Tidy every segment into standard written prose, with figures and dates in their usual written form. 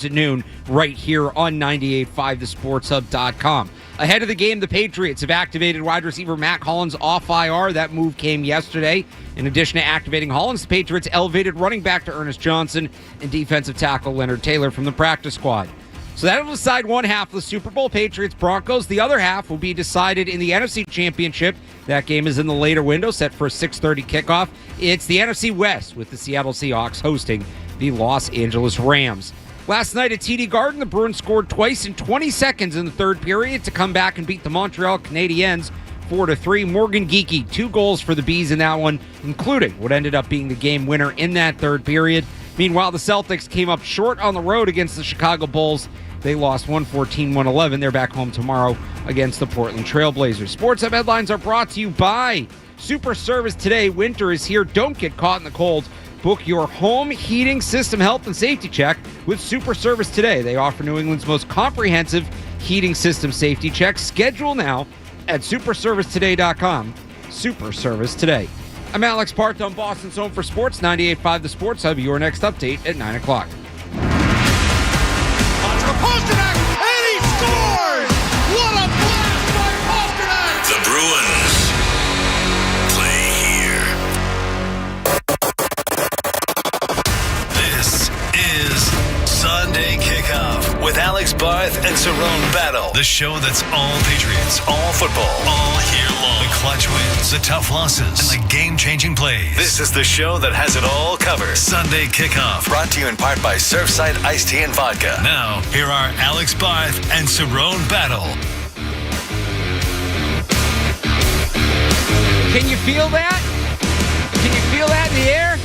Patriots at noon right here on 98.5 thesportshub.com. Ahead of the game, the Patriots have activated wide receiver Matt Collins off IR. That move came yesterday. In addition to activating Hollins, the Patriots elevated running back to Ernest Johnson and defensive tackle Leonard Taylor from the practice squad. So that will decide one half of the Super Bowl, Patriots Broncos. The other half will be decided in the NFC Championship. That game is in the later window, set for a 6:30 kickoff. It's the NFC West with the Seattle Seahawks hosting the Los Angeles Rams. Last night at TD Garden, the Bruins scored twice in 20 seconds in the third period to come back and beat the Montreal Canadiens 4-3. Morgan Geekie, 2 goals for the Bees in that one, including what ended up being the game winner in that third period. Meanwhile, the Celtics came up short on the road against the Chicago Bulls. They lost 114-111. They're back home tomorrow against the Portland Trailblazers. Sports Hub headlines are brought to you by Super Service Today. Winter is here. Don't get caught in the cold. Book your home heating system health and safety check with Super Service Today. They offer New England's most comprehensive heating system safety check. Schedule now at superservicetoday.com. Super Service Today. I'm Alex Barth on Boston's Home for Sports, 98.5 The Sports Hub. Your next update at 9 o'clock. Pasternak, and he scores! What a blast by Pasternak! The Bruins play here. This is Sunday Kickoff with Alex Barth and Cerrone Battle. The show that's all Patriots, all football, all year long. The clutch wins, the tough losses, and the game-changing plays. This is the show that has it all covered. Sunday Kickoff, brought to you in part by Surfside Iced Tea and Vodka. Now, here are Alex Barth and Cerrone Battle. Can you feel that? Can you feel that in the air?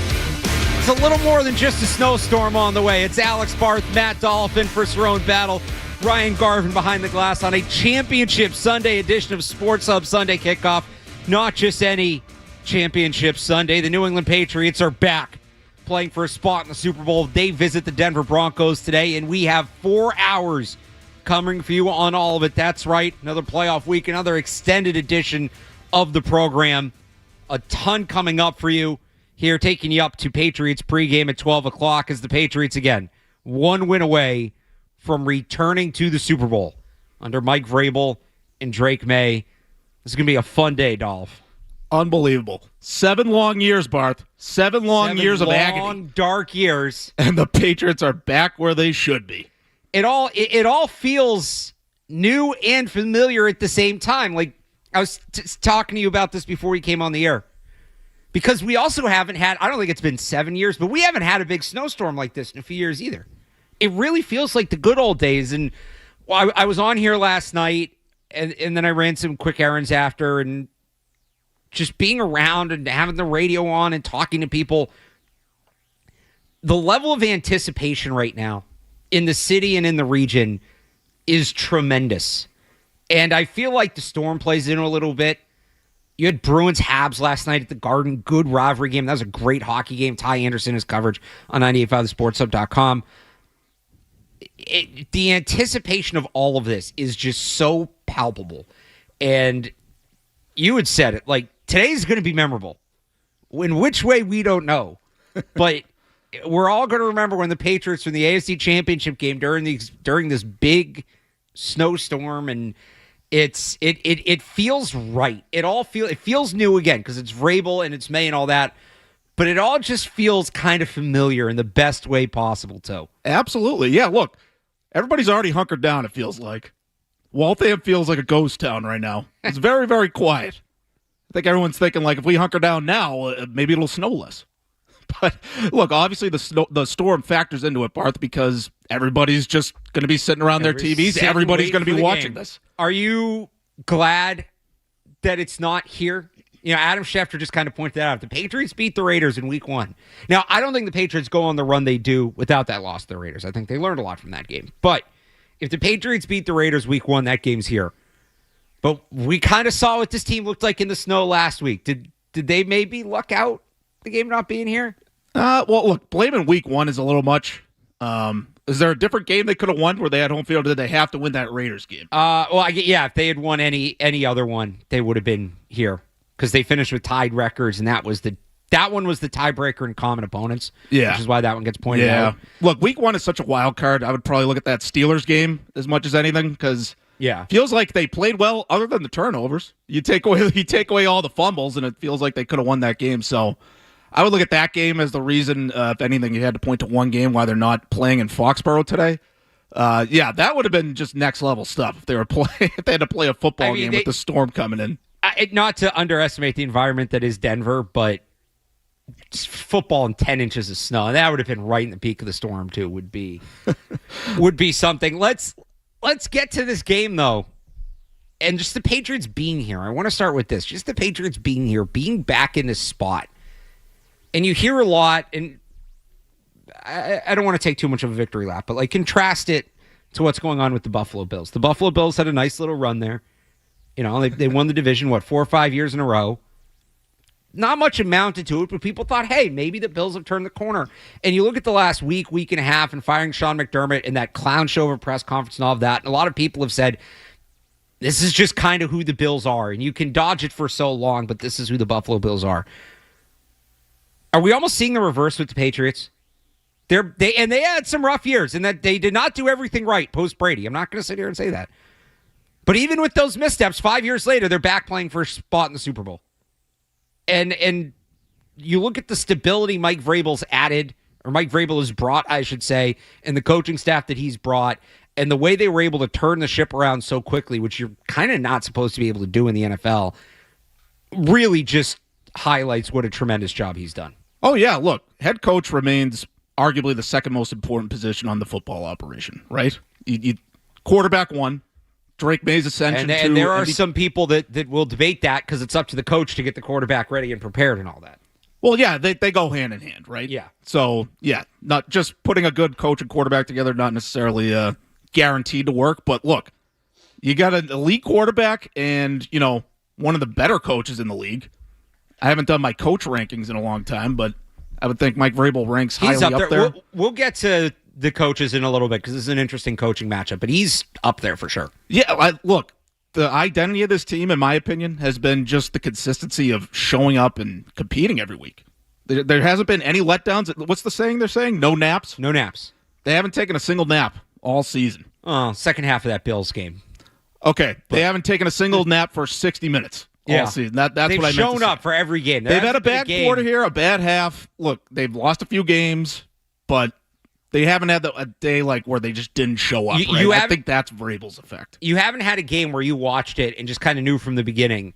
It's a little more than just a snowstorm on the way. It's Alex Barth, Matt Dolloff in for Cerrone Battle. Ryan Garvin behind the glass on a championship Sunday edition of Sports Hub Sunday Kickoff. Not just any championship Sunday. The New England Patriots are back playing for a spot in the Super Bowl. They visit the Denver Broncos today, and we have 4 hours coming for you on all of it. That's right. Another playoff week, another extended edition of the program. A ton coming up for you here, taking you up to Patriots pregame at 12 o'clock as the Patriots, again, one win away from returning to the Super Bowl under Mike Vrabel and Drake May. This is going to be a fun day, Dolph. Unbelievable. 7 long years, Barth. 7 long years of agony. 7 long, dark years. And the Patriots are back where they should be. It all feels new and familiar at the same time. Like, I was talking to you about this before we came on the air. Because we also haven't had, I don't think it's been 7 years, but we haven't had a big snowstorm like this in a few years either. It really feels like the good old days. And I was on here last night, and then I ran some quick errands after, and just being around and having the radio on and talking to people. The level of anticipation right now in the city and in the region is tremendous. And I feel like the storm plays in a little bit. You had Bruins Habs last night at the Garden. Good rivalry game. That was a great hockey game. Ty Anderson, his coverage on 98.5thesportshub.com. The anticipation of all of this is just so palpable. And you had said it, like, today's going to be memorable. In which way, we don't know. But we're all going to remember when the Patriots were in the AFC Championship game during this big snowstorm, and it feels right. It feels new again because it's Vrabel and it's May and all that. But it all just feels kind of familiar in the best way possible, too. Absolutely. Yeah, look, everybody's already hunkered down, it feels like. Waltham feels like a ghost town right now. It's very, very quiet. I think everyone's thinking, like, if we hunker down now, maybe it'll snow less. But, look, obviously the storm factors into it, Barth, because everybody's just going to be sitting around their TVs. Everybody's going to be watching this. Are you glad that it's not here? You know, Adam Schefter just kind of pointed that out. The Patriots beat the Raiders in week 1. Now, I don't think the Patriots go on the run they do without that loss to the Raiders. I think they learned a lot from that game. But if the Patriots beat the Raiders week 1, that game's here. But we kind of saw what this team looked like in the snow last week. Did they maybe luck out the game not being here? Well, look, blaming week 1 is a little much. Is there a different game they could have won where they had home field, or did they have to win that Raiders game? If they had won any other one, they would have been here because they finished with tied records, and that was the That one was the tiebreaker in common opponents, Yeah. which is why that one gets pointed out. Look, week 1 is such a wild card. I would probably look at that Steelers game as much as anything because feels like they played well other than the turnovers. You take away all the fumbles, and it feels like they could have won that game. So I would look at that game as the reason, if anything, you had to point to one game why they're not playing in Foxborough today. That would have been just next level stuff if they were if they had to play a football game with the storm coming in. Not to underestimate the environment that is Denver, but football in 10 inches of snow, and that would have been right in the peak of the storm too, would be something. Let's get to this game though, and just the Patriots being here. I want to start with this, just the Patriots being here, being back in this spot. And you hear a lot, and I don't want to take too much of a victory lap, but like contrast it to what's going on with the Buffalo Bills. The Buffalo Bills had a nice little run there. You know, they won the division, 4 or 5 years in a row. Not much amounted to it, but people thought, hey, maybe the Bills have turned the corner. And you look at the last week and a half, and firing Sean McDermott and that clown show of a press conference and all of that, and a lot of people have said, this is just kind of who the Bills are. And you can dodge it for so long, but this is who the Buffalo Bills are. Are we almost seeing the reverse with the Patriots? They had some rough years, and that they did not do everything right post-Brady. I'm not going to sit here and say that. But even with those missteps, 5 years later, they're back playing for a spot in the Super Bowl. And you look at the stability Mike Vrabel has brought, I should say, and the coaching staff that he's brought, and the way they were able to turn the ship around so quickly, which you're kind of not supposed to be able to do in the NFL, really just highlights what a tremendous job he's done. Oh, yeah. Look, head coach remains arguably the second most important position on the football operation, right? Quarterback 1. Drake May's ascension and there are some people that will debate that because it's up to the coach to get the quarterback ready and prepared and all that. Well, yeah, they go hand in hand, right? Yeah. So, yeah, not just putting a good coach and quarterback together, not necessarily guaranteed to work. But look, you got an elite quarterback and, one of the better coaches in the league. I haven't done my coach rankings in a long time, but I would think Mike Vrabel ranks highly up there. We'll get to the coaches in a little bit because this is an interesting coaching matchup, but he's up there for sure. Yeah, look, the identity of this team, in my opinion, has been just the consistency of showing up and competing every week. There hasn't been any letdowns. What's the saying they're saying? No naps? No naps. They haven't taken a single nap all season. Oh, second half of that Bills game. Okay, they haven't taken a single nap for 60 minutes all season. That's what I meant to say. They've shown up for every game. They've had a bad quarter here, a bad half. Look, they've lost a few games, but they haven't had a day like where they just didn't show up. I think that's Vrabel's effect. You haven't had a game where you watched it and just kind of knew from the beginning,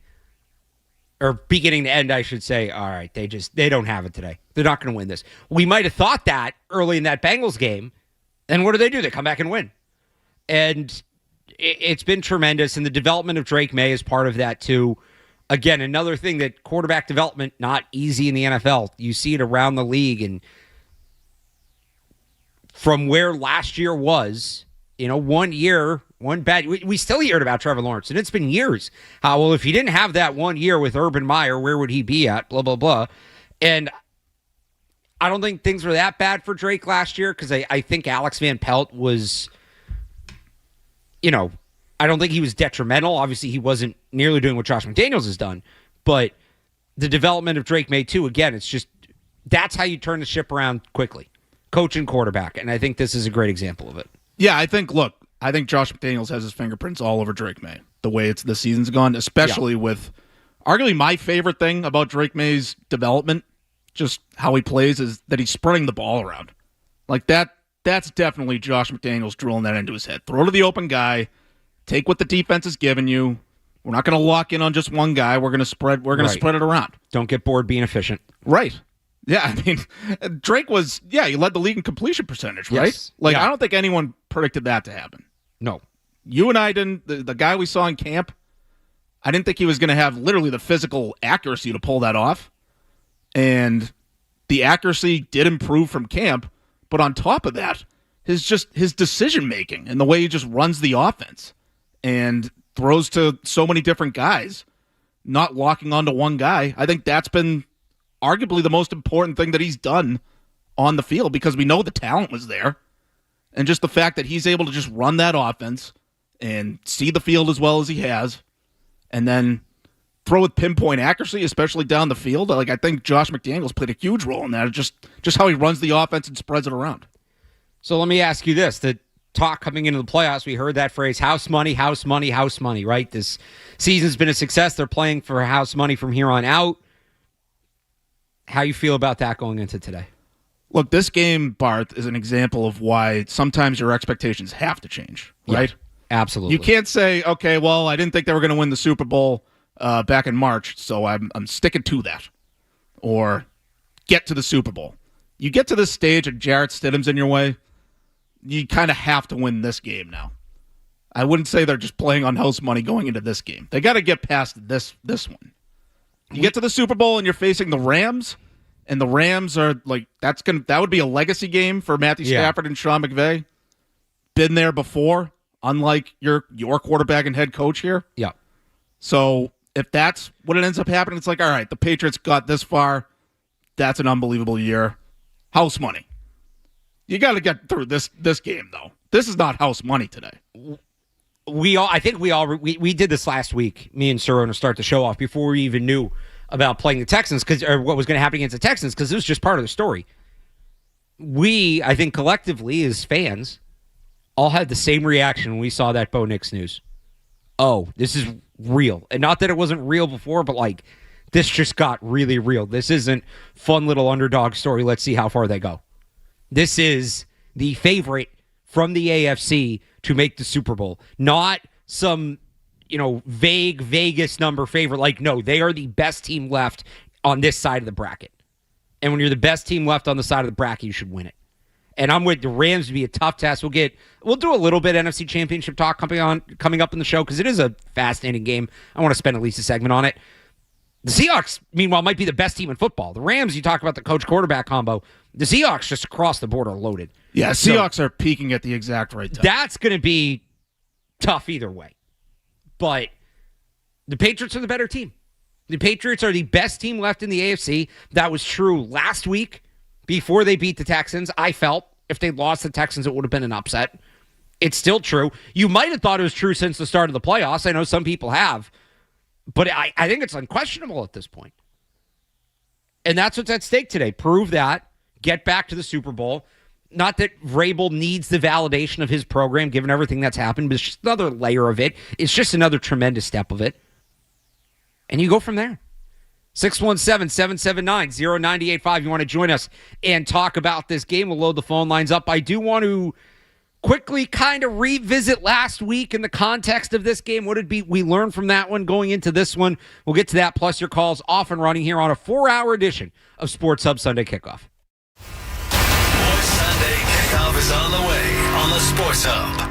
or beginning to end, I should say, all right, they don't have it today. They're not going to win this. We might have thought that early in that Bengals game, and what do? They come back and win. And it's been tremendous, and the development of Drake May is part of that too. Again, another thing that quarterback development, not easy in the NFL. You see it around the league, and from where last year was, 1 year, one bad. We still heard about Trevor Lawrence, and it's been years. If he didn't have that 1 year with Urban Meyer, where would he be at? Blah, blah, blah. And I don't think things were that bad for Drake last year because I think Alex Van Pelt was, I don't think he was detrimental. Obviously, he wasn't nearly doing what Josh McDaniels has done. But the development of Drake May, too, again, it's just that's how you turn the ship around quickly. Coach and quarterback, and I think this is a great example of it. Yeah, I think Josh McDaniels has his fingerprints all over Drake May, the way the season's gone, especially with arguably my favorite thing about Drake May's development, just how he plays, is that he's spreading the ball around. Like that's definitely Josh McDaniels drilling that into his head. Throw to the open guy, take what the defense is giving you. We're not going to lock in on just one guy. We're going to spread it around. Don't get bored being efficient. Right. Yeah, I mean, Drake he led the league in completion percentage, right? Yes. I don't think anyone predicted that to happen. No. You and I didn't. The guy we saw in camp, I didn't think he was going to have literally the physical accuracy to pull that off. And the accuracy did improve from camp, but on top of that, his decision-making and the way he just runs the offense and throws to so many different guys, not locking onto one guy, I think that's been arguably the most important thing that he's done on the field because we know the talent was there. And just the fact that he's able to just run that offense and see the field as well as he has and then throw with pinpoint accuracy, especially down the field. Like, I think Josh McDaniels played a huge role in that. Just how he runs the offense and spreads it around. So let me ask you this. The talk coming into the playoffs, we heard that phrase, house money, house money, house money, right? This season's been a success. They're playing for house money from here on out. How you feel about that going into today? Look, this game, Barth, is an example of why sometimes your expectations have to change, right? Yeah, absolutely. You can't say, okay, well, I didn't think they were going to win the Super Bowl back in March, so I'm sticking to that. Or get to the Super Bowl. You get to this stage and Jarrett Stidham's in your way, you kind of have to win this game now. I wouldn't say they're just playing on house money going into this game. They got to get past this one. You get to the Super Bowl and you're facing the Rams, and the Rams are like that would be a legacy game for Matthew Stafford and Sean McVay. Been there before, unlike your quarterback and head coach here. Yeah. So if that's what it ends up happening, it's like, all right, the Patriots got this far. That's an unbelievable year. House money. You got to get through this game though. This is not house money today. I think we did this last week, me and Cerrone, to start the show off before we even knew about playing the Texans, or what was going to happen against the Texans, because it was just part of the story. We, I think collectively as fans, all had the same reaction when we saw that Bo Nix news. Oh, this is real. And not that it wasn't real before, but like, this just got really real. This isn't fun little underdog story. Let's see how far they go. This is the favorite from the AFC to make the Super Bowl. Not some, vague Vegas number favorite. Like, no, they are the best team left on this side of the bracket. And when you're the best team left on the side of the bracket, you should win it. And I'm with the Rams to be a tough test. We'll do a little bit NFC Championship talk coming up in the show, because it is a fascinating game. I want to spend at least a segment on it. The Seahawks, meanwhile, might be the best team in football. The Rams, you talk about the coach-quarterback combo. The Seahawks just across the board are loaded. Yeah, Seahawks are peaking at the exact right time. That's going to be tough either way. But the Patriots are the better team. The Patriots are the best team left in the AFC. That was true last week before they beat the Texans. I felt if they lost the Texans, it would have been an upset. It's still true. You might have thought it was true since the start of the playoffs. I know some people have. But I think it's unquestionable at this point. And that's what's at stake today. Prove that. Get back to the Super Bowl. Not that Vrabel needs the validation of his program, given everything that's happened, but it's just another layer of it. It's just another tremendous step of it. And you go from there. 617-779-0985. You want to join us and talk about this game? We'll load the phone lines up. I do want to quickly kind of revisit last week in the context of this game. What did we learn from that one going into this one? We'll get to that, plus your calls off and running here on a 4-hour edition of Sports Hub Sunday Kickoff. Sunday Kickoff is on the way on the Sports Hub.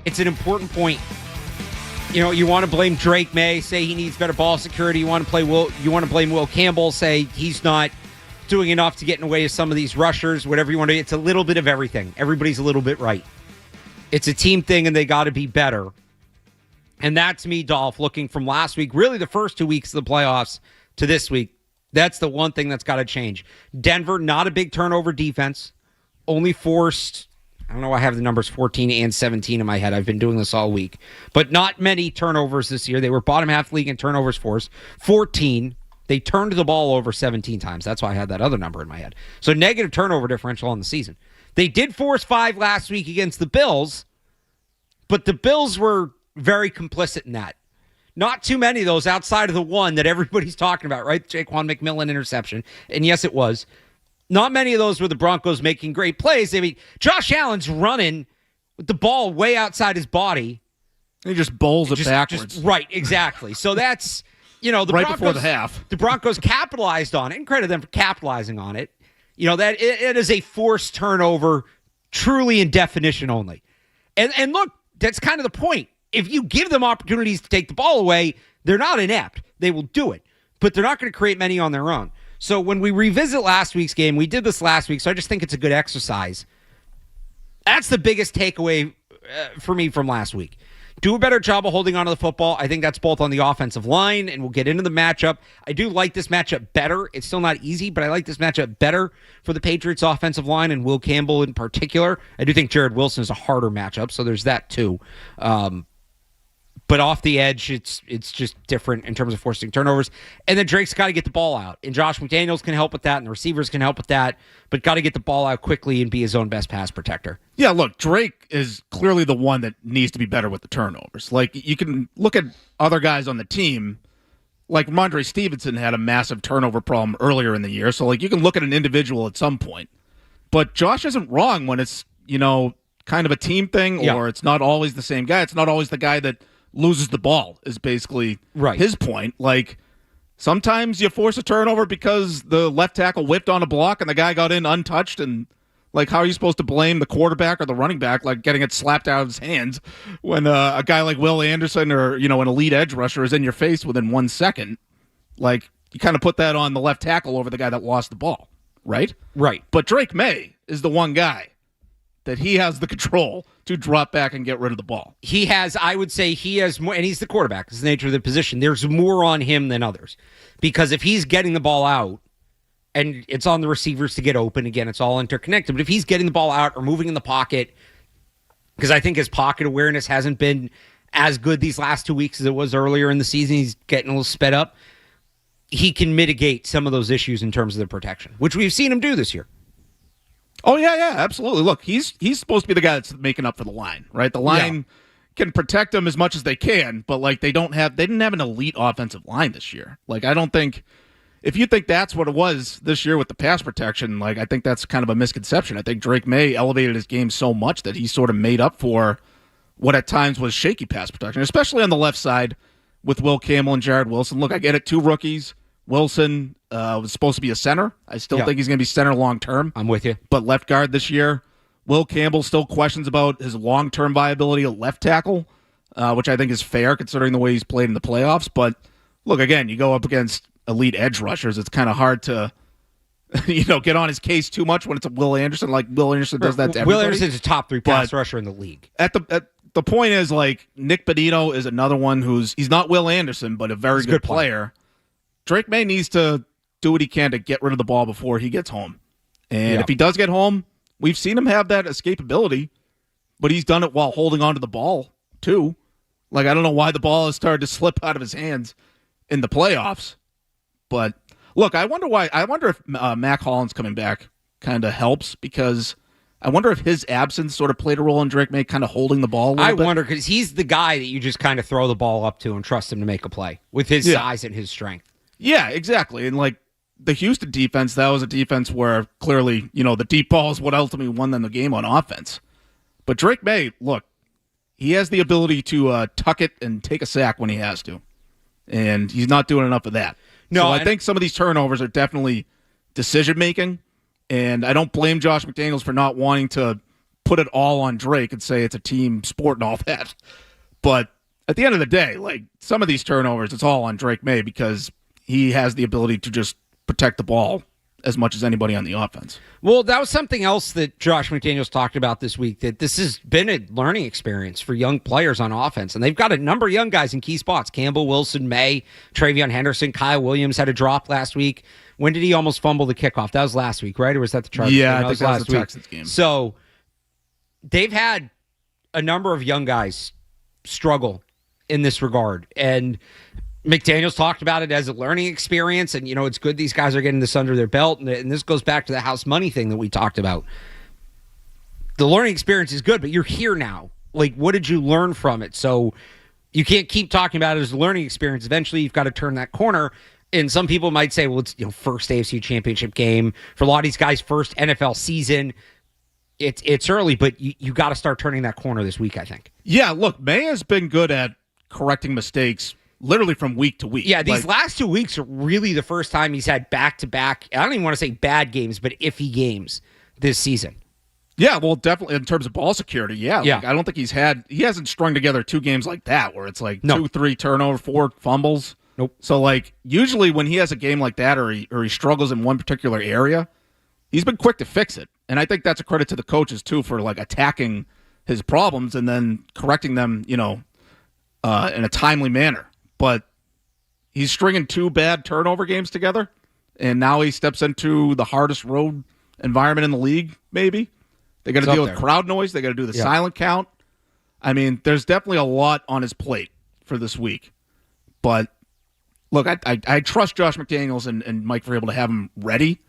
it's an important point. You know, you want to blame Drake May, say he needs better ball security. You want to blame Will Campbell, say he's not doing enough to get in the way of some of these rushers, whatever you want to do. It's a little bit of everything. Everybody's a little bit right. It's a team thing, and they got to be better. And that's me, Dolph, looking from last week, really the first 2 weeks of the playoffs to this week. That's the one thing that's got to change. Denver, not a big turnover defense. Only forced, I don't know, I have the numbers 14 and 17 in my head. I've been doing this all week. But not many turnovers this year. They were bottom half league in turnovers forced. 14. They turned the ball over 17 times. That's why I had that other number in my head. So negative turnover differential on the season. They did force 5 last week against the Bills, but the Bills were very complicit in that. Not too many of those outside of the one that everybody's talking about, right? Jaquan McMillan interception. And yes, it was. Not many of those were the Broncos making great plays. I mean, Josh Allen's running with the ball way outside his body. He just bowls it backwards. Right, exactly. So that's, the right Broncos, before the half. The Broncos capitalized on it, and credit them for capitalizing on it. That it is a forced turnover, truly in definition only. And look, that's kind of the point. If you give them opportunities to take the ball away, they're not inept. They will do it. But they're not going to create many on their own. So when we revisit last week's game, we did this last week, so I just think it's a good exercise. That's the biggest takeaway for me from last week. Do a better job of holding on to the football. I think that's both on the offensive line, and we'll get into the matchup. I do like this matchup better. It's still not easy, but I like this matchup better for the Patriots offensive line and Will Campbell in particular. I do think Jared Wilson is a harder matchup, so there's that too. But off the edge, it's just different in terms of forcing turnovers. And then Drake's got to get the ball out. And Josh McDaniels can help with that, and the receivers can help with that. But got to get the ball out quickly and be his own best pass protector. Yeah, look, Drake is clearly the one that needs to be better with the turnovers. Like, you can look at other guys on the team. Like, Ramondre Stevenson had a massive turnover problem earlier in the year. So, you can look at an individual at some point. But Josh isn't wrong when it's, kind of a team thing, or it's not always the same guy. It's not always the guy that loses the ball is basically his point. Like, sometimes you force a turnover because the left tackle whipped on a block and the guy got in untouched, and how are you supposed to blame the quarterback or the running back getting it slapped out of his hands when a guy like Will Anderson or an elite edge rusher is in your face within 1 second? You kind of put that on the left tackle over the guy that lost the ball, right? Right. But Drake May is the one guy that he has the control to drop back and get rid of the ball. I would say he has more, and he's the quarterback. It's the nature of the position. There's more on him than others. Because if he's getting the ball out, and it's on the receivers to get open, again, it's all interconnected, but if he's getting the ball out or moving in the pocket, because I think his pocket awareness hasn't been as good these last 2 weeks as it was earlier in the season, he's getting a little sped up, he can mitigate some of those issues in terms of the protection, which we've seen him do this year. Oh, yeah, absolutely. Look, he's supposed to be the guy that's making up for the line, right? The line can protect him as much as they can, but they didn't have an elite offensive line this year. I don't think, if you think that's what it was this year with the pass protection, I think that's kind of a misconception. I think Drake May elevated his game so much that he sort of made up for what at times was shaky pass protection, especially on the left side with Will Campbell and Jared Wilson. Look, I get it, 2 rookies. Wilson was supposed to be a center. I still think he's going to be center long-term. I'm with you. But left guard this year. Will Campbell still questions about his long-term viability at left tackle, which I think is fair considering the way he's played in the playoffs. But look, again, you go up against elite edge rushers. It's kind of hard to get on his case too much when it's a Will Anderson. Will Anderson does that to everybody. Will Anderson's a top 3 pass rusher in the league. The point is, Nick Benito is another one he's not Will Anderson, but a very good player. Drake May needs to do what he can to get rid of the ball before he gets home. And if he does get home, we've seen him have that escapability, but he's done it while holding on to the ball, too. I don't know why the ball has started to slip out of his hands in the playoffs. But, look, I wonder if Mac Hollins coming back kind of helps, because I wonder if his absence sort of played a role in Drake May kind of holding the ball a little bit. I wonder, because he's the guy that you just kind of throw the ball up to and trust him to make a play with his size and his strength. Yeah, exactly. And the Houston defense, that was a defense where clearly, the deep ball is what ultimately won them the game on offense. But Drake May, look, he has the ability to tuck it and take a sack when he has to. And he's not doing enough of that. No, so I think some of these turnovers are definitely decision-making. And I don't blame Josh McDaniels for not wanting to put it all on Drake and say it's a team sport and all that. But at the end of the day, like some of these turnovers, it's all on Drake May because he has the ability to just protect the ball as much as anybody on the offense. Well, that was something else that Josh McDaniels talked about this week, that this has been a learning experience for young players on offense, and they've got a number of young guys in key spots. Campbell, Wilson, May, Travion Henderson, Kyle Williams had a drop last week. When did he almost fumble the kickoff? That was last week, right? Or was that the Chargers? Yeah, I think that was the Texans game. So they've had a number of young guys struggle in this regard, and McDaniels talked about it as a learning experience, and, it's good these guys are getting this under their belt, and this goes back to the house money thing that we talked about. The learning experience is good, but you're here now. Like, what did you learn from it? So you can't keep talking about it as a learning experience. Eventually, you've got to turn that corner, and some people might say, well, it's first AFC Championship game. For a lot of these guys, first NFL season. It's early, but you got to start turning that corner this week, I think. Yeah, look, May has been good at correcting mistakes literally from week to week. Yeah, these last 2 weeks are really the first time he's had back-to-back, I don't even want to say bad games, but iffy games this season. Yeah, well, definitely in terms of ball security, yeah. Yeah. Like, I don't think he hasn't strung together 2 games like that where it's like 2-3 turnover, 4 fumbles. Nope. So, like, usually when he has a game like that or he struggles in one particular area, he's been quick to fix it. And I think that's a credit to the coaches, too, for, like, attacking his problems and then correcting them, in a timely manner. But he's stringing 2 bad turnover games together, and now he steps into the hardest road environment in the league, maybe. They got to deal with crowd noise. They got to do the silent count. I mean, there's definitely a lot on his plate for this week. But, look, I trust Josh McDaniels and Mike for able to have him ready.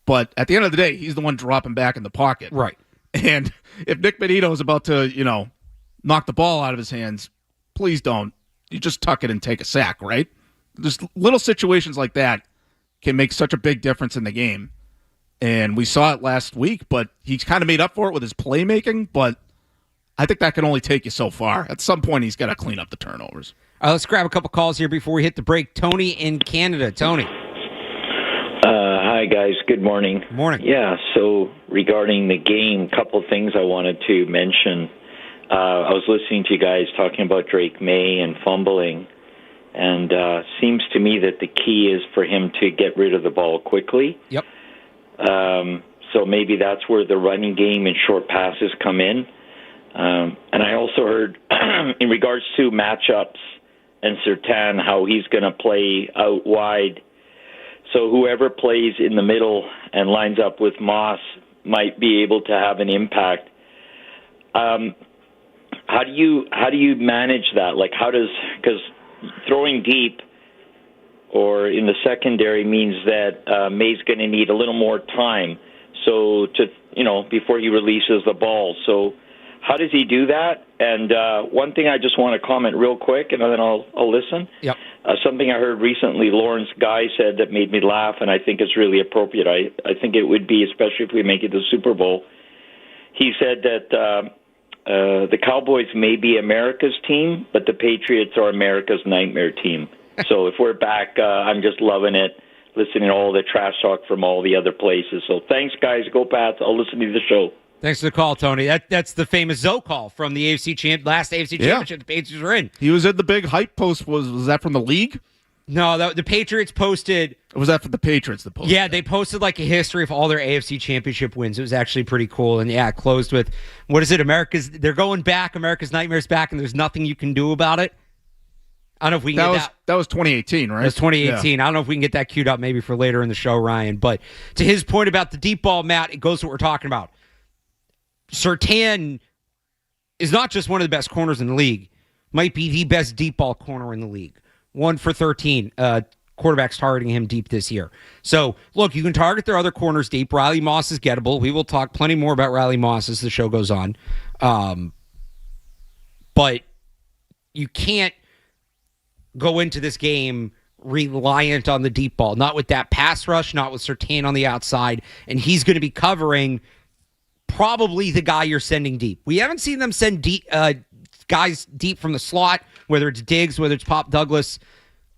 But at the end of the day, he's the one dropping back in the pocket. Right. And if Nick Benito is about to, knock the ball out of his hands, please don't. You just tuck it and take a sack, right? Just little situations like that can make such a big difference in the game. And we saw it last week, but he's kind of made up for it with his playmaking. But I think that can only take you so far. At some point, he's got to clean up the turnovers. All right, let's grab a couple calls here before we hit the break. Tony in Canada. Tony. Hi, guys. Good morning. Morning. Yeah, so regarding the game, a couple things I wanted to mention. I was listening to you guys talking about Drake May and fumbling, and seems to me that the key is for him to get rid of the ball quickly. Yep. So maybe that's where the running game and short passes come in. And I also heard in regards to matchups and Surtain, how he's going to play out wide. So whoever plays in the middle and lines up with Moss might be able to have an impact. How do you manage that? Like, because throwing deep or in the secondary means that May's going to need a little more time, so before he releases the ball. So how does he do that? And one thing I just want to comment real quick, and then I'll listen. Yep. Something I heard recently, Lawrence Guy said that made me laugh, and I think it's really appropriate. I think it would be, especially if we make it the Super Bowl. He said that the Cowboys may be America's team, but the Patriots are America's nightmare team. So if we're back, I'm just loving it, listening to all the trash talk from all the other places. So thanks, guys. Go Pats. I'll listen to the show. Thanks for the call, Tony. That's the famous Zoe call from the last AFC Championship the Patriots were in. He was at the big hype post. Was that from the league? No, the Patriots posted. Or was that for the Patriots that posted? Yeah, they posted like a history of all their AFC Championship wins. It was actually pretty cool. And yeah, it closed with, what is it? They're going back. America's Nightmare's back, and there's nothing you can do about it. I don't know if we can get that. That was 2018, right? That was 2018. Yeah. I don't know if we can get that queued up maybe for later in the show, Ryan. But to his point about the deep ball, Matt, it goes to what we're talking about. Surtain is not just one of the best corners in the league. Might be the best deep ball corner in the league. 1 for 13. Quarterbacks targeting him deep this year. So, look, you can target their other corners deep. Riley Moss is gettable. We will talk plenty more about Riley Moss as the show goes on. But you can't go into this game reliant on the deep ball. Not with that pass rush, not with Surtain on the outside. And he's going to be covering probably the guy you're sending deep. We haven't seen them send deep, guys deep from the slot, whether it's Diggs, whether it's Pop Douglas.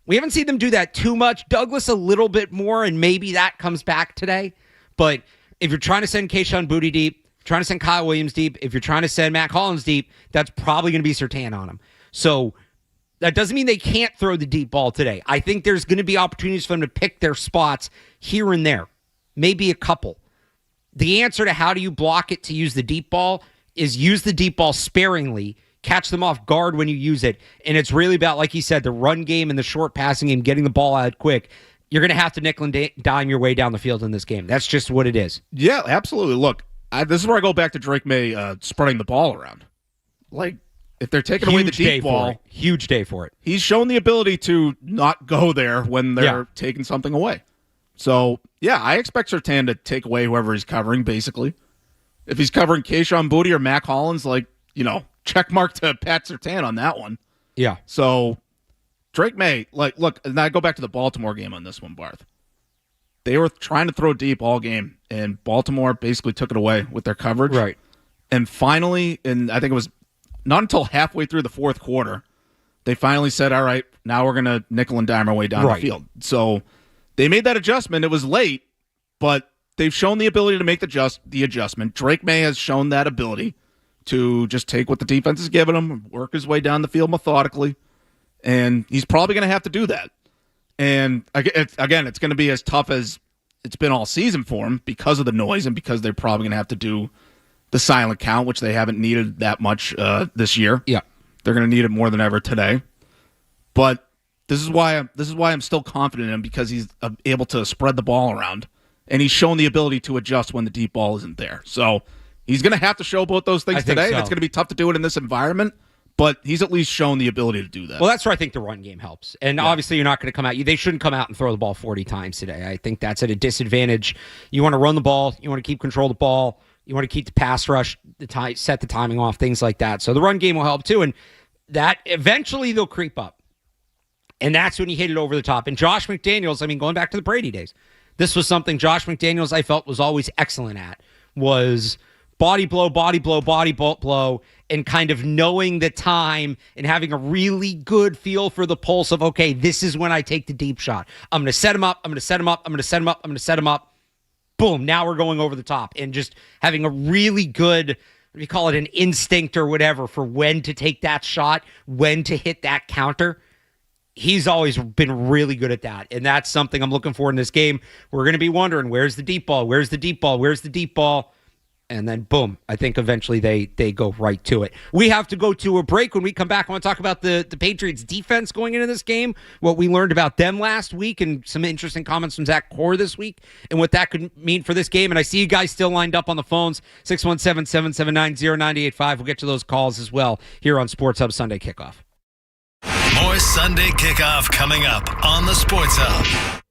We haven't seen them do that too much. Douglas a little bit more, and maybe that comes back today. But if you're trying to send Kayshon Boutte deep, trying to send Kyle Williams deep, if you're trying to send Matt Collins deep, that's probably going to be Surtain on him. So that doesn't mean they can't throw the deep ball today. I think there's going to be opportunities for them to pick their spots here and there, maybe a couple. The answer to how do you block it to use the deep ball is use the deep ball sparingly, catch them off guard when you use it. And it's really about, like you said, the run game and the short passing game, getting the ball out quick. You're going to have to nickel and dime your way down the field in this game. That's just what it is. Yeah, absolutely. Look, this is where I go back to Drake May spreading the ball around. Like, if they're taking away the deep ball, huge day for it. He's shown the ability to not go there when they're taking something away. So, yeah, I expect Surtain to take away whoever he's covering, basically. If he's covering Kayshon Boutte or Mac Hollins, check mark to Pat Surtain on that one. Yeah. So, Drake May, look, and I go back to the Baltimore game on this one, Barth. They were trying to throw deep all game, and Baltimore basically took it away with their coverage. Right. And finally, and I think it was not until halfway through the fourth quarter, they finally said, all right, now we're going to nickel and dime our way down the field. So they made that adjustment. It was late, but they've shown the ability to make the adjustment. Drake May has shown that ability to just take what the defense is giving him, work his way down the field methodically, and he's probably going to have to do that. And again, it's going to be as tough as it's been all season for him because of the noise and because they're probably going to have to do the silent count, which they haven't needed that much this year. Yeah, they're going to need it more than ever today. But this is why I'm still confident in him, because he's able to spread the ball around, and he's shown the ability to adjust when the deep ball isn't there. So he's going to have to show both those things today. So. It's going to be tough to do it in this environment, but he's at least shown the ability to do that. Well, that's where I think the run game helps. And obviously you're not going to come out. They shouldn't come out and throw the ball 40 times today. I think that's at a disadvantage. You want to run the ball. You want to keep control of the ball. You want to keep the pass rush, set the timing off, things like that. So the run game will help too. And that eventually they'll creep up. And that's when you hit it over the top. And Josh McDaniels, going back to the Brady days, this was something Josh McDaniels, I felt, was always excellent at, was body blow, and kind of knowing the time and having a really good feel for the pulse of, okay, this is when I take the deep shot. I'm going to set him up. I'm going to set him up. I'm going to set him up. I'm going to set him up. Boom. Now we're going over the top, and just having a really good, what do you call it, an instinct or whatever for when to take that shot, when to hit that counter. He's always been really good at that, and that's something I'm looking for in this game. We're going to be wondering, where's the deep ball? Where's the deep ball? Where's the deep ball? And then, boom, I think eventually they go right to it. We have to go to a break. When we come back, I want to talk about the Patriots' defense going into this game, what we learned about them last week, and some interesting comments from Zach Core this week, and what that could mean for this game. And I see you guys still lined up on the phones, 617-779-0985. We'll get to those calls as well here on Sports Hub Sunday Kickoff. More Sunday Kickoff coming up on the Sports Hub.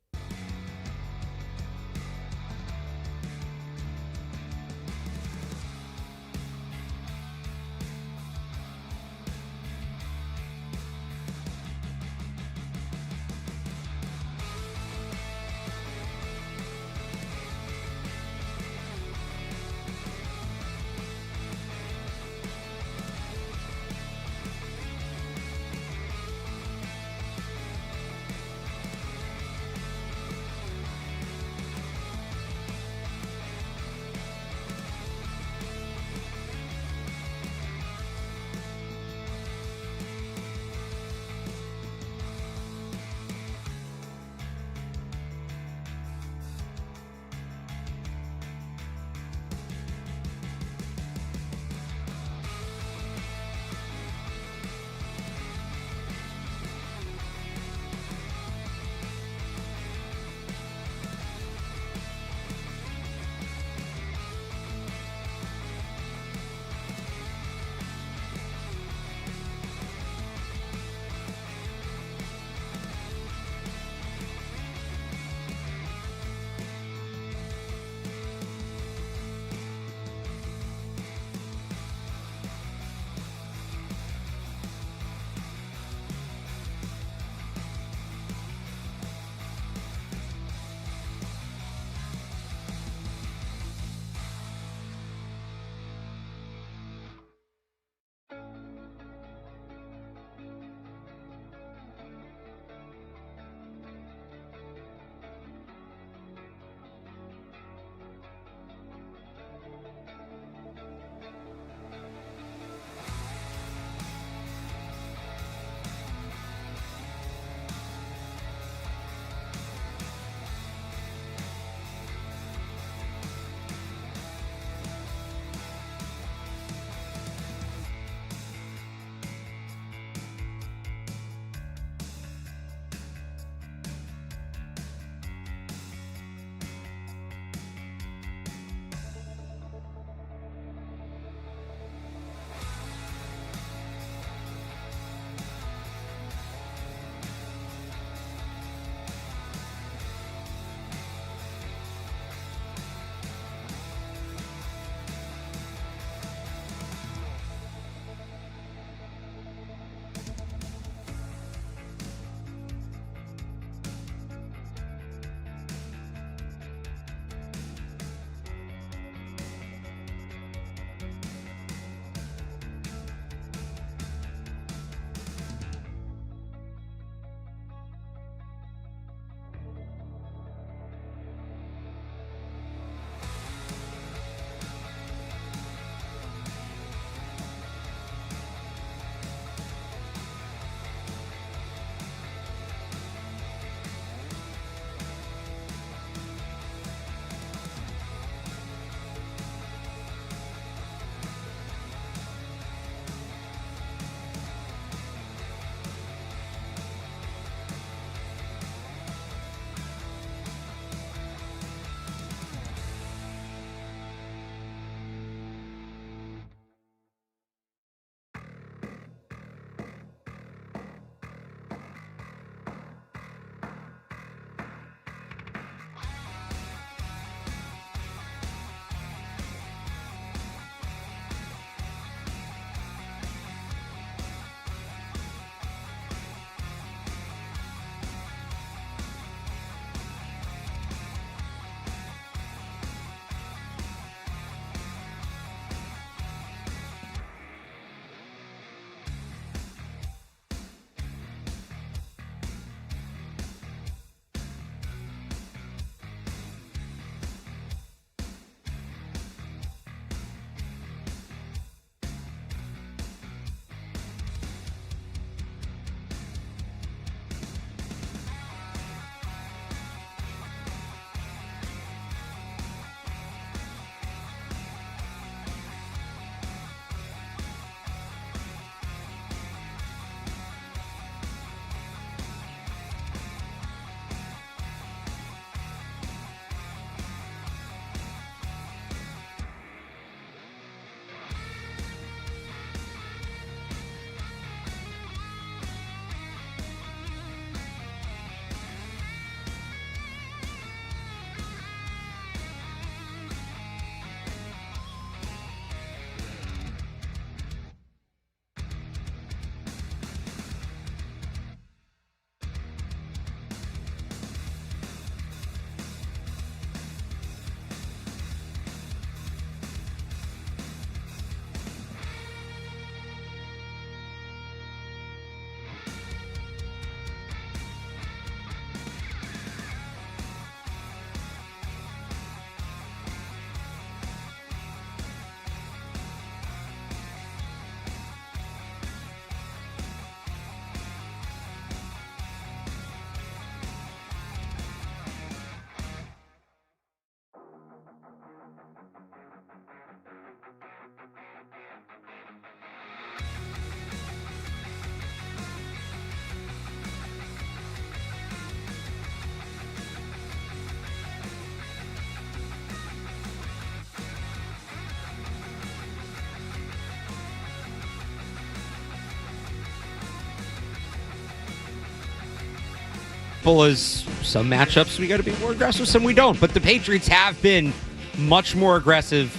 simple as some matchups we got to be more aggressive, some we don't. But the Patriots have been much more aggressive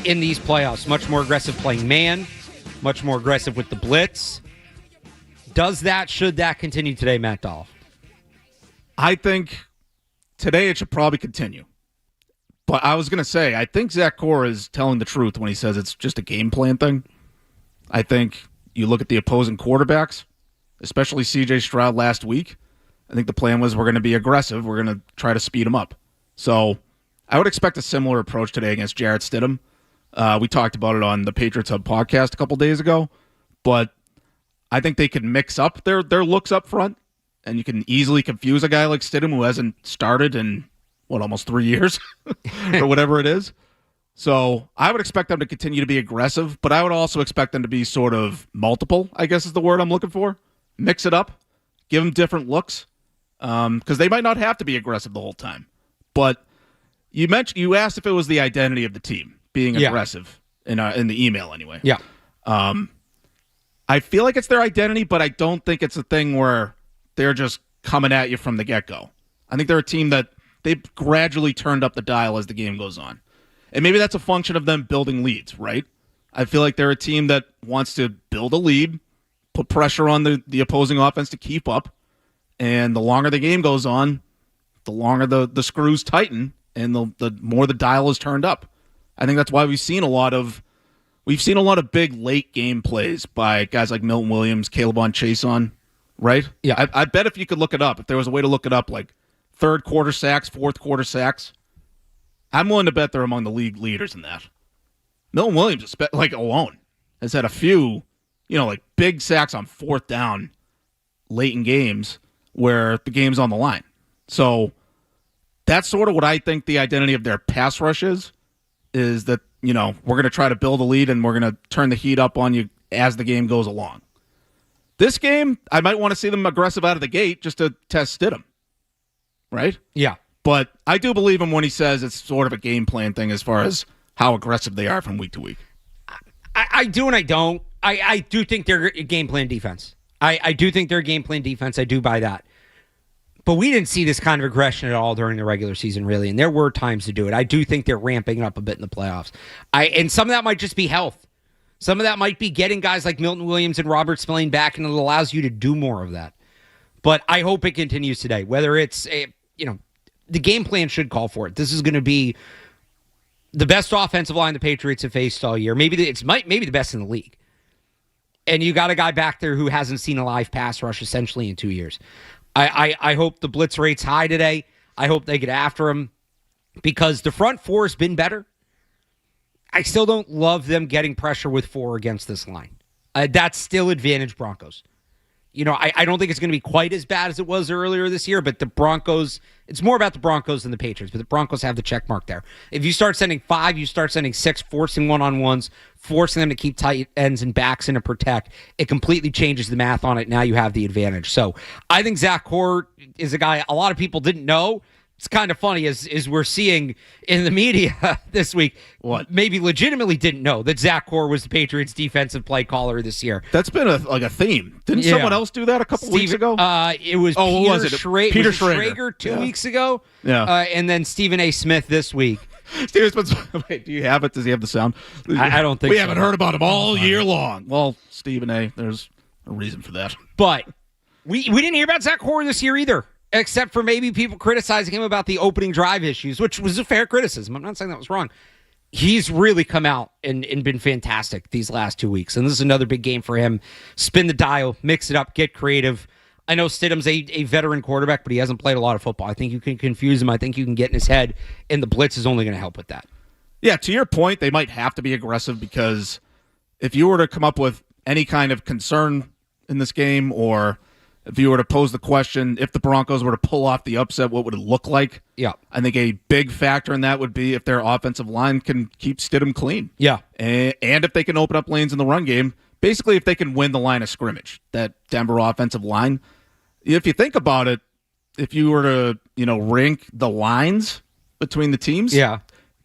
in these playoffs, much more aggressive playing man, much more aggressive with the blitz. Should that continue today, Matt Dolloff? I think today it should probably continue. But I was going to say, I think Zach Core is telling the truth when he says it's just a game plan thing. I think you look at the opposing quarterbacks, especially C.J. Stroud last week. I think the plan was we're going to be aggressive. We're going to try to speed him up. So I would expect a similar approach today against Jarrett Stidham. We talked about it on the Patriots Hub podcast a couple days ago. But I think they can mix up their looks up front, and you can easily confuse a guy like Stidham who hasn't started in, almost 3 years or whatever it is. So I would expect them to continue to be aggressive, but I would also expect them to be sort of multiple, I guess is the word I'm looking for. Mix it up, give them different looks, because they might not have to be aggressive the whole time. But you asked if it was the identity of the team being aggressive in the email anyway. Yeah. I feel like it's their identity, but I don't think it's a thing where they're just coming at you from the get-go. I think they're a team that they've gradually turned up the dial as the game goes on. And maybe that's a function of them building leads, right? I feel like they're a team that wants to build a lead, put pressure on the opposing offense to keep up, and the longer the game goes on, the longer the screws tighten, and the more the dial is turned up. I think that's why we've seen a lot of big late game plays by guys like Milton Williams, Caleb on Chason, right? Yeah. I bet if you could look it up, if there was a way to look it up, like third quarter sacks, fourth quarter sacks, I'm willing to bet they're among the league leaders in that. Milton Williams, alone, has had a few, like big sacks on fourth down late in games where the game's on the line. So that's sort of what I think the identity of their pass rush is that, we're going to try to build a lead and we're going to turn the heat up on you as the game goes along. This game, I might want to see them aggressive out of the gate just to test Stidham, right? Yeah. But I do believe him when he says it's sort of a game plan thing as far as how aggressive they are from week to week. I do and I don't. I do think they're a game plan defense. I do think they're a game plan defense. I do buy that. But we didn't see this kind of aggression at all during the regular season, really, and there were times to do it. I do think they're ramping up a bit in the playoffs. And some of that might just be health. Some of that might be getting guys like Milton Williams and Robert Spillane back, and it allows you to do more of that. But I hope it continues today, whether it's the game plan should call for it. This is going to be the best offensive line the Patriots have faced all year. Maybe the best in the league. And you got a guy back there who hasn't seen a live pass rush essentially in 2 years. I hope the blitz rate's high today. I hope they get after him because the front four has been better. I still don't love them getting pressure with 4 against this line. That's still advantage Broncos. I don't think it's going to be quite as bad as it was earlier this year, but the Broncos, it's more about the Broncos than the Patriots, but the Broncos have the check mark there. If you start sending 5, you start sending 6, forcing one-on-ones, forcing them to keep tight ends and backs in to protect, it completely changes the math on it. Now you have the advantage. So I think Zach Core is a guy a lot of people didn't know. It's kind of funny as we're seeing in the media this week, maybe legitimately didn't know that Zach Core was the Patriots defensive play caller this year. That's been a theme. Didn't someone else do that a couple weeks ago? It was Peter Schrager 2 weeks ago. Yeah. And then Stephen A. Smith this week. Stephen Smith, wait, do you have it? Does he have the sound? I don't think we haven't heard about him all year long. Well, Stephen A., there's a reason for that. But we didn't hear about Zach Core this year either. Except for maybe people criticizing him about the opening drive issues, which was a fair criticism. I'm not saying that was wrong. He's really come out and been fantastic these last 2 weeks. And this is another big game for him. Spin the dial, mix it up, get creative. I know Stidham's a veteran quarterback, but he hasn't played a lot of football. I think you can confuse him. I think you can get in his head, and the blitz is only going to help with that. Yeah, to your point, they might have to be aggressive because if you were to come up with any kind of concern in this game or if you were to pose the question, if the Broncos were to pull off the upset, what would it look like? Yeah. I think a big factor in that would be if their offensive line can keep Stidham clean. Yeah. And if they can open up lanes in the run game, basically if they can win the line of scrimmage, that Denver offensive line. If you think about it, if you were to, rank the lines between the teams,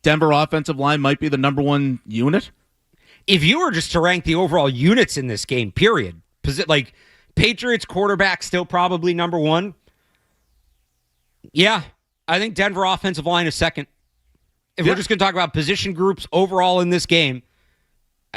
Denver offensive line might be the number one unit. If you were just to rank the overall units in this game, period, Patriots quarterback still probably number one. Yeah, I think Denver offensive line is second. If we're just going to talk about position groups overall in this game,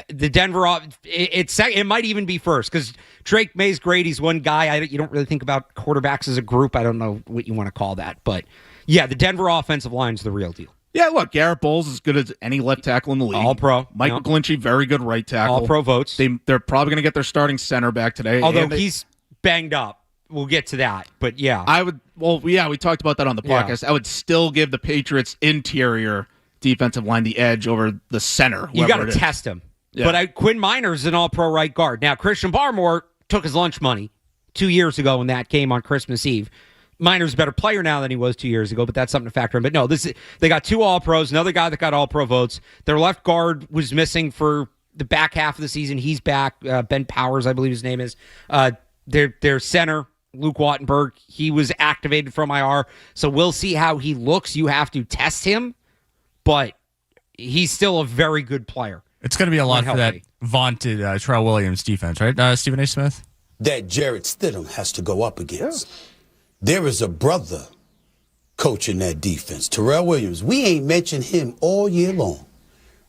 the Denver, it might even be first because Drake May's great. He's one guy. You don't really think about quarterbacks as a group. I don't know what you want to call that. But, yeah, the Denver offensive line is the real deal. Yeah, look, Garrett Bowles is as good as any left tackle in the league. All-pro. Mike McGlinchey, very good right tackle. All-pro votes. They're probably going to get their starting center back today. Although he's banged up. We'll get to that, but yeah. We talked about that on the podcast. Yeah. I would still give the Patriots' interior defensive line the edge over the center. You got to test him. Yeah. But Quinn Minor's an all-pro right guard. Now, Christian Barmore took his lunch money 2 years ago when that came on Christmas Eve. Minor's a better player now than he was 2 years ago, but that's something to factor in. But no, they got two all-pros, another guy that got all-pro votes. Their left guard was missing for the back half of the season. He's back. Ben Powers, I believe his name is. Their center, Luke Wattenberg, he was activated from IR, so we'll see how he looks. You have to test him, but he's still a very good player. It's going to be a lot for that vaunted Terrell Williams defense, right, Stephen A. Smith? That Jarrett Stidham has to go up against. Yeah. There is a brother coaching that defense, Terrell Williams. We ain't mentioned him all year long.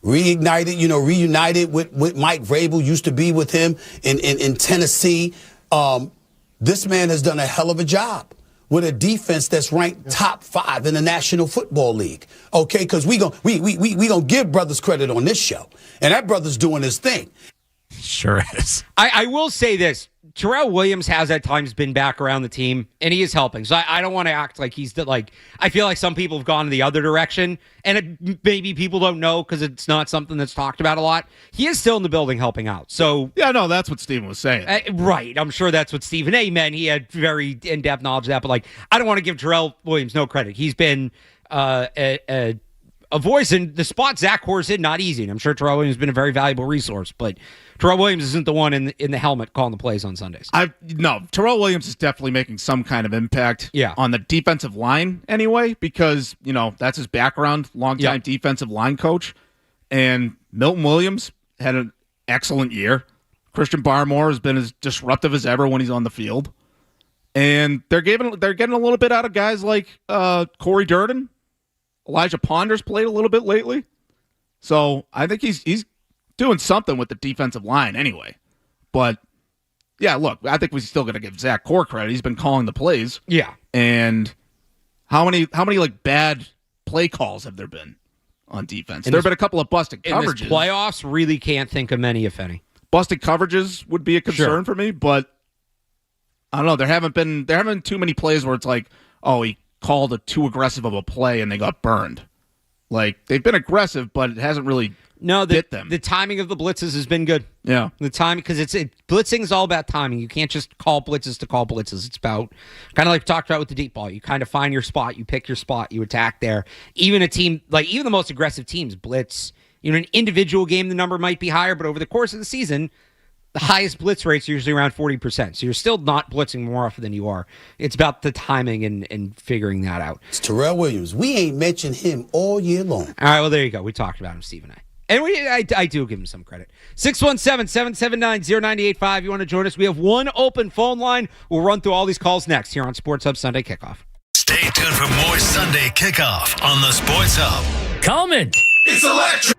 Reunited with Mike Vrabel, used to be with him in Tennessee. This man has done a hell of a job with a defense that's ranked top 5 in the National Football League. Okay, because we gonna give brothers credit on this show, and that brother's doing his thing. Sure is. I will say this: Terrell Williams has at times been back around the team, and he is helping. So I don't want to act like he's like. I feel like some people have gone in the other direction, and maybe people don't know because it's not something that's talked about a lot. He is still in the building helping out. So yeah, no, that's what Stephen was saying. Right. I'm sure that's what Stephen A. meant. He had very in-depth knowledge of that, but like, I don't want to give Terrell Williams no credit. He's been a voice in the spot Zach Horr's in, not easy. And I'm sure Terrell Williams has been a very valuable resource, but Terrell Williams isn't the one in the helmet calling the plays on Sundays. No, Terrell Williams is definitely making some kind of impact on the defensive line anyway, because, that's his background, longtime defensive line coach. And Milton Williams had an excellent year. Christian Barmore has been as disruptive as ever when he's on the field. And they're getting a little bit out of guys like Corey Durden. Elijah Ponder's played a little bit lately. So I think he's doing something with the defensive line anyway. But, yeah, look, I think we're still going to give Zach Core credit. He's been calling the plays. Yeah. And how many like bad play calls have there been on defense? There have been a couple of busted coverages. In this playoffs, really can't think of many, if any. Busted coverages would be a concern for me, but I don't know. There haven't been too many plays where it's like, oh, he called it too aggressive of a play and they got burned. Like, they've been aggressive, but it hasn't really hit them. The timing of the blitzes has been good. Yeah. The timing, because blitzing is all about timing. You can't just call blitzes to call blitzes. It's about, kind of like we talked about with the deep ball. You kind of find your spot, you pick your spot, you attack there. Even a team, like even the most aggressive teams blitz. In an individual game, the number might be higher, but over the course of the season, the highest blitz rates are usually around 40%. So you're still not blitzing more often than you are. It's about the timing and figuring that out. It's Terrell Williams. We ain't mentioned him all year long. All right, well, there you go. We talked about him, Steve and I. And I do give him some credit. 617-779-0985. You want to join us? We have one open phone line. We'll run through all these calls next here on Sports Hub Sunday Kickoff. Stay tuned for more Sunday Kickoff on the Sports Hub. Comment. It's electric.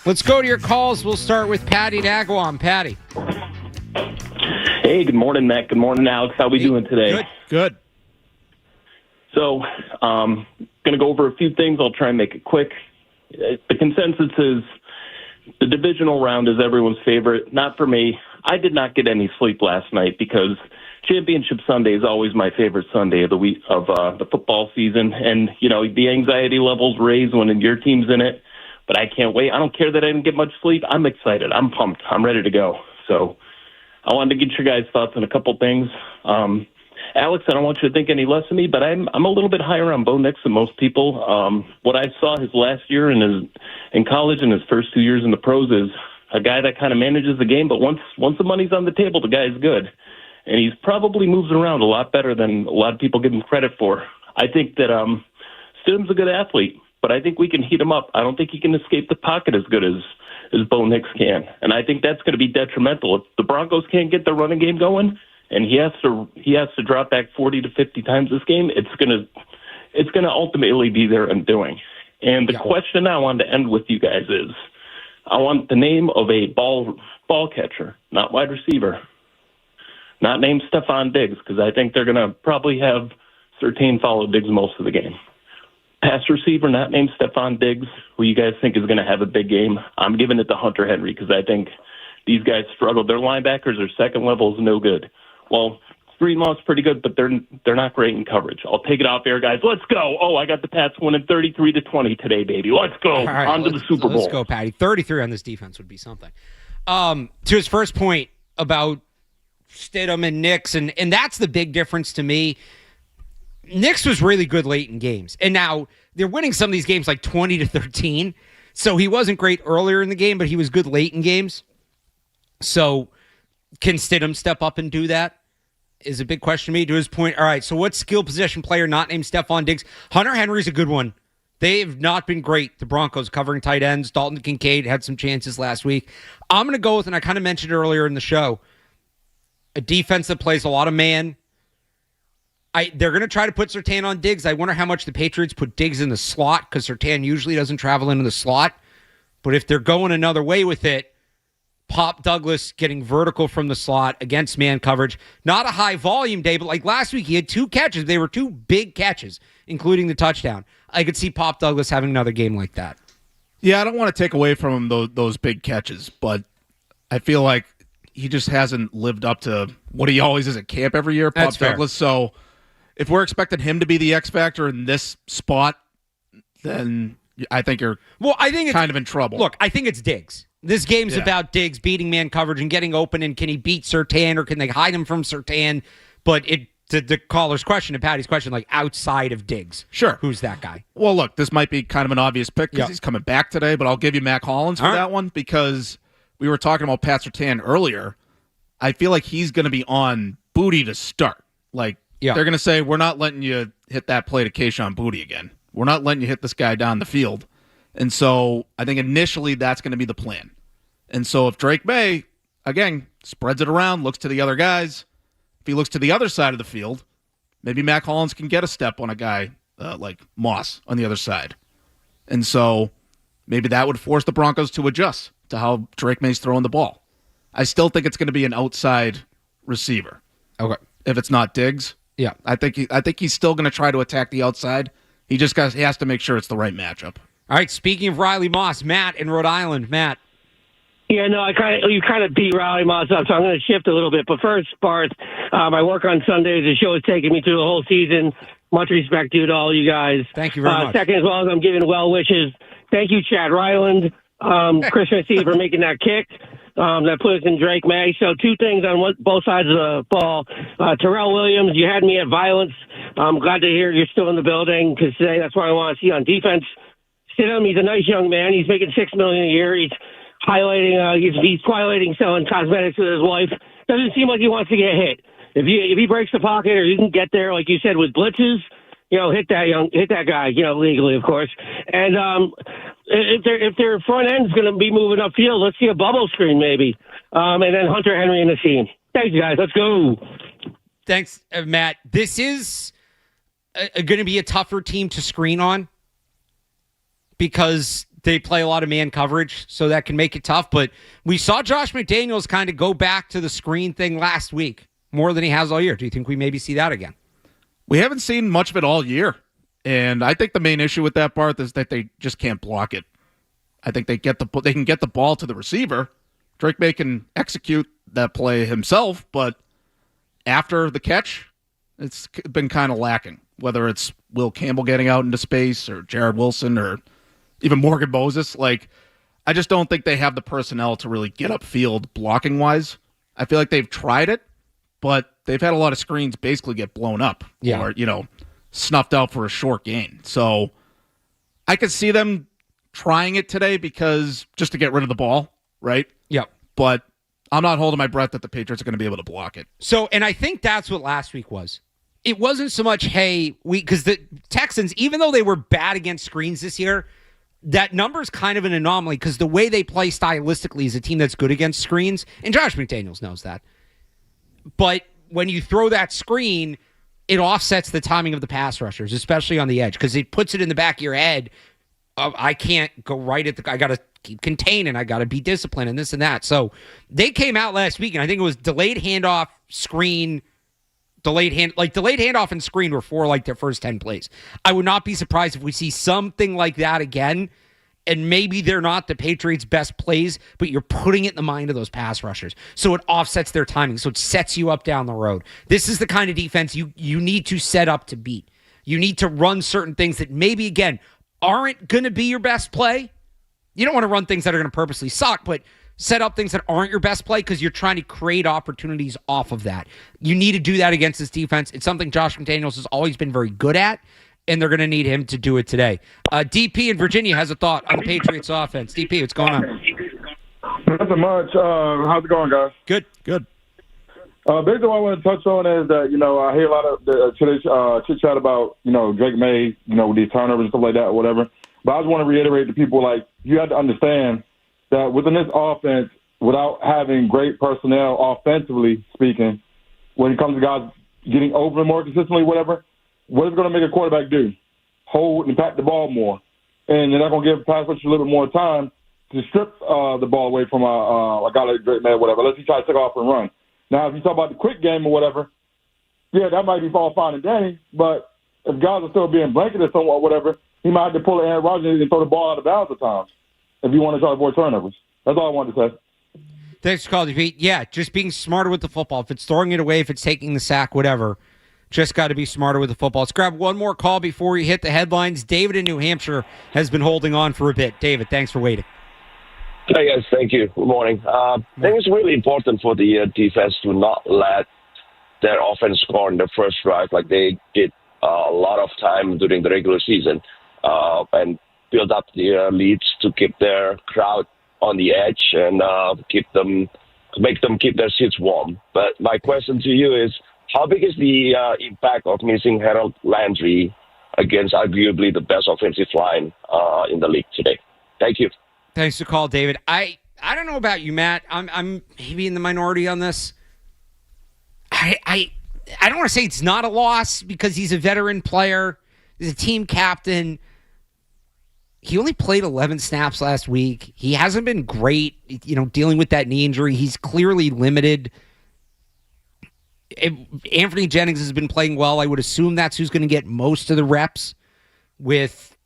Let's go to your calls. We'll start with Patty in Agawam. Patty. Hey, good morning, Matt. Good morning, Alex. How we doing today? Good. So, going to go over a few things. I'll try and make it quick. The consensus is the divisional round is everyone's favorite. Not for me. I did not get any sleep last night because Championship Sunday is always my favorite Sunday of the week of the football season. And, you know, the anxiety levels raise when your team's in it. But I can't wait. I don't care that I didn't get much sleep. I'm excited. I'm pumped. I'm ready to go. So I wanted to get your guys' thoughts on a couple things. Alex, I don't want you to think any less of me, but I'm a little bit higher on Bo Nix than most people. What I saw his last year in college and his first 2 years in the pros is a guy that kind of manages the game, but once the money's on the table, the guy's good. And he's probably moves around a lot better than a lot of people give him credit for. I think that Stidham's a good athlete, but I think we can heat him up. I don't think he can escape the pocket as good as Bo Nix can. And I think that's going to be detrimental. If the Broncos can't get the running game going and he has to drop back 40 to 50 times this game, it's going to ultimately be their undoing. And the question I wanted to end with you guys is, I want the name of a ball catcher, not wide receiver, not named Stephon Diggs, because I think they're going to probably have Surtain follow Diggs most of the game. Pass receiver, not named Stephon Diggs, who you guys think is going to have a big game. I'm giving it to Hunter Henry because I think these guys struggle. Their linebackers are second level is no good. Well, Greenlaw's pretty good, but they're not great in coverage. I'll take it off air, guys. Let's go. Oh, I got the Pats winning 33-20 today, baby. Let's go. All right, on to the Super Bowl. Let's go, Patty. 33 on this defense would be something. To his first point about Stidham and Nix, and that's the big difference to me. Nix was really good late in games, and now they're winning some of these games like 20-13. So he wasn't great earlier in the game, but he was good late in games. So can Stidham step up and do that? Is a big question to me. To his point, all right, so what skill position player not named Stephon Diggs? Hunter Henry's a good one. They've not been great, the Broncos, covering tight ends. Dalton Kincaid had some chances last week. I'm going to go with, and I kind of mentioned earlier in the show, a defense that plays a lot of man. They're going to try to put Surtain on Diggs. I wonder how much the Patriots put Diggs in the slot because Surtain usually doesn't travel into the slot. But if they're going another way with it, Pop Douglas getting vertical from the slot against man coverage. Not a high volume day, but like last week, he had 2 catches. They were 2 big catches, including the touchdown. I could see Pop Douglas having another game like that. Yeah, I don't want to take away from him those big catches, but I feel like he just hasn't lived up to what he always is at camp every year, Pop Douglas. So if we're expecting him to be the X factor in this spot, then I think you're kind of in trouble. Look, I think it's Diggs. This game's about Diggs beating man coverage and getting open, and can he beat Surtain or can they hide him from Surtain? But the caller's question, and Patty's question, like outside of Diggs. Sure. Who's that guy? Well, look, this might be kind of an obvious pick because he's coming back today, but I'll give you Mac Hollins for that one because we were talking about Pat Surtain earlier. I feel like he's going to be on Booty to start. Like, they're going to say, we're not letting you hit that play to Kayshon Boutte again. We're not letting you hit this guy down the field. And so I think initially that's going to be the plan. And so if Drake May, again, spreads it around, looks to the other guys, if he looks to the other side of the field, maybe Mac Hollins can get a step on a guy like Moss on the other side. And so maybe that would force the Broncos to adjust to how Drake May's throwing the ball. I still think it's going to be an outside receiver. Okay. If it's not Diggs. Yeah. I think he's still going to try to attack the outside. He has to make sure it's the right matchup. All right, speaking of Riley Moss, Matt in Rhode Island. Matt. Yeah, no, you kind of beat Riley Moss up, so I'm going to shift a little bit. But first, Barth, I work on Sundays. The show has taken me through the whole season. Much respect due to all you guys. Thank you very much. Second, as well as I'm giving well wishes, thank you, Chad Ryland, Christmas Eve for making that kick. That put us in Drake May. So 2 things on both sides of the ball. Terrell Williams, you had me at violence. I'm glad to hear you're still in the building because today that's what I want to see on defense. Stidham, he's a nice young man. He's making $6 million a year. He's highlighting, he's twilighting selling cosmetics with his wife. Doesn't seem like he wants to get hit. If he breaks the pocket or you can get there, like you said, with blitzes, hit that guy, legally, of course. And if their front end's going to be moving upfield, let's see a bubble screen maybe, and then Hunter Henry in the seam. Thanks, guys. Let's go. Thanks, Matt. This is going to be a tougher team to screen on because they play a lot of man coverage, so that can make it tough. But we saw Josh McDaniels kind of go back to the screen thing last week more than he has all year. Do you think we maybe see that again? We haven't seen much of it all year. And I think the main issue with that, Barth, is that they just can't block it. I think they can get the ball to the receiver. Drake May can execute that play himself, but after the catch, it's been kind of lacking. Whether it's Will Campbell getting out into space or Jared Wilson or even Morgan Moses, I just don't think they have the personnel to really get upfield blocking wise. I feel like they've tried it, but they've had a lot of screens basically get blown up or, snuffed out for a short gain. So I could see them trying it today because just to get rid of the ball, right? Yeah. But I'm not holding my breath that the Patriots are going to be able to block it. So, and I think that's what last week was. It wasn't so much, because the Texans, even though they were bad against screens this year, that number is kind of an anomaly because the way they play stylistically is a team that's good against screens, and Josh McDaniels knows that. But when you throw that screen, it offsets the timing of the pass rushers, especially on the edge, because it puts it in the back of your head. I can't go right at I got to keep containing. I got to be disciplined and this and that. So they came out last week, and I think it was delayed handoff, screen, delayed handoff and screen were for their first 10 plays. I would not be surprised if we see something like that again. And maybe they're not the Patriots' best plays, but you're putting it in the mind of those pass rushers. So it offsets their timing. So it sets you up down the road. This is the kind of defense you need to set up to beat. You need to run certain things that maybe, again, aren't going to be your best play. You don't want to run things that are going to purposely suck, but set up things that aren't your best play because you're trying to create opportunities off of that. You need to do that against this defense. It's something Josh McDaniels has always been very good at, and they're going to need him to do it today. DP in Virginia has a thought on the Patriots offense. DP, what's going on? Nothing much. How's it going, guys? Good. Basically, what I want to touch on is that, I hear a lot of chit-chat about, Drake May, with these turnovers and stuff like that or whatever. But I just want to reiterate to people, you have to understand that within this offense, without having great personnel offensively speaking, when it comes to guys getting open more consistently, whatever, what is going to make a quarterback do? Hold and pack the ball more. And you're not going to give pass rushers a little bit more time to strip the ball away from a guy like Drake May or whatever, unless he tries to take off and run. Now, if you talk about the quick game or whatever, yeah, that might be all fine and dandy, but if guys are still being blanketed somewhat or whatever, he might have to pull an Aaron Rodgers and throw the ball out of bounds at times if you want to try to avoid turnovers. That's all I wanted to say. Thanks for calling, Pete. Yeah, just being smarter with the football. If it's throwing it away, if it's taking the sack, whatever, just got to be smarter with the football. Let's grab one more call before we hit the headlines. David in New Hampshire has been holding on for a bit. David, thanks for waiting. Hey, guys. Thank you. Good morning. I think it's really important for the defense to not let their offense score in the first drive like they did a lot of time during the regular season and build up the leads to keep their crowd on the edge and make them keep their seats warm. But my question to you is, how big is the impact of missing Harold Landry against arguably the best offensive line in the league today? Thank you. Thanks for the call, David. I don't know about you, Matt. I'm maybe in the minority on this. I don't want to say it's not a loss because he's a veteran player. He's a team captain. He only played 11 snaps last week. He hasn't been great, dealing with that knee injury. He's clearly limited. Anthony Jennings has been playing well. I would assume that's who's going to get most of the reps with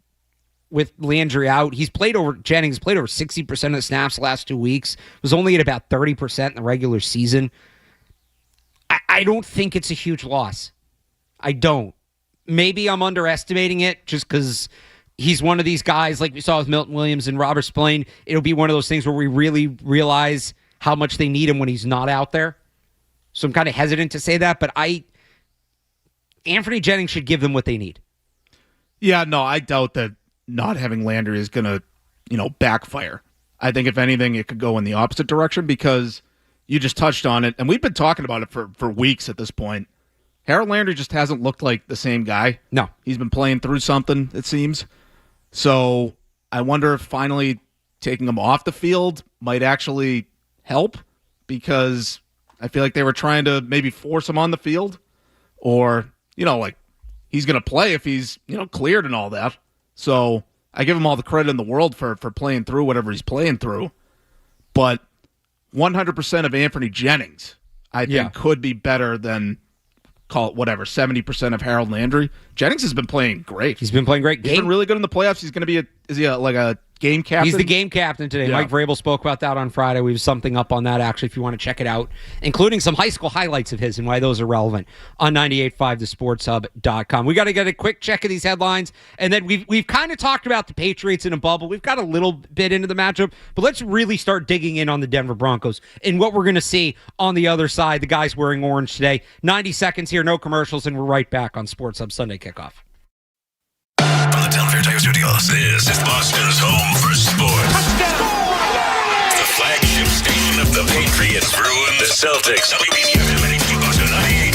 Landry out. Jennings played over 60% of the snaps the last 2 weeks. Was only at about 30% in the regular season. I don't think it's a huge loss. I don't. Maybe I'm underestimating it just because he's one of these guys like we saw with Milton Williams and Robert Spillane. It'll be one of those things where we really realize how much they need him when he's not out there. So I'm kind of hesitant to say that, but Anthony Jennings should give them what they need. Yeah, no, I doubt that not having Landry is going to, backfire. I think if anything, it could go in the opposite direction because you just touched on it, and we've been talking about it for weeks at this point. Harold Landry just hasn't looked like the same guy. No. He's been playing through something, it seems. So I wonder if finally taking him off the field might actually help, because I feel like they were trying to maybe force him on the field, or, like he's going to play if he's, cleared and all that. So I give him all the credit in the world for playing through whatever he's playing through. But 100% of Anthony Jennings, I think, could be better than, call it whatever, 70% of Harold Landry. Jennings has been playing great. He's been playing great. He's been really good in the playoffs. He's going to be like a game captain? He's the game captain today. Mike Vrabel spoke about that on Friday. We have something up on that, actually, if you want to check it out, including some high school highlights of his and why those are relevant on 98.5thesportshub.com. We got to get a quick check of these headlines, and then we've kind of talked about the Patriots in a bubble. We've got a little bit into the matchup, but let's really start digging in on the Denver Broncos and what we're going to see on the other side. The guys wearing orange today. 90 seconds here, no commercials, and we're right back on Sports Hub Sunday Kickoff. From the Town Fair Tiger Studios, this is Boston's home for sports. Touchdown! The flagship station of the Patriots, Bruins, the Celtics. WBCFM and HD Boston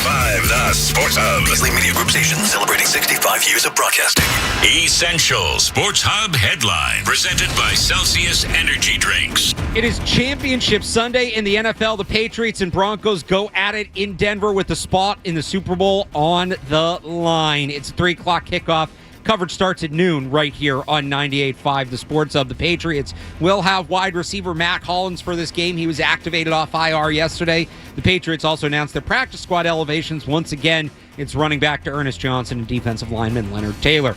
98.5, the Sports Hub. Leslie Media Group station celebrating 65 years of broadcasting. Essential Sports Hub headline presented by Celsius Energy Drinks. It is Championship Sunday in the NFL. The Patriots and Broncos go at it in Denver with the spot in the Super Bowl on the line. It's a 3 o'clock kickoff. Coverage starts at noon right here on 98.5 The Sports Hub. The Patriots will have wide receiver Matt Collins for this game. He was activated off IR yesterday. The Patriots also announced their practice squad elevations. Once again, it's running back to Ernest Johnson and defensive lineman Leonard Taylor.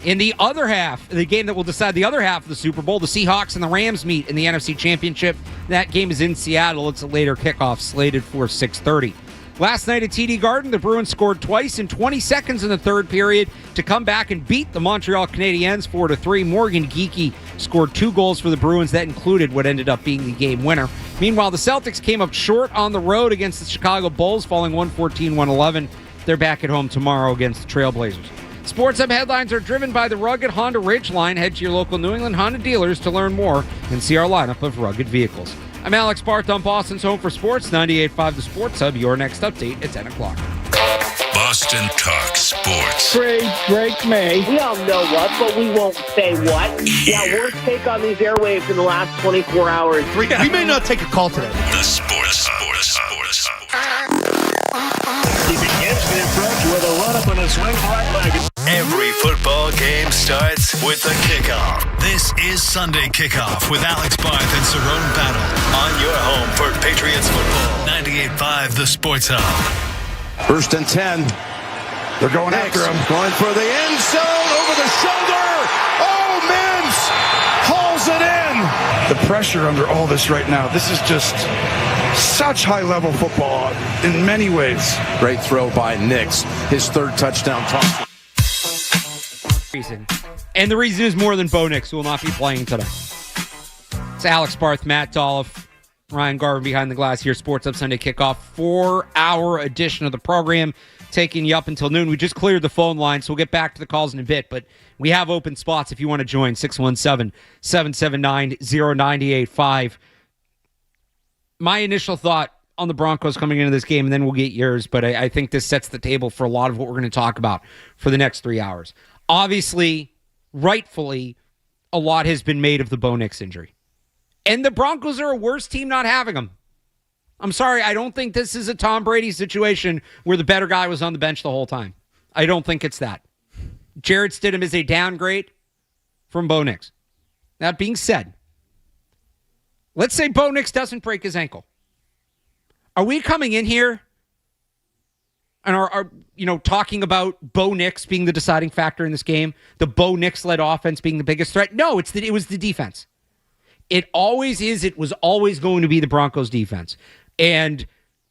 In the other half, the game that will decide the other half of the Super Bowl, the Seahawks and the Rams meet in the NFC Championship. That game is in Seattle. It's a later kickoff slated for 6:30. Last night at TD Garden, the Bruins scored twice in 20 seconds in the third period to come back and beat the Montreal Canadiens 4-3. Morgan Geekie scored 2 goals for the Bruins. That included what ended up being the game winner. Meanwhile, the Celtics came up short on the road against the Chicago Bulls, falling 114-111. They're back at home tomorrow against the Trailblazers. Sports Hub headlines are driven by the rugged Honda Ridgeline. Head to your local New England Honda dealers to learn more and see our lineup of rugged vehicles. I'm Alex Barth on Boston's Home for Sports, 98.5 The Sports Hub. Your next update at 10 o'clock. Boston Talk Sports. Trade Drake May. We all know what, but we won't say what. Yeah, worst take on these airwaves in the last 24 hours. We may not take a call today. The Sports Hub. He begins the approach with a run-up and a swing right leg. Every football game starts with the kickoff. This is Sunday Kickoff with Alex Barth and Cerrone Battle on your home for Patriots football. 98.5 The Sports Hub. 1st and 10. They're going after him. Going for the end zone over the shoulder. Oh, Mims hauls it in. The pressure under all this right now. This is just such high-level football in many ways. Great throw by Nix. His 3rd touchdown toss. And the reason is more than Bo Nix, who will not be playing today. It's Alex Barth, Matt Dolloff, Ryan Garvin behind the glass here. Sports Up Sunday Kickoff, 4-hour edition of the program, taking you up until noon. We just cleared the phone line, so we'll get back to the calls in a bit, but we have open spots if you want to join. 617-779-0985. My initial thought on the Broncos coming into this game, and then we'll get yours, but I think this sets the table for a lot of what we're going to talk about for the next 3 hours. Obviously, rightfully, a lot has been made of the Bo Nix injury. And the Broncos are a worse team not having him. I'm sorry, I don't think this is a Tom Brady situation where the better guy was on the bench the whole time. I don't think it's that. Jarrett Stidham is a downgrade from Bo Nix. That being said, let's say Bo Nix doesn't break his ankle. Are we coming in here and are talking about Bo Nix being the deciding factor in this game, the Bo Nix-led offense being the biggest threat? No, it was the defense. It always is. It was always going to be the Broncos' defense. And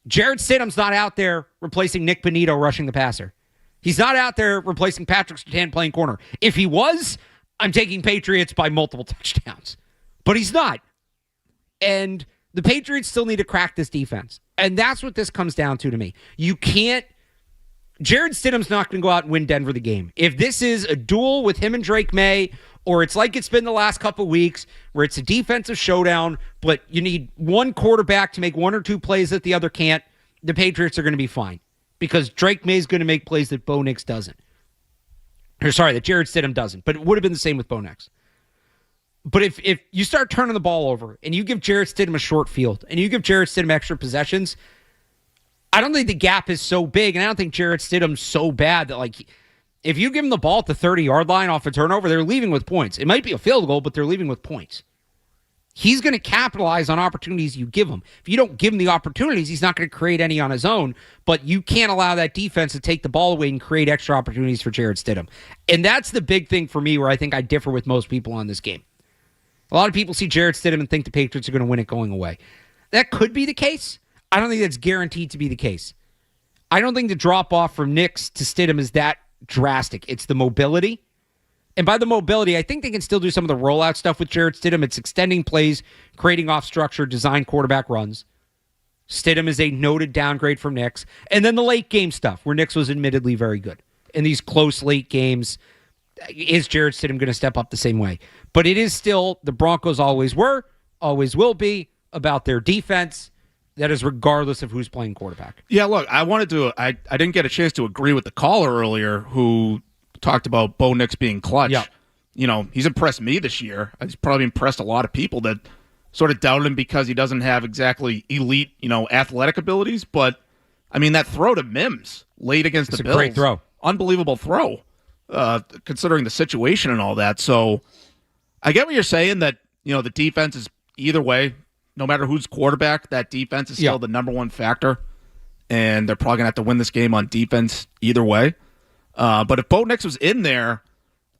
Jarrett Stidham's not out there replacing Nick Bonito rushing the passer. He's not out there replacing Patrick Surtain playing corner. If he was, I'm taking Patriots by multiple touchdowns. But he's not. And the Patriots still need to crack this defense. And that's what this comes down to me. You can't. Jarrett Stidham's not going to go out and win Denver the game. If this is a duel with him and Drake May, or it's like it's been the last couple weeks where it's a defensive showdown, but you need one quarterback to make 1 or 2 plays that the other can't, the Patriots are going to be fine. Because Drake May is going to make plays that Bo Nix doesn't. Or sorry, that Jarrett Stidham doesn't. But it would have been the same with Bo Nix. But if you start turning the ball over and you give Jarrett Stidham a short field and you give Jarrett Stidham extra possessions, I don't think the gap is so big, and I don't think Jarrett Stidham's so bad that, like, if you give him the ball at the 30-yard line off a turnover, they're leaving with points. It might be a field goal, but they're leaving with points. He's going to capitalize on opportunities you give him. If you don't give him the opportunities, he's not going to create any on his own, but you can't allow that defense to take the ball away and create extra opportunities for Jarrett Stidham. And that's the big thing for me where I think I differ with most people on this game. A lot of people see Jarrett Stidham and think the Patriots are going to win it going away. That could be the case. I don't think that's guaranteed to be the case. I don't think the drop-off from Nix to Stidham is that drastic. It's the mobility. And by the mobility, I think they can still do some of the rollout stuff with Jarrett Stidham. It's extending plays, creating off-structure, design quarterback runs. Stidham is a noted downgrade from Nix. And then the late game stuff, where Nix was admittedly very good. In these close late games, is Jarrett Stidham going to step up the same way? But it is still, the Broncos always were, always will be, about their defense. That is regardless of who's playing quarterback. Yeah, look, I didn't get a chance to agree with the caller earlier who talked about Bo Nix being clutch. Yeah. You know, he's impressed me this year. He's probably impressed a lot of people that sort of doubted him because he doesn't have exactly elite, athletic abilities. But, I mean, that throw to Mims late against the Bills. It's a great throw. Unbelievable throw, considering the situation and all that. So I get what you're saying that, the defense is either way. No matter who's quarterback, that defense is still the number one factor. And they're probably going to have to win this game on defense either way. But if Bo Nix was in there,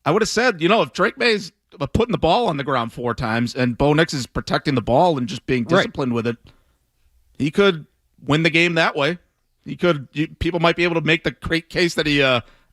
I would have said, if Drake May's putting the ball on the ground 4 times and Bo Nix is protecting the ball and just being disciplined with it, he could win the game that way. People might be able to make the great case that he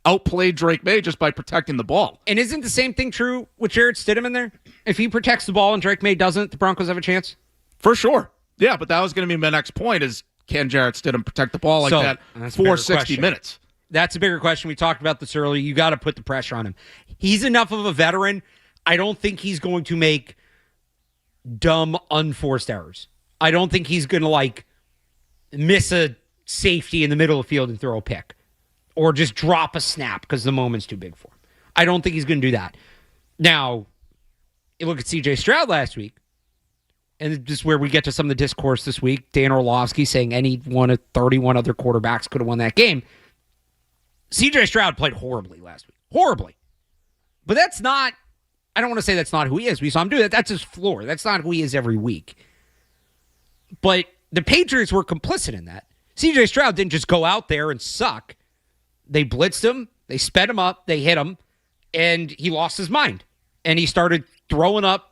outplayed Drake May just by protecting the ball. And isn't the same thing true with Jarrett Stidham in there? If he protects the ball and Drake May doesn't, the Broncos have a chance? For sure. Yeah, but that was going to be my next point is, can Jarrett Stidham protect the ball like that for 60 minutes? That's a bigger question. We talked about this earlier. You got to put the pressure on him. He's enough of a veteran. I don't think he's going to make dumb, unforced errors. I don't think he's going to, miss a safety in the middle of the field and throw a pick. Or just drop a snap because the moment's too big for him. I don't think he's going to do that. Now, you look at C.J. Stroud last week. And this is where we get to some of the discourse this week. Dan Orlovsky saying any one of 31 other quarterbacks could have won that game. C.J. Stroud played horribly last week. Horribly. But that's not, I don't want to say that's not who he is. We saw him do that. That's his floor. That's not who he is every week. But the Patriots were complicit in that. C.J. Stroud didn't just go out there and suck. They blitzed him. They sped him up. They hit him. And he lost his mind. And he started throwing up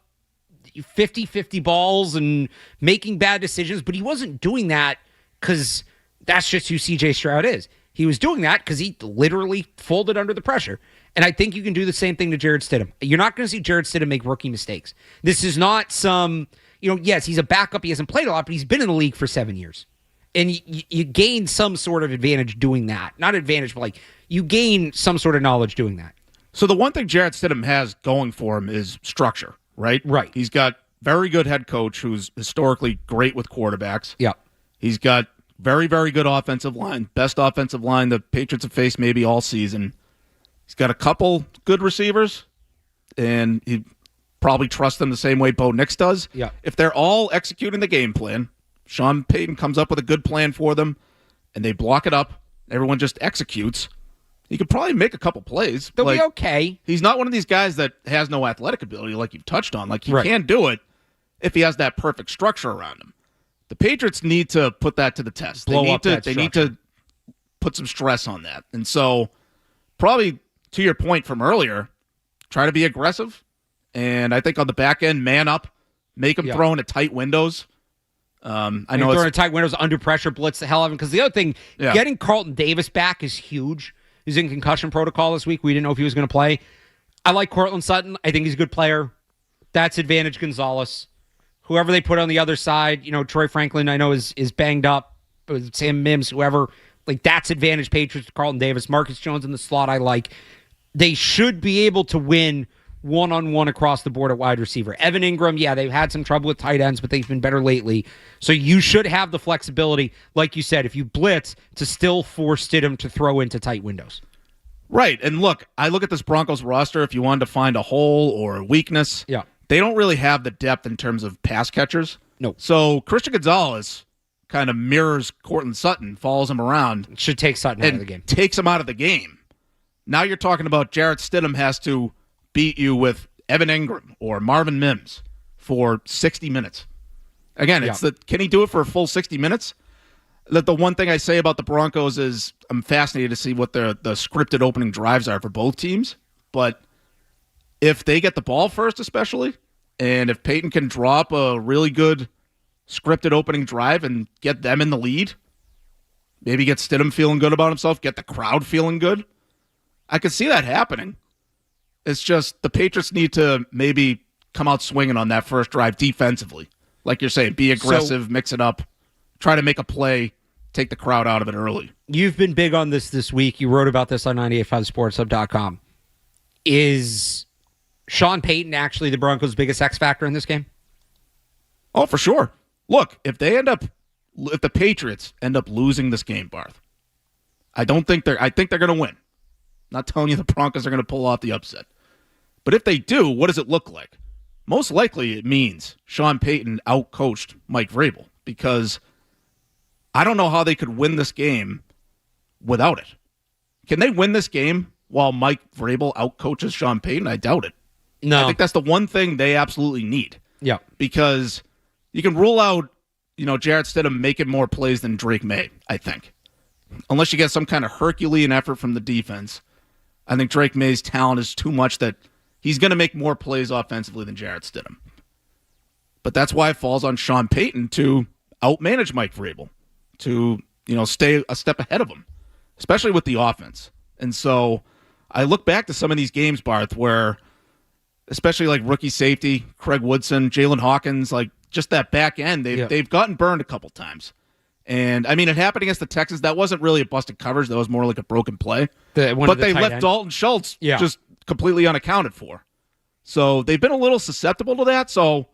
50-50 balls and making bad decisions, but he wasn't doing that because that's just who C.J. Stroud is. He was doing that because he literally folded under the pressure. And I think you can do the same thing to Jarrett Stidham. You're not going to see Jarrett Stidham make rookie mistakes. This is not some, yes, he's a backup. He hasn't played a lot, but he's been in the league for 7 years. And you gain some sort of advantage doing that. Not advantage, but you gain some sort of knowledge doing that. So the one thing Jarrett Stidham has going for him is structure. Right? Right. He's got very good head coach who's historically great with quarterbacks. Yeah. He's got very, very good offensive line. Best offensive line the Patriots have faced maybe all season. He's got a couple good receivers, and he probably trusts them the same way Bo Nix does. Yeah. If they're all executing the game plan, Sean Payton comes up with a good plan for them, and they block it up, everyone just executes. He could probably make a couple plays. They'll be okay. He's not one of these guys that has no athletic ability like you've touched on. He right. can do it if he has that perfect structure around him. The Patriots need to put that to the test. They need to put some stress on that. And so probably to your point from earlier, try to be aggressive. And I think on the back end, man up, make him throw into tight windows. I know throwing tight windows under pressure, blitz the hell out of him. Because the other thing, getting Carlton Davis back is huge. He's in concussion protocol this week. We didn't know if he was going to play. I like Cortland Sutton. I think he's a good player. That's advantage Gonzalez. Whoever they put on the other side, Troy Franklin, I know is banged up. Sam Mims, whoever. That's advantage Patriots. Carlton Davis. Marcus Jones in the slot I like. They should be able to win one-on-one across the board at wide receiver. Evan Ingram, they've had some trouble with tight ends, but they've been better lately. So you should have the flexibility, like you said, if you blitz, to still force Stidham to throw into tight windows. Right. And look, I look at this Broncos roster. If you wanted to find a hole or a weakness, they don't really have the depth in terms of pass catchers. No. So Christian Gonzalez kind of mirrors Cortland Sutton, follows him around. Should take Sutton out of the game. Takes him out of the game. Now you're talking about Jarrett Stidham has to beat you with Evan Ingram or Marvin Mims for 60 minutes. Again, can he do it for a full 60 minutes? The one thing I say about the Broncos is I'm fascinated to see what the scripted opening drives are for both teams. But if they get the ball first, especially, and if Peyton can drop a really good scripted opening drive and get them in the lead, maybe get Stidham feeling good about himself, get the crowd feeling good, I could see that happening. It's just the Patriots need to maybe come out swinging on that first drive defensively. Like you're saying, be aggressive, mix it up, try to make a play, take the crowd out of it early. You've been big on this week. You wrote about this on 985sportshub.com. Is Sean Payton actually the Broncos' biggest X factor in this game? Oh, for sure. Look, if the Patriots end up losing this game, Barth, I think they're going to win. Not telling you the Broncos are going to pull off the upset. But if they do, what does it look like? Most likely it means Sean Payton outcoached Mike Vrabel, because I don't know how they could win this game without it. Can they win this game while Mike Vrabel outcoaches Sean Payton? I doubt it. No. I think that's the one thing they absolutely need. Yeah. Because you can rule out, Jarrett Stidham making more plays than Drake May, I think. Unless you get some kind of Herculean effort from the defense. I think Drake May's talent is too much that he's going to make more plays offensively than Jarrett Stidham. But that's why it falls on Sean Payton to outmanage Mike Vrabel, to stay a step ahead of him, especially with the offense. And so I look back to some of these games, Barth, where especially like rookie safety, Craig Woodson, Jalen Hawkins, like just that back end, they've gotten burned a couple times. And, I mean, it happened against the Texans. That wasn't really a busted coverage. That was more like a broken play. But they left Dalton Schultz just completely unaccounted for. So they've been a little susceptible to that. So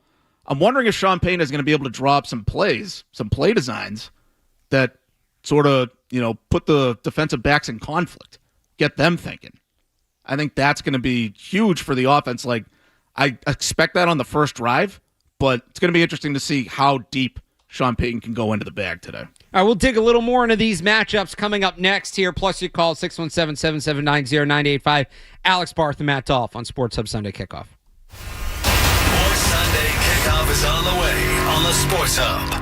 I'm wondering if Sean Payton is going to be able to draw up some plays, some play designs that sort of, put the defensive backs in conflict, get them thinking. I think that's going to be huge for the offense. Like, I expect that on the first drive, but it's going to be interesting to see how deep Sean Payton can go into the bag today. All right, we'll dig a little more into these matchups coming up next here. Plus, you call 617-779-0985. Alex Barth and Matt Dolloff on Sports Hub Sunday Kickoff. More Sunday Kickoff is on the way on the Sports Hub.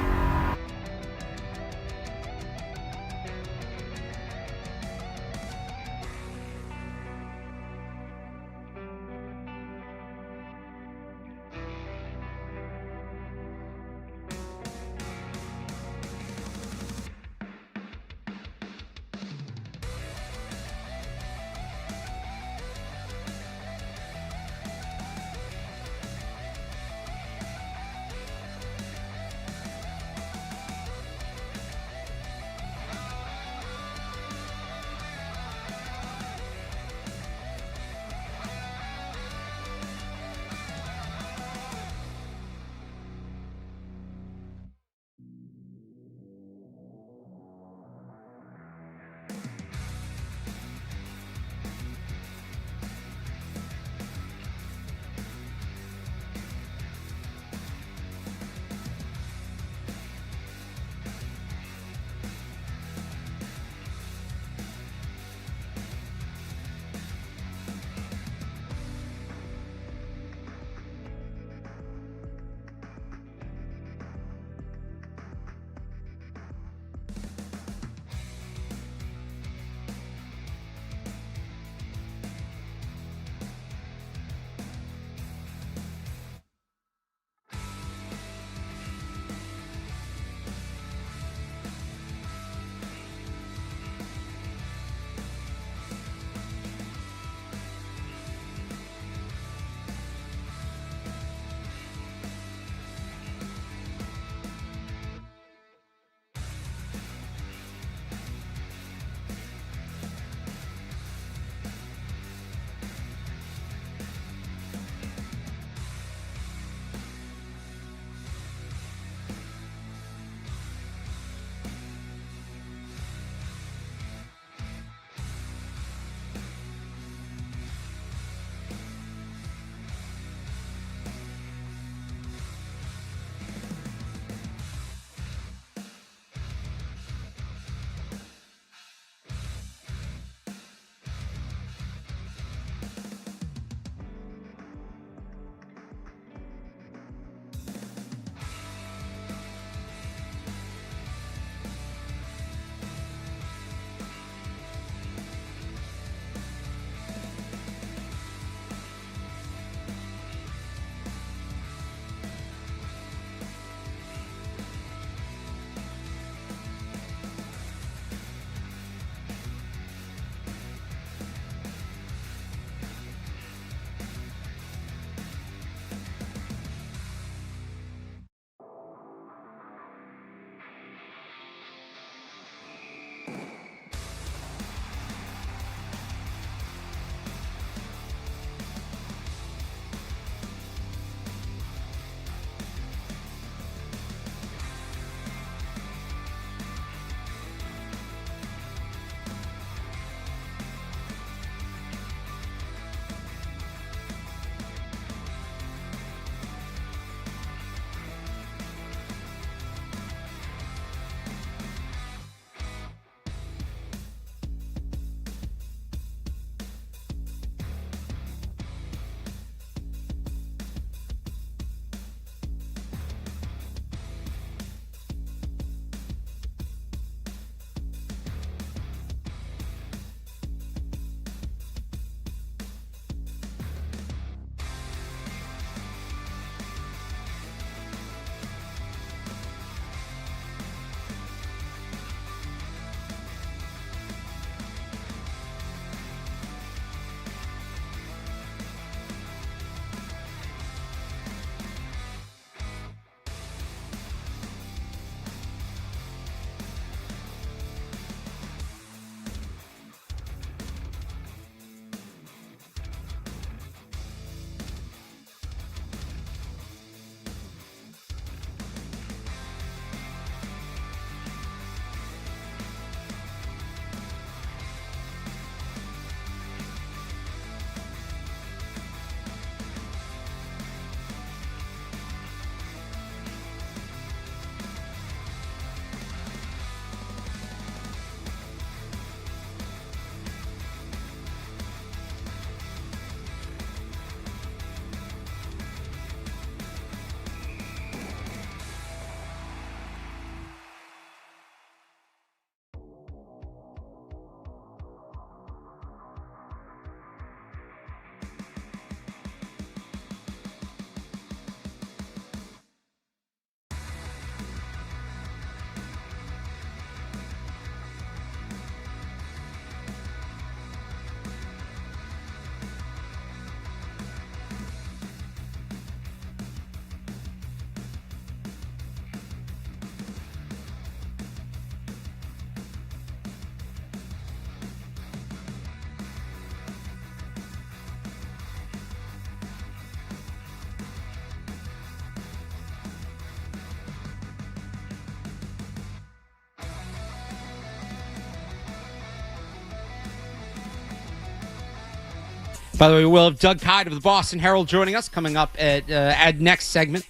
By the way, we'll have Doug Kyde of the Boston Herald joining us coming up at next segment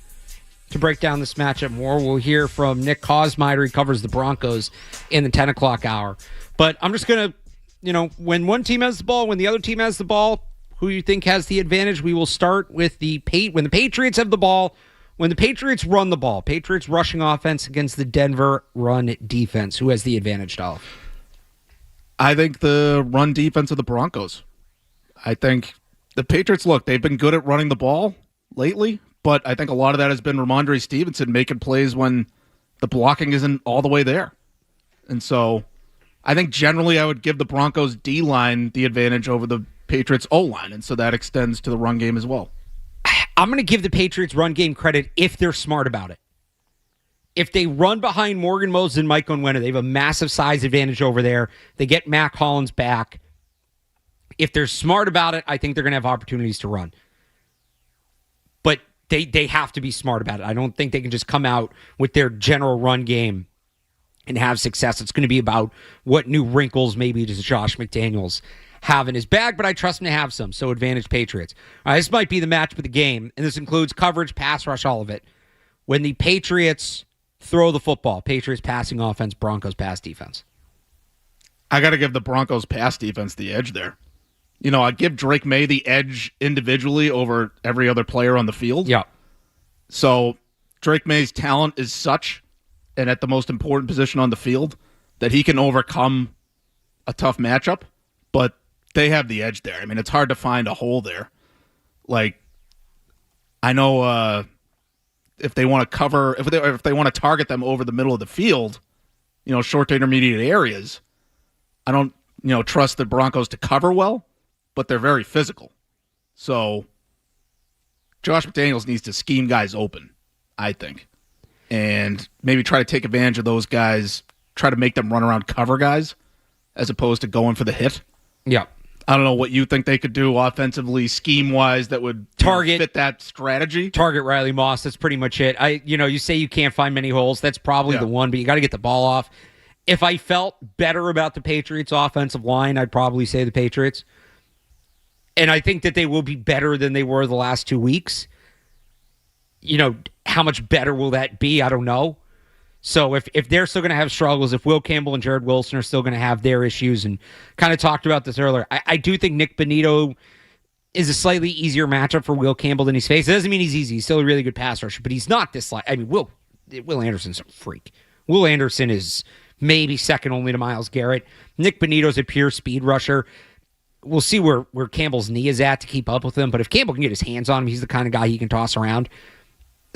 to break down this matchup more. We'll hear from Nick Kosmider. He covers the Broncos in the 10 o'clock hour. But I'm just going to, when one team has the ball, when the other team has the ball, who you think has the advantage? We will start with when the Patriots have the ball, when the Patriots run the ball, Patriots rushing offense against the Denver run defense. Who has the advantage, Dolph? I think the run defense of the Broncos. I think the Patriots, they've been good at running the ball lately, but I think a lot of that has been Ramondre Stevenson making plays when the blocking isn't all the way there. And so I think generally I would give the Broncos D-line the advantage over the Patriots O-line, and so that extends to the run game as well. I'm going to give the Patriots run game credit if they're smart about it. If they run behind Morgan Moses and Mike Onwena, they have a massive size advantage over there. They get Mac Hollins back. If they're smart about it, I think they're going to have opportunities to run. But they have to be smart about it. I don't think they can just come out with their general run game and have success. It's going to be about what new wrinkles maybe does Josh McDaniels have in his bag, but I trust him to have some. So advantage Patriots. All right, this might be the match of the game, and this includes coverage, pass rush, all of it. When the Patriots throw the football, Patriots passing offense, Broncos pass defense. I got to give the Broncos pass defense the edge there. I give Drake May the edge individually over every other player on the field. Yeah. So Drake May's talent is such, and at the most important position on the field, that he can overcome a tough matchup, but they have the edge there. I mean, it's hard to find a hole there. I know if they want to cover, if they want to target them over the middle of the field, short to intermediate areas, I don't, trust the Broncos to cover well, but they're very physical. So Josh McDaniels needs to scheme guys open, I think, and maybe try to take advantage of those guys, try to make them run around cover guys as opposed to going for the hit. Yeah. I don't know what you think they could do offensively, scheme-wise, that would fit that strategy. Target Riley Moss. That's pretty much it. You say you can't find many holes. That's probably the one, but you got to get the ball off. If I felt better about the Patriots' offensive line, I'd probably say the Patriots. And I think that they will be better than they were the last 2 weeks. How much better will that be? I don't know. So if they're still going to have struggles, if Will Campbell and Jared Wilson are still going to have their issues, and kind of talked about this earlier, I do think Nick Bonito is a slightly easier matchup for Will Campbell than he's faced. It doesn't mean he's easy. He's still a really good pass rusher, but he's not this like. I mean, Will Anderson's a freak. Will Anderson is maybe second only to Myles Garrett. Nick Bonito's a pure speed rusher. We'll see where Campbell's knee is at to keep up with him, but if Campbell can get his hands on him, he's the kind of guy he can toss around.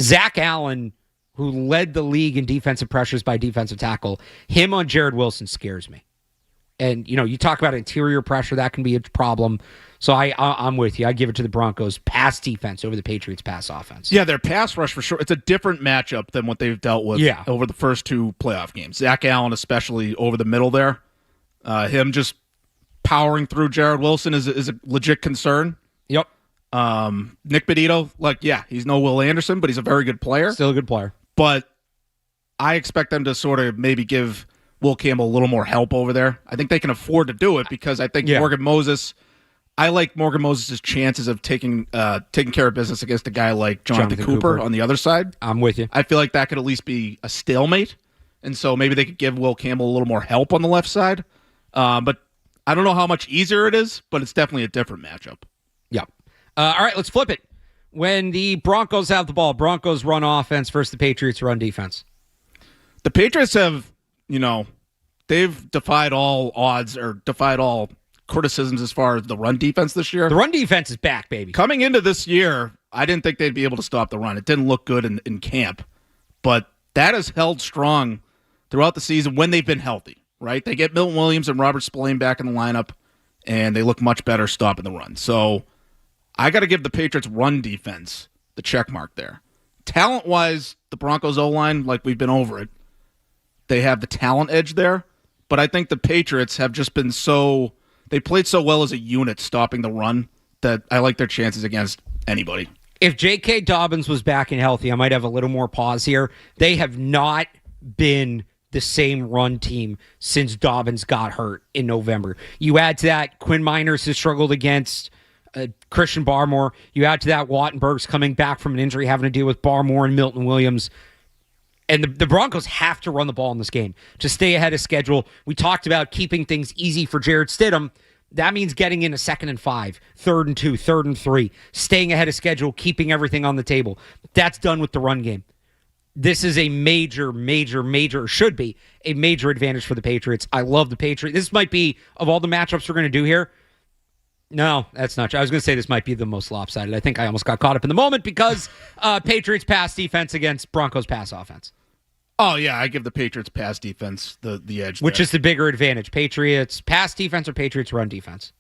Zach Allen, who led the league in defensive pressures by defensive tackle, him on Jared Wilson scares me. And, you talk about interior pressure, that can be a problem. So I'm with you. I give it to the Broncos pass defense over the Patriots pass offense. Yeah, their pass rush for sure. It's a different matchup than what they've dealt with over the first two playoff games. Zach Allen, especially over the middle there. Him just powering through Jared Wilson is a legit concern. Yep. Nick Bonito, he's no Will Anderson, but he's a very good player. Still a good player. But I expect them to sort of maybe give Will Campbell a little more help over there. I think they can afford to do it because I think Morgan Moses, I like Morgan Moses' chances of taking care of business against a guy like Jonathan Cooper on the other side. I'm with you. I feel like that could at least be a stalemate. And so maybe they could give Will Campbell a little more help on the left side. But I don't know how much easier it is, but it's definitely a different matchup. Yeah. All right, let's flip it. When the Broncos have the ball, Broncos run offense versus the Patriots run defense. The Patriots have, they've defied all odds or defied all criticisms as far as the run defense this year. The run defense is back, baby. Coming into this year, I didn't think they'd be able to stop the run. It didn't look good in camp, but that has held strong throughout the season when they've been healthy, right? They get Milton Williams and Robert Spillane back in the lineup, and they look much better stopping the run. So I got to give the Patriots run defense the check mark there. Talent-wise, the Broncos O-line, we've been over it, they have the talent edge there, but I think the Patriots have just been they played so well as a unit stopping the run that I like their chances against anybody. If J.K. Dobbins was back and healthy, I might have a little more pause here. They have not been the same run team since Dobbins got hurt in November. You add to that, Quinn Miners has struggled against Christian Barmore. You add to that Wattenberg's coming back from an injury, having to deal with Barmore and Milton Williams. And the Broncos have to run the ball in this game to stay ahead of schedule. We talked about keeping things easy for Jarrett Stidham. That means getting in a 2nd and 5, 3rd and 2, 3rd and 3, staying ahead of schedule, keeping everything on the table. That's done with the run game. This is a major, should be a major advantage for the Patriots. I love the Patriots. This might be, of all the matchups we're going to do here, no, that's not true. I was going to say this might be the most lopsided. I think I almost got caught up in the moment because Patriots pass defense against Broncos pass offense. Oh, yeah, I give the Patriots pass defense the edge Which there. is the bigger advantage, Patriots pass defense or Patriots run defense?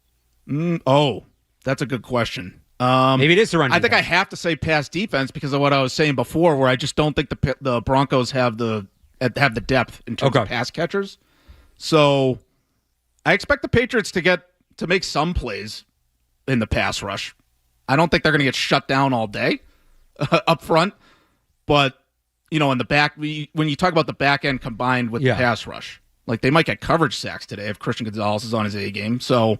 That's a good question. Maybe it is the run defense. I think I have to say pass defense because of what I was saying before, where I just don't think the Broncos have the depth in terms of pass catchers. So I expect the Patriots to make some plays in the pass rush. I don't think they're going to get shut down all day up front, but in the back, when you talk about the back end combined with the pass rush, like they might get coverage sacks today if Christian Gonzalez is on his A game. So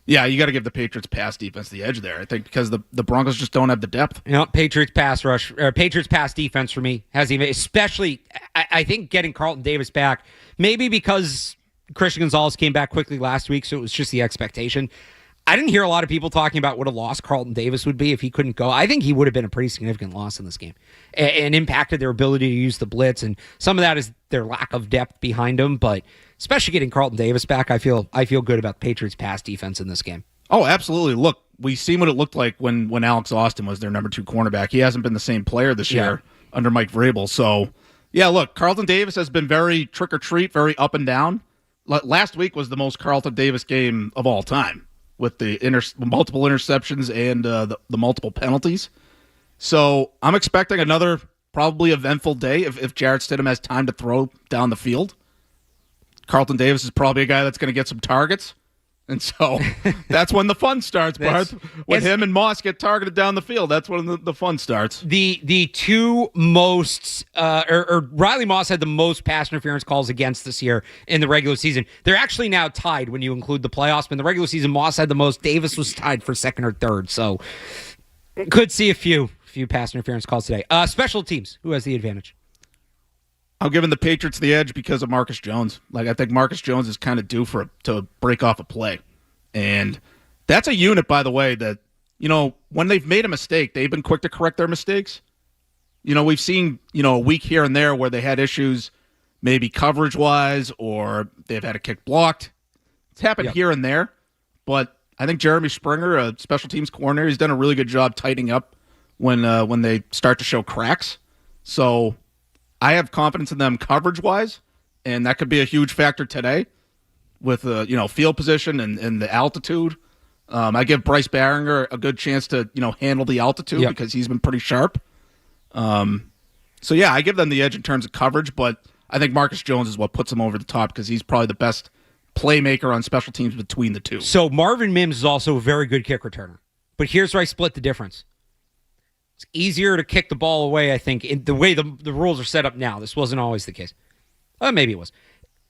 yeah, you got to give the Patriots pass defense the edge there, I think, because the Broncos just don't have the depth. Patriots pass rush, or Patriots pass defense for me has even, especially, I think getting Carlton Davis back, maybe because Christian Gonzalez came back quickly last week, so it was just the expectation. I didn't hear a lot of people talking about what a loss Carlton Davis would be if he couldn't go. I think he would have been a pretty significant loss in this game and impacted their ability to use the blitz, and some of that is their lack of depth behind them, but especially getting Carlton Davis back, I feel good about the Patriots pass defense in this game. Oh, absolutely. Look, we've seen what it looked like when Alex Austin was their number 2 cornerback. He hasn't been the same player this year under Mike Vrabel. So, yeah, look, Carlton Davis has been very trick-or-treat, very up and down. Last week was the most Carlton Davis game of all time with the multiple interceptions and the multiple penalties. So I'm expecting another probably eventful day if Jarrett Stidham has time to throw down the field. Carlton Davis is probably a guy that's going to get some targets. And so that's when the fun starts, Barth. When him and Moss get targeted down the field, that's when the fun starts. The two most, or Riley Moss had the most pass interference calls against this year in the regular season. They're actually now tied when you include the playoffs. But in the regular season, Moss had the most. Davis was tied for 2nd or 3rd. So could see a few pass interference calls today. Special teams, who has the advantage? I'm giving the Patriots the edge because of Marcus Jones. I think Marcus Jones is kind of due to break off a play. And that's a unit, by the way, that, when they've made a mistake, they've been quick to correct their mistakes. We've seen, a week here and there where they had issues maybe coverage-wise or they've had a kick blocked. It's happened here and there. But I think Jeremy Springer, a special teams coordinator, he's done a really good job tightening up when they start to show cracks. So I have confidence in them coverage-wise, and that could be a huge factor today with field position and the altitude. I give Bryce Barringer a good chance to handle the altitude because he's been pretty sharp. So yeah, I give them the edge in terms of coverage, but I think Marcus Jones is what puts him over the top because he's probably the best playmaker on special teams between the two. So Marvin Mims is also a very good kick returner, but here's where I split the difference. It's easier to kick the ball away, I think, in the way the rules are set up now. This wasn't always the case. Maybe it was.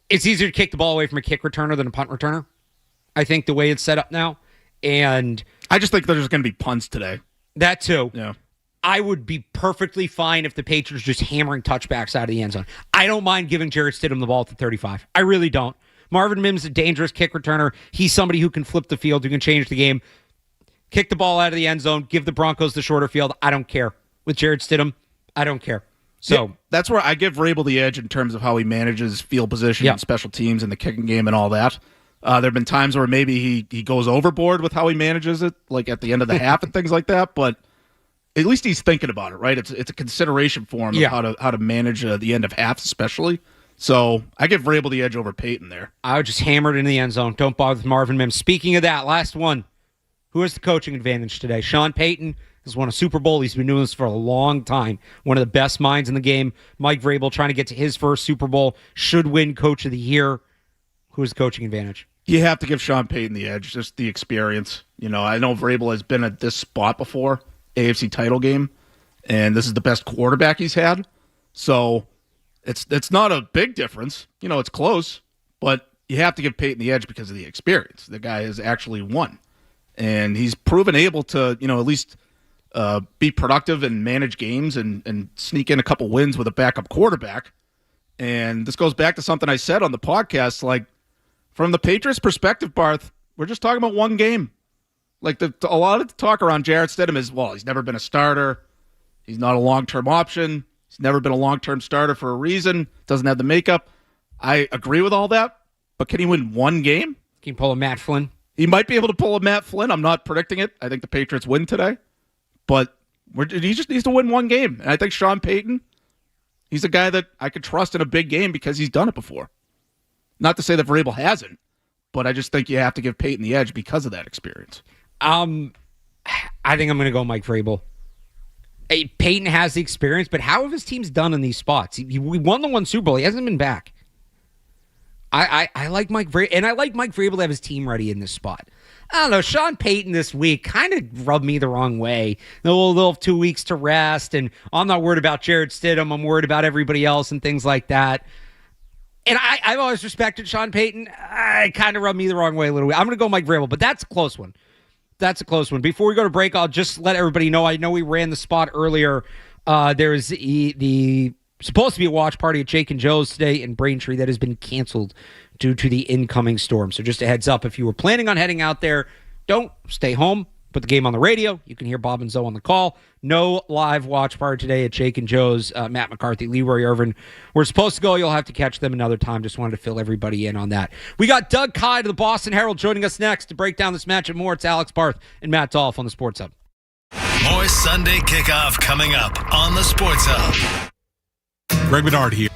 It's easier to kick the ball away from a kick returner than a punt returner, I think, the way it's set up now. And I just think there's going to be punts today. That too. Yeah. I would be perfectly fine if the Patriots just hammering touchbacks out of the end zone. I don't mind giving Jarrett Stidham the ball at the 35. I really don't. Marvin Mims is a dangerous kick returner. He's somebody who can flip the field, who can change the game. Kick the ball out of the end zone, give the Broncos the shorter field. I don't care. With Jarrett Stidham, I don't care. So that's where I give Vrabel the edge in terms of how he manages field position and special teams and the kicking game and all that. There have been times where maybe he goes overboard with how he manages it, like at the end of the half and things like that. But at least he's thinking about it, right? It's a consideration for him of how to manage the end of halves, especially. So I give Vrabel the edge over Peyton there. I would just hammer it into the end zone. Don't bother with Marvin Mims. Speaking of that, last one. Who has the coaching advantage today? Sean Payton has won a Super Bowl. He's been doing this for a long time. One of the best minds in the game. Mike Vrabel trying to get to his first Super Bowl. Should win Coach of the Year. Who has the coaching advantage? You have to give Sean Payton the edge, just the experience. I know Vrabel has been at this spot before, AFC title game, and this is the best quarterback he's had. So it's not a big difference. It's close, but you have to give Payton the edge because of the experience. The guy has actually won. And he's proven able to, at least be productive and manage games and sneak in a couple wins with a backup quarterback. And this goes back to something I said on the podcast. Like, from the Patriots' perspective, Barth, we're just talking about one game. Like, a lot of the talk around Jarrett Stidham is, well, he's never been a starter. He's not a long-term option. He's never been a long-term starter for a reason. Doesn't have the makeup. I agree with all that, but can he win one game? Can he pull a Matt Flynn? He might be able to pull a Matt Flynn. I'm not predicting it. I think the Patriots win today, but he just needs to win one game. And I think Sean Payton, he's a guy that I could trust in a big game because he's done it before. Not to say that Vrabel hasn't, but I just think you have to give Payton the edge because of that experience. I think I'm going to go Mike Vrabel. Hey, Peyton has the experience, but how have his teams done in these spots? We won the one Super Bowl. He hasn't been back. I like Mike Vrabel, and I like Mike Vrabel to have his team ready in this spot. I don't know. Sean Payton this week kind of rubbed me the wrong way. They'll have 2 weeks to rest, and I'm not worried about Jarrett Stidham. I'm worried about everybody else and things like that. And I've always respected Sean Payton. I kind of rubbed me the wrong way a little bit. I'm going to go Mike Vrabel, but that's a close one. That's a close one. Before we go to break, I'll just let everybody know. I know we ran the spot earlier. There's the supposed to be a watch party at Jake and Joe's today in Braintree that has been canceled due to the incoming storm. So just a heads up, if you were planning on heading out there, don't stay home. Put the game on the radio. You can hear Bob and Zoe on the call. No live watch party today at Jake and Joe's. Matt McCarthy, Leroy Irvin. We're supposed to go. You'll have to catch them another time. Just wanted to fill everybody in on that. We got Doug Kyde of the Boston Herald joining us next to break down this match and more. It's Alex Barth and Matt Dolloff on the Sports Hub. More Sunday Kickoff coming up on the Sports Hub. Greg Bedard here.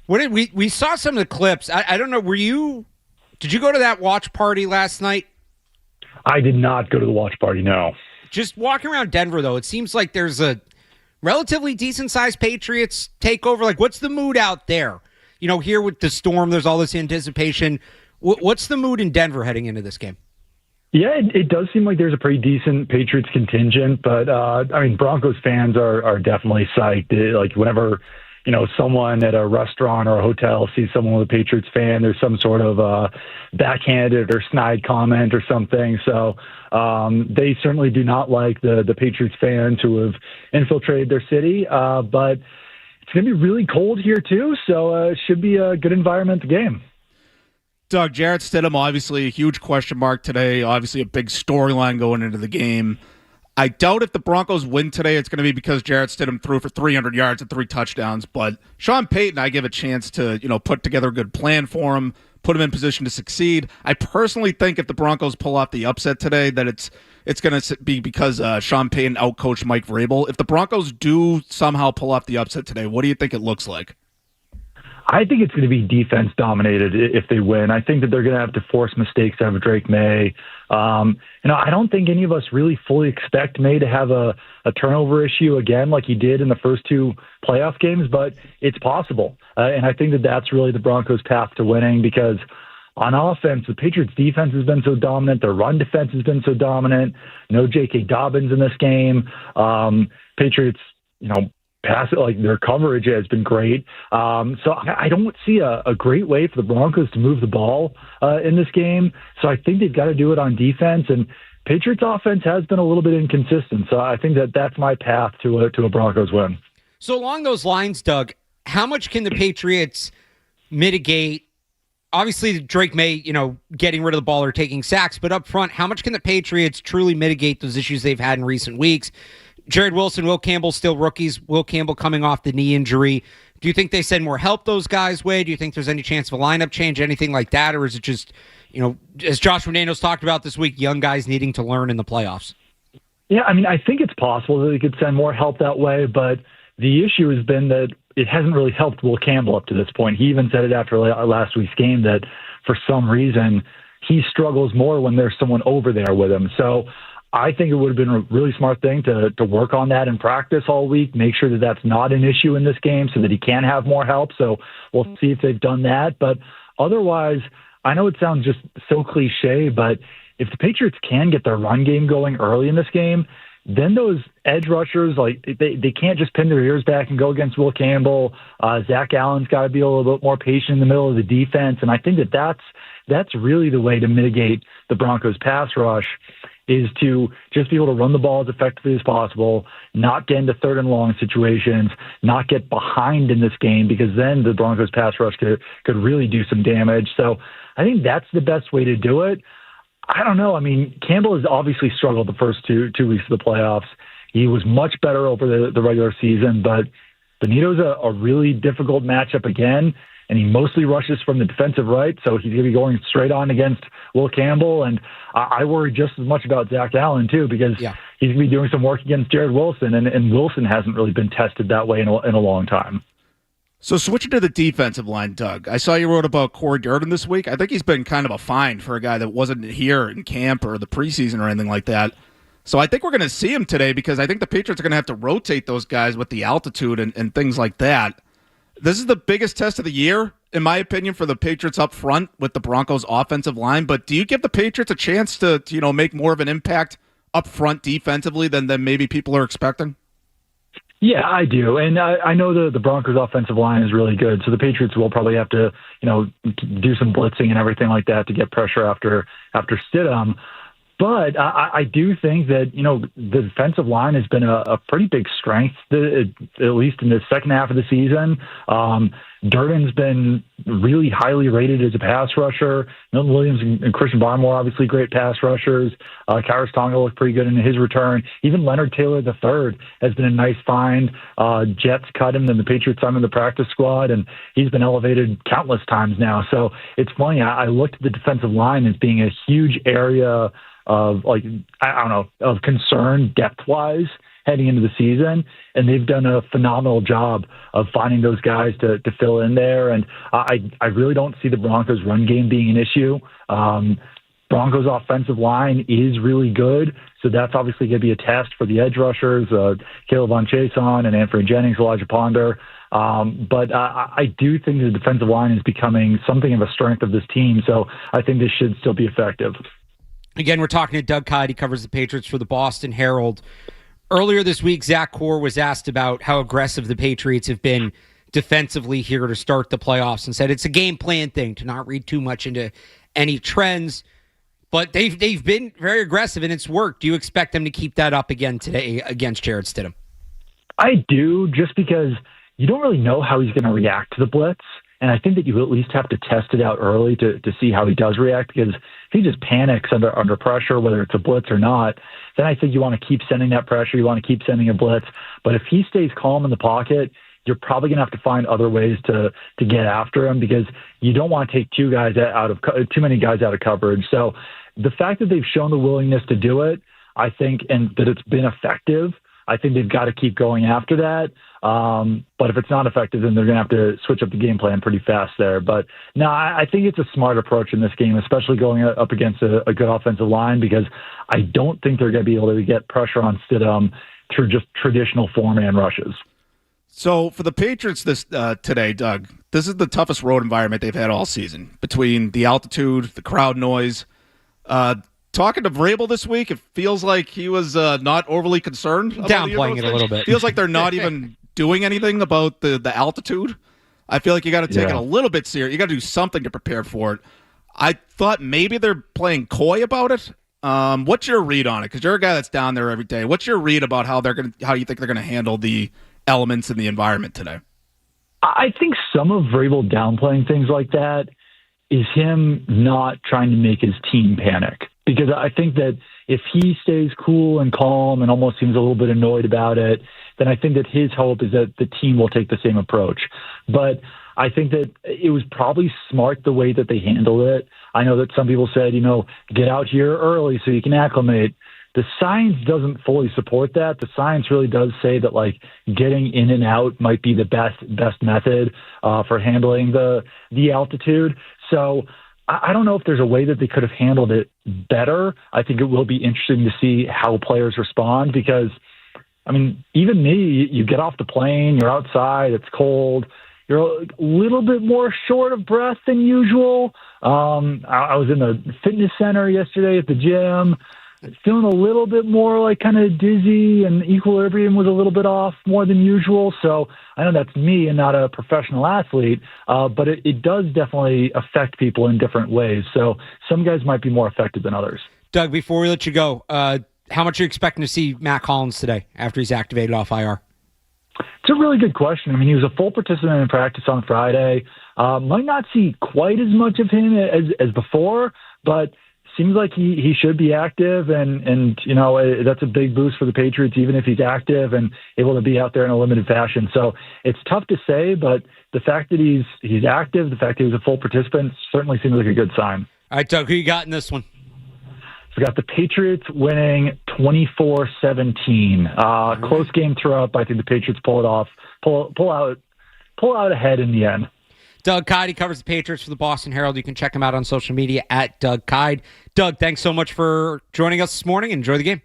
What did we saw some of the clips. I don't know. Did you go to that watch party last night? I did not go to the watch party, no. Just walking around Denver, though, it seems like there's a relatively decent-sized Patriots takeover. Like, what's the mood out there? Here with the storm, there's all this anticipation. What's the mood in Denver heading into this game? Yeah, it does seem like there's a pretty decent Patriots contingent, but, Broncos fans are definitely psyched. Like, whenever someone at a restaurant or a hotel sees someone with a Patriots fan, there's some sort of backhanded or snide comment or something. So they certainly do not like the Patriots fans who have infiltrated their city. But it's going to be really cold here, too, so it should be a good environment at the game. Doug, Jarrett Stidham, obviously a huge question mark today, obviously a big storyline going into the game. I doubt if the Broncos win today, it's going to be because Jarrett Stidham threw for 300 yards and 3 touchdowns. But Sean Payton, I give a chance to, put together a good plan for him, put him in position to succeed. I personally think if the Broncos pull off the upset today, that it's going to be because Sean Payton outcoached Mike Vrabel. If the Broncos do somehow pull off the upset today, what do you think it looks like? I think it's going to be defense dominated if they win. I think that they're going to have to force mistakes out of Drake May. I don't think any of us really fully expect May to have a turnover issue again like he did in the first 2 playoff games, but it's possible. And I think that that's really the Broncos' path to winning because on offense, the Patriots' defense has been so dominant. Their run defense has been so dominant. No J.K. Dobbins in this game. Patriots, their coverage has been great. So I don't see a great way for the Broncos to move the ball in this game. So I think they've got to do it on defense. And Patriots offense has been a little bit inconsistent. So I think that's my path to a Broncos win. So along those lines, Doug, how much can the Patriots mitigate? Obviously, Drake May, getting rid of the ball or taking sacks, but up front, how much can the Patriots truly mitigate those issues they've had in recent weeks? Jared Wilson, Will Campbell, still rookies. Will Campbell coming off the knee injury. Do you think they send more help those guys' way? Do you think there's any chance of a lineup change, anything like that? Or is it just, as Josh McDaniels talked about this week, young guys needing to learn in the playoffs? Yeah, I think it's possible that they could send more help that way, but the issue has been that it hasn't really helped Will Campbell up to this point. He even said it after last week's game that for some reason he struggles more when there's someone over there with him. So I think it would have been a really smart thing to work on that in practice all week, make sure that that's not an issue in this game so that he can have more help. So we'll see if they've done that. But otherwise, I know it sounds just so cliche, but if the Patriots can get their run game going early in this game, then those edge rushers, they can't just pin their ears back and go against Will Campbell. Zach Allen's got to be a little bit more patient in the middle of the defense. And I think that's really the way to mitigate the Broncos pass rush is to just be able to run the ball as effectively as possible, not get into 3rd and long situations, not get behind in this game, because then the Broncos pass rush could really do some damage. So I think that's the best way to do it. I don't know. Campbell has obviously struggled the first two weeks of the playoffs. He was much better over the regular season, but Benito's a really difficult matchup again, and he mostly rushes from the defensive right, so he's going to be going straight on against Will Campbell. And I worry just as much about Zach Allen, too, because he's going to be doing some work against Jared Wilson, and Wilson hasn't really been tested that way in a long time. So switching to the defensive line, Doug, I saw you wrote about Corey Durden this week. I think he's been kind of a find for a guy that wasn't here in camp or the preseason or anything like that. So I think we're going to see him today because I think the Patriots are going to have to rotate those guys with the altitude and things like that. This is the biggest test of the year, in my opinion, for the Patriots up front with the Broncos offensive line. But do you give the Patriots a chance to make more of an impact up front defensively than maybe people are expecting? Yeah, I do. And I know the Broncos offensive line is really good. So the Patriots will probably have to, do some blitzing and everything like that to get pressure after Stidham. But I do think that, the defensive line has been a pretty big strength, at least in the second half of the season. Durden's been really highly rated as a pass rusher. Milton Williams and Christian Barmore, obviously great pass rushers. Kyrus Tonga looked pretty good in his return. Even Leonard Taylor III has been a nice find. Jets cut him, then the Patriots signed him in the practice squad, and he's been elevated countless times now. So it's funny. I looked at the defensive line as being a huge area of concern depth-wise heading into the season, and they've done a phenomenal job of finding those guys to fill in there. And I really don't see the Broncos' run game being an issue. Broncos' offensive line is really good, so that's obviously going to be a test for the edge rushers, Caleb Von Chason and Anthony Jennings, Elijah Ponder. But I do think the defensive line is becoming something of a strength of this team, so I think this should still be effective. Again, we're talking to Doug Kyed. He covers the Patriots for the Boston Herald. Earlier this week, Zach Core was asked about how aggressive the Patriots have been defensively here to start the playoffs and said it's a game plan thing to not read too much into any trends. But they've been very aggressive, and it's worked. Do you expect them to keep that up again today against Jarrett Stidham? I do, just because you don't really know how he's going to react to the blitz. And I think that you at least have to test it out early to see how he does react, because if he just panics under pressure, whether it's a blitz or not, then I think you want to keep sending that pressure. You want to keep sending a blitz. But if he stays calm in the pocket, you're probably going to have to find other ways to get after him, because you don't want to take too many guys out of coverage. So the fact that they've shown the willingness to do it, I think, and that it's been effective, I think they've got to keep going after that. But if it's not effective, then they're going to have to switch up the game plan pretty fast there. But no, I think it's a smart approach in this game, especially going up against a good offensive line, because I don't think they're going to be able to get pressure on Stidham through just traditional four-man rushes. So for the Patriots today, Doug, this is the toughest road environment they've had all season, between the altitude, the crowd noise. Talking to Vrabel this week, it feels like he was not overly concerned. Downplaying it a little bit. Feels like they're not even doing anything about the altitude. I feel like you got to take it a little bit serious. You got to do something to prepare for it. I thought maybe they're playing coy about it. What's your read on it? Because you're a guy that's down there every day. What's your read about how you think they're going to handle the elements in the environment today? I think some of Vrabel downplaying things like that is him not trying to make his team panic. Because I think that if he stays cool and calm and almost seems a little bit annoyed about it, then I think that his hope is that the team will take the same approach. But I think that it was probably smart the way that they handled it. I know that some people said, get out here early so you can acclimate. The science doesn't fully support that. The science really does say that getting in and out might be the best method for handling the altitude. So I don't know if there's a way that they could have handled it better. I think it will be interesting to see how players respond, because, even me, you get off the plane, you're outside, it's cold, you're a little bit more short of breath than usual. I was in the fitness center yesterday at the gym, feeling a little bit more kind of dizzy, and equilibrium was a little bit off more than usual. So I know that's me and not a professional athlete, but it does definitely affect people in different ways. So some guys might be more affected than others. Doug, before we let you go, how much are you expecting to see Matt Collins today after he's activated off IR? It's a really good question. He was a full participant in practice on Friday. Might not see quite as much of him as before, but seems like he should be active, and that's a big boost for the Patriots, even if he's active and able to be out there in a limited fashion. So it's tough to say, but the fact that he's active, the fact that he was a full participant, certainly seems like a good sign. All right, Doug, who you got in this one? We got the Patriots winning 24-17. Close game throughout, but I think the Patriots pull out ahead in the end. Doug Kyed, he covers the Patriots for the Boston Herald. You can check him out on social media at Doug Kyed. Doug, thanks so much for joining us this morning. Enjoy the game.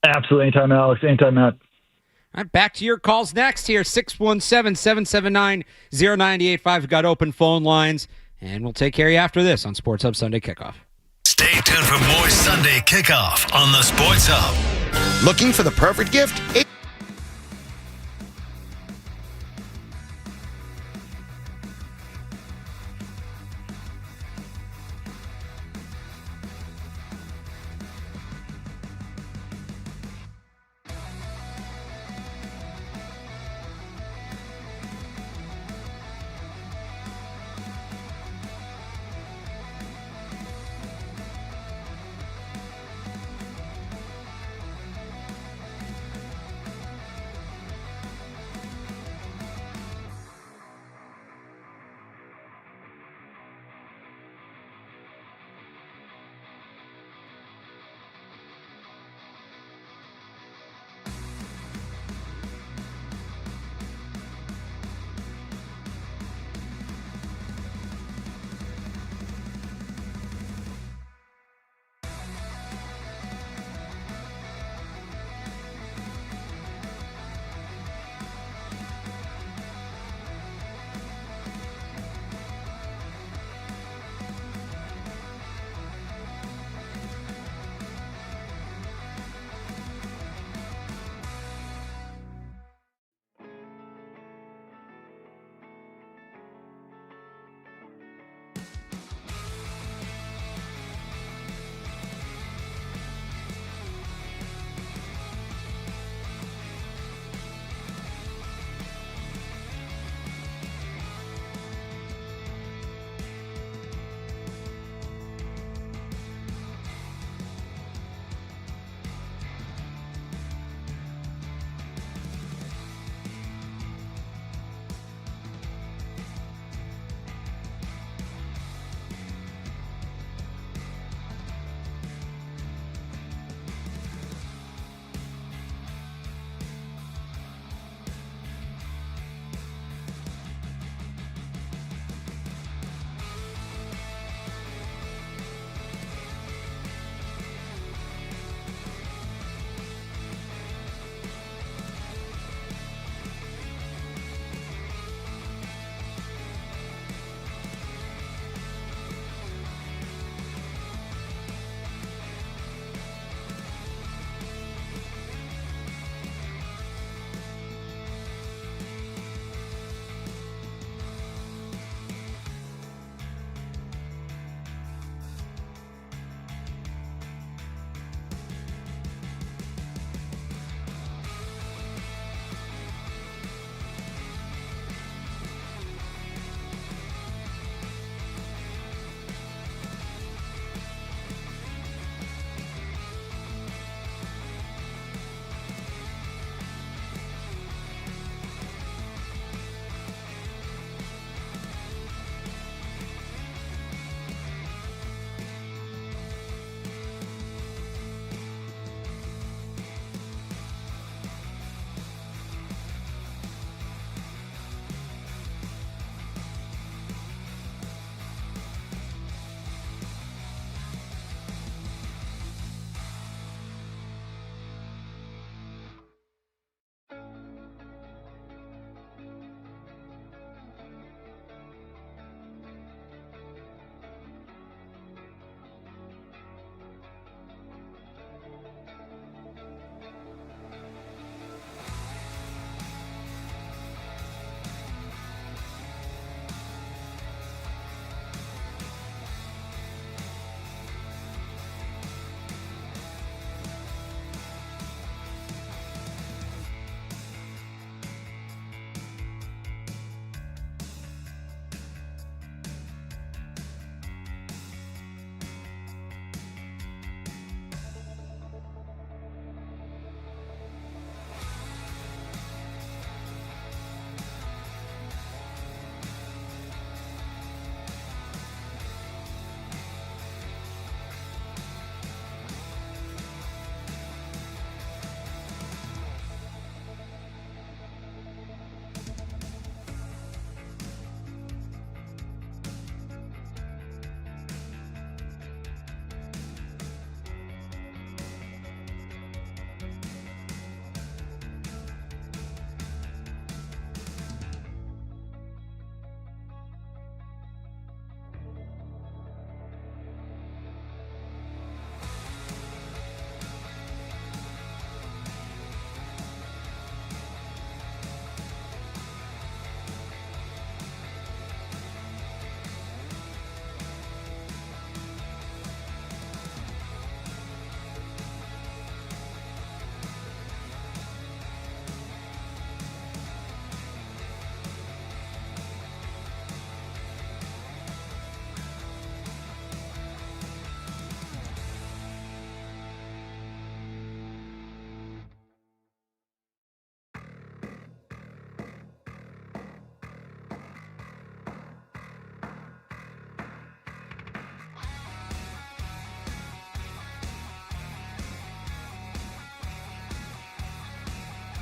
Absolutely. Anytime, Alex. Anytime, Matt. All right, back to your calls next here. 617-779-0985. We've got open phone lines, and we'll take care of you after this on Sports Hub Sunday Kickoff. Stay tuned for more Sunday Kickoff on the Sports Hub. Looking for the perfect gift?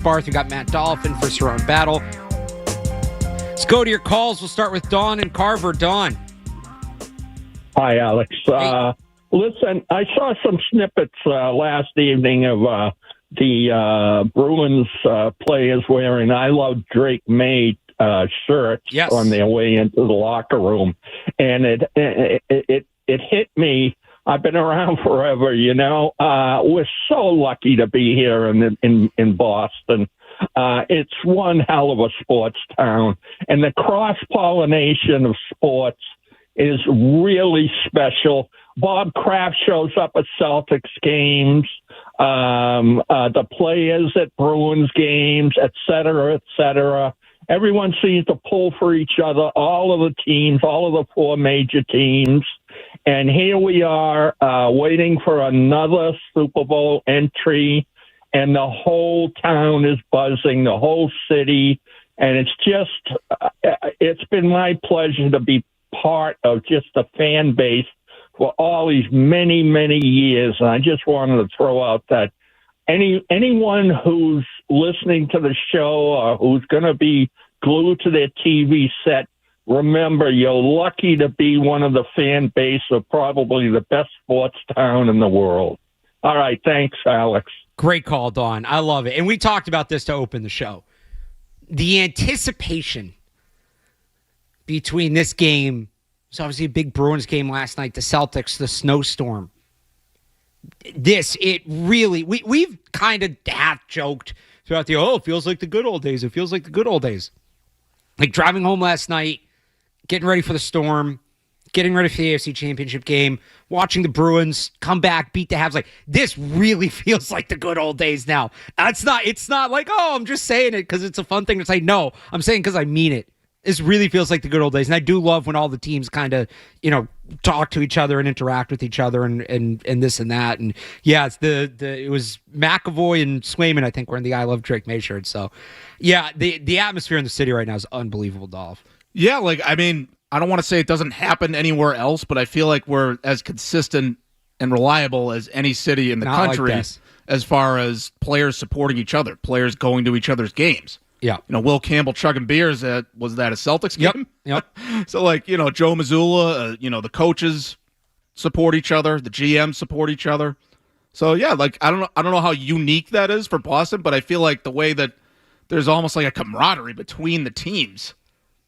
Barth. We got Matt Dolloff in for Surround Battle. Let's go to your calls. We'll start with Dawn and Carver. Dawn. Hi, Alex. Listen, I saw some snippets last evening of the Bruins players wearing "I Love Drake May" shirts on their way into the locker room, and it hit me. I've been around forever, you know. We're so lucky to be here in Boston. It's one hell of a sports town, and the cross-pollination of sports is really special. Bob Kraft shows up at Celtics games, the players at Bruins games, et cetera, et cetera. Everyone seems to pull for each other, all of the teams, all of the four major teams. And here we are waiting for another Super Bowl entry, and the whole town is buzzing, the whole city. And it's just, it's been my pleasure to be part of just the fan base for all these many, many years. And I just wanted to throw out that anyone who's listening to the show or who's going to be glued to their TV set, remember, you're lucky to be one of the fan base of probably the best sports town in the world. All right. Thanks, Alex. Great call, Dawn. I love it. And we talked about this to open the show. The anticipation between this game, it's obviously a big Bruins game last night, the Celtics, the snowstorm. We've kind of half joked throughout it feels like the good old days. It feels like the good old days. Like driving home last night, getting ready for the storm, getting ready for the AFC Championship game, watching the Bruins come back, beat the Habs. Like, this really feels like the good old days now. It's not like, I'm just saying it because it's a fun thing to say. No, I'm saying because I mean it. This really feels like the good old days. And I do love when all the teams kind of, talk to each other and interact with each other and this and that. And yeah, it was McAvoy and Swayman, I think, were in the I Love Drake May shirt. So yeah, the atmosphere in the city right now is unbelievable, Dolph. Yeah, I don't want to say it doesn't happen anywhere else, but I feel like we're as consistent and reliable as any city in the country as far as players supporting each other, players going to each other's games. Yeah. Will Campbell chugging beers was that a Celtics game? Yep. So Joe Mazzulla, the coaches support each other, the GMs support each other. So yeah, I don't know how unique that is for Boston, but I feel like the way that there's almost like a camaraderie between the teams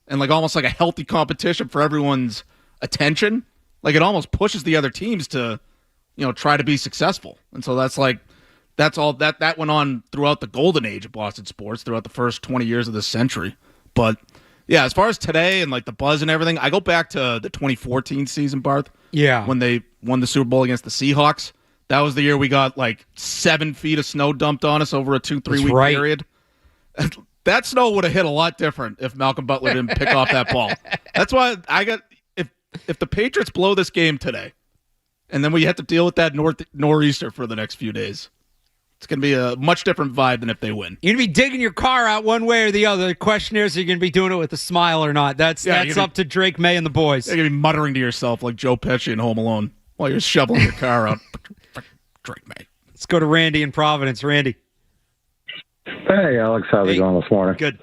and almost like a healthy competition for everyone's attention, it almost pushes the other teams to, try to be successful. And so that's all that went on throughout the golden age of Boston sports, throughout the first 20 years of this century. But yeah, as far as today and the buzz and everything, I go back to the 2014 season, Barth. Yeah. When they won the Super Bowl against the Seahawks. That was the year we got 7 feet of snow dumped on us over a 2-3 week period. That snow would have hit a lot different if Malcolm Butler didn't pick off that ball. That's why if the Patriots blow this game today, and then we have to deal with that nor'easter for the next few days, it's going to be a much different vibe than if they win. You're going to be digging your car out one way or the other. The question is, are you going to be doing it with a smile or not? That's up to Drake May and the boys. You're going to be muttering to yourself like Joe Pesci in Home Alone while you're shoveling your car out. Drake May. Let's go to Randy in Providence. Randy. Hey, Alex. How's it going this morning? Good.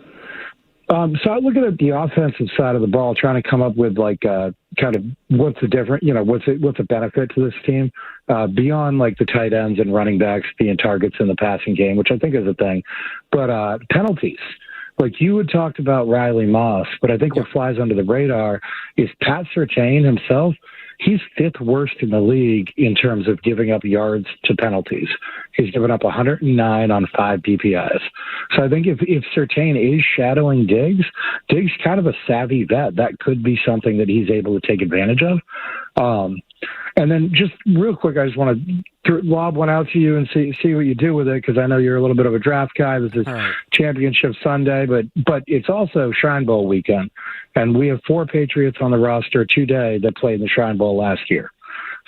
So I look at the offensive side of the ball, trying to come up with kind of what's the different, what's a benefit to this team beyond the tight ends and running backs being targets in the passing game, which I think is a thing, but penalties. You had talked about Riley Moss, but I think what flies under the radar is Pat Surtain himself. He's 5th worst in the league in terms of giving up yards to penalties. He's given up 109 on 5 PPIs. So I think if Surtain is shadowing Diggs kind of a savvy vet. That could be something that he's able to take advantage of. And then just real quick, I just want to lob one out to you and see what you do with it, because I know you're a little bit of a draft guy. This is Championship Sunday, but it's also Shrine Bowl weekend. And we have 4 Patriots on the roster today that played in the Shrine Bowl last year.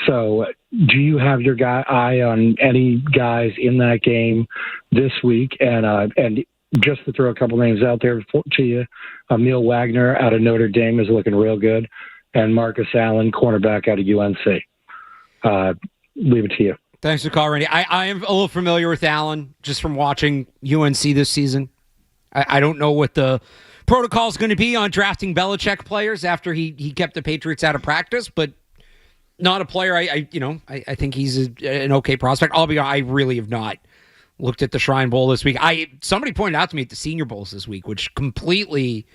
So do you have your eye on any guys in that game this week? And just to throw a couple names out there to you, Emil Wagner out of Notre Dame is looking real good, and Marcus Allen, cornerback out of UNC. Leave it to you. Thanks for calling, Randy. I am a little familiar with Allen just from watching UNC this season. I don't know what the protocol is going to be on drafting Belichick players after he kept the Patriots out of practice, but not a player. I think he's an okay prospect. I really have not looked at the Shrine Bowl this week. Somebody pointed out to me at the Senior Bowls this week, which completely.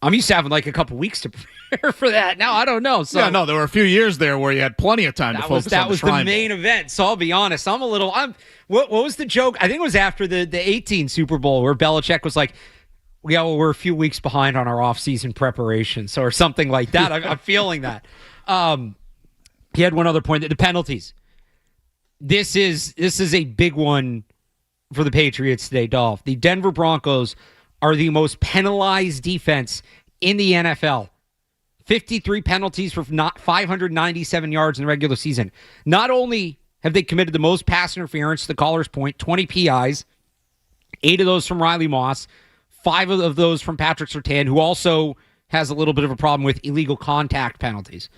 I'm used to having like a couple weeks to prepare for that. Now I don't know. So yeah, no, there were a few years there where you had plenty of time to focus on the Shrine Bowl. That was the main event. So I'll be honest, what was the joke? I think it was after the 18 Super Bowl where Belichick was like, yeah, well, we're a few weeks behind on our offseason preparation, so or something like that. I'm feeling that. He had one other point, the penalties. This is a big one for the Patriots today, Dolph. The Denver Broncos are the most penalized defense in the NFL. 53 penalties for 597 yards in the regular season. Not only have they committed the most pass interference, to the caller's point, 20 PIs, 8 of those from Riley Moss, 5 of those from Patrick Surtain, who also has a little bit of a problem with illegal contact penalties.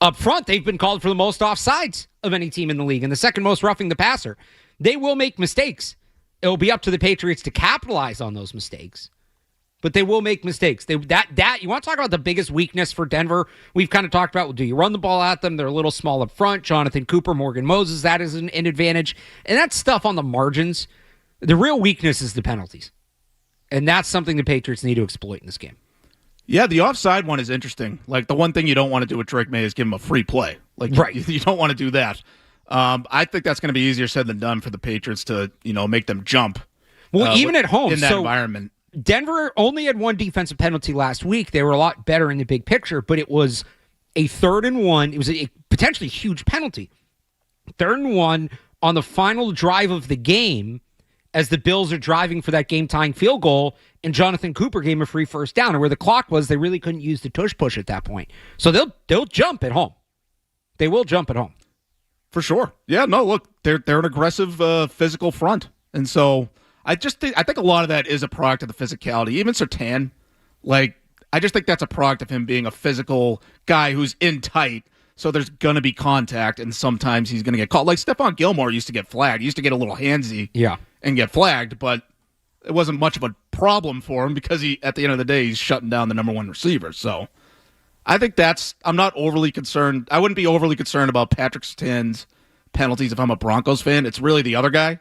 Up front, they've been called for the most offsides of any team in the league and the second most roughing the passer. They will make mistakes. It will be up to the Patriots to capitalize on those mistakes, but they will make mistakes. You want to talk about the biggest weakness for Denver? We've kind of talked about, well, do you run the ball at them? They're a little small up front. Jonathan Cooper, Morgan Moses, that is an advantage. And that's stuff on the margins. The real weakness is the penalties. And that's something the Patriots need to exploit in this game. Yeah, the offside one is interesting. Like, the one thing you don't want to do with Drake May is give him a free play. Like, right. You don't want to do that. I think that's going to be easier said than done for the Patriots to, make them jump. Well, even at home. In that environment. Denver only had one defensive penalty last week. They were a lot better in the big picture, but it was a 3rd and 1. It was a potentially huge penalty. 3rd and 1 on the final drive of the game as the Bills are driving for that game-tying field goal, and Jonathan Cooper gave him a free first down. And where the clock was, they really couldn't use the tush push at that point. So they'll jump at home. They will jump at home. For sure. Yeah, no, look, they're an aggressive physical front. And so I think a lot of that is a product of the physicality. Even Surtain, I just think that's a product of him being a physical guy who's in tight. So there's going to be contact, and sometimes he's going to get caught. Like Stephon Gilmore used to get flagged. He used to get a little handsy and get flagged, but it wasn't much of a problem for him because at the end of the day, he's shutting down the number 1 receiver. So I think I'm not overly concerned. I wouldn't be overly concerned about Patrick Surtain's penalties if I'm a Broncos fan. It's really the other guy,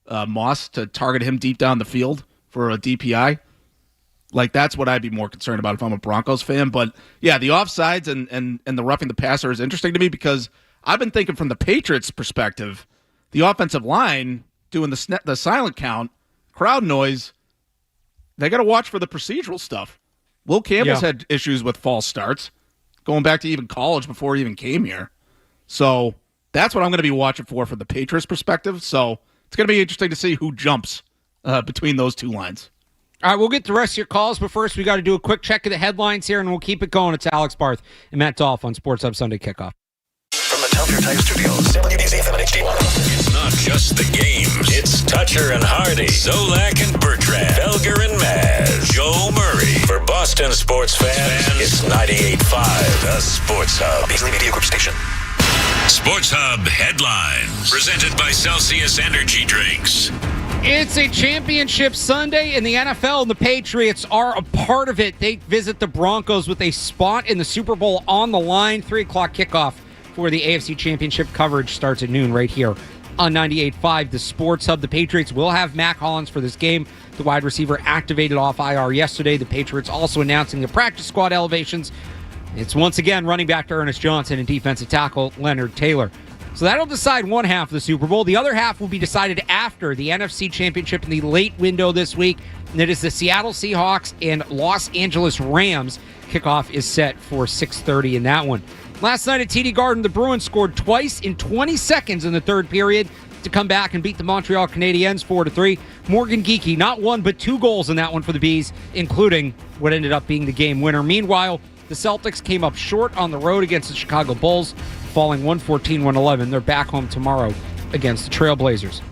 Moss, to target him deep down the field for a DPI. Like, that's what I'd be more concerned about if I'm a Broncos fan. But, yeah, the offsides and the roughing the passer is interesting to me because I've been thinking from the Patriots' perspective, the offensive line doing the silent count, crowd noise, they got to watch for the procedural stuff. Will Campbell's had issues with false starts, going back to even college before he even came here. So that's what I'm going to be watching for the Patriots' perspective. So it's going to be interesting to see who jumps between those two lines. All right, we'll get the rest of your calls, but first we got to do a quick check of the headlines here, and we'll keep it going. It's Alex Barth and Matt Dolloff on Sports Hub Sunday Kickoff. From the Telfair Type Studios, WBZ FM and HD1. It's not just the games. It's Toucher and Hardy, Zolak and Bertrand, Felger and Maz, Joe Murray. For Boston sports fans, it's 98.5, the Sports Hub. Beasley Media Group Station. Sports Hub headlines. Presented by Celsius Energy Drinks. It's a championship Sunday in the NFL, and the Patriots are a part of it. They visit the Broncos with a spot in the Super Bowl on the line. 3 o'clock kickoff for the AFC Championship coverage starts at noon right here on 98.5, the Sports Hub. The Patriots will have Mac Hollins for this game. The wide receiver activated off IR yesterday. The Patriots also announcing the practice squad elevations. It's once again running back to Ernest Johnson and defensive tackle Leonard Taylor. So that'll decide one half of the Super Bowl. The other half will be decided after the NFC Championship in the late window this week. And it is the Seattle Seahawks and Los Angeles Rams. Kickoff is set for 6:30 in that one. Last night at TD Garden, the Bruins scored twice in 20 seconds in the third period to come back and beat the Montreal Canadiens 4-3. Morgan Geekie, not 1 but 2 goals in that one for the Bees, including what ended up being the game winner. Meanwhile, the Celtics came up short on the road against the Chicago Bulls, falling 114-111. They're back home tomorrow against the Trailblazers.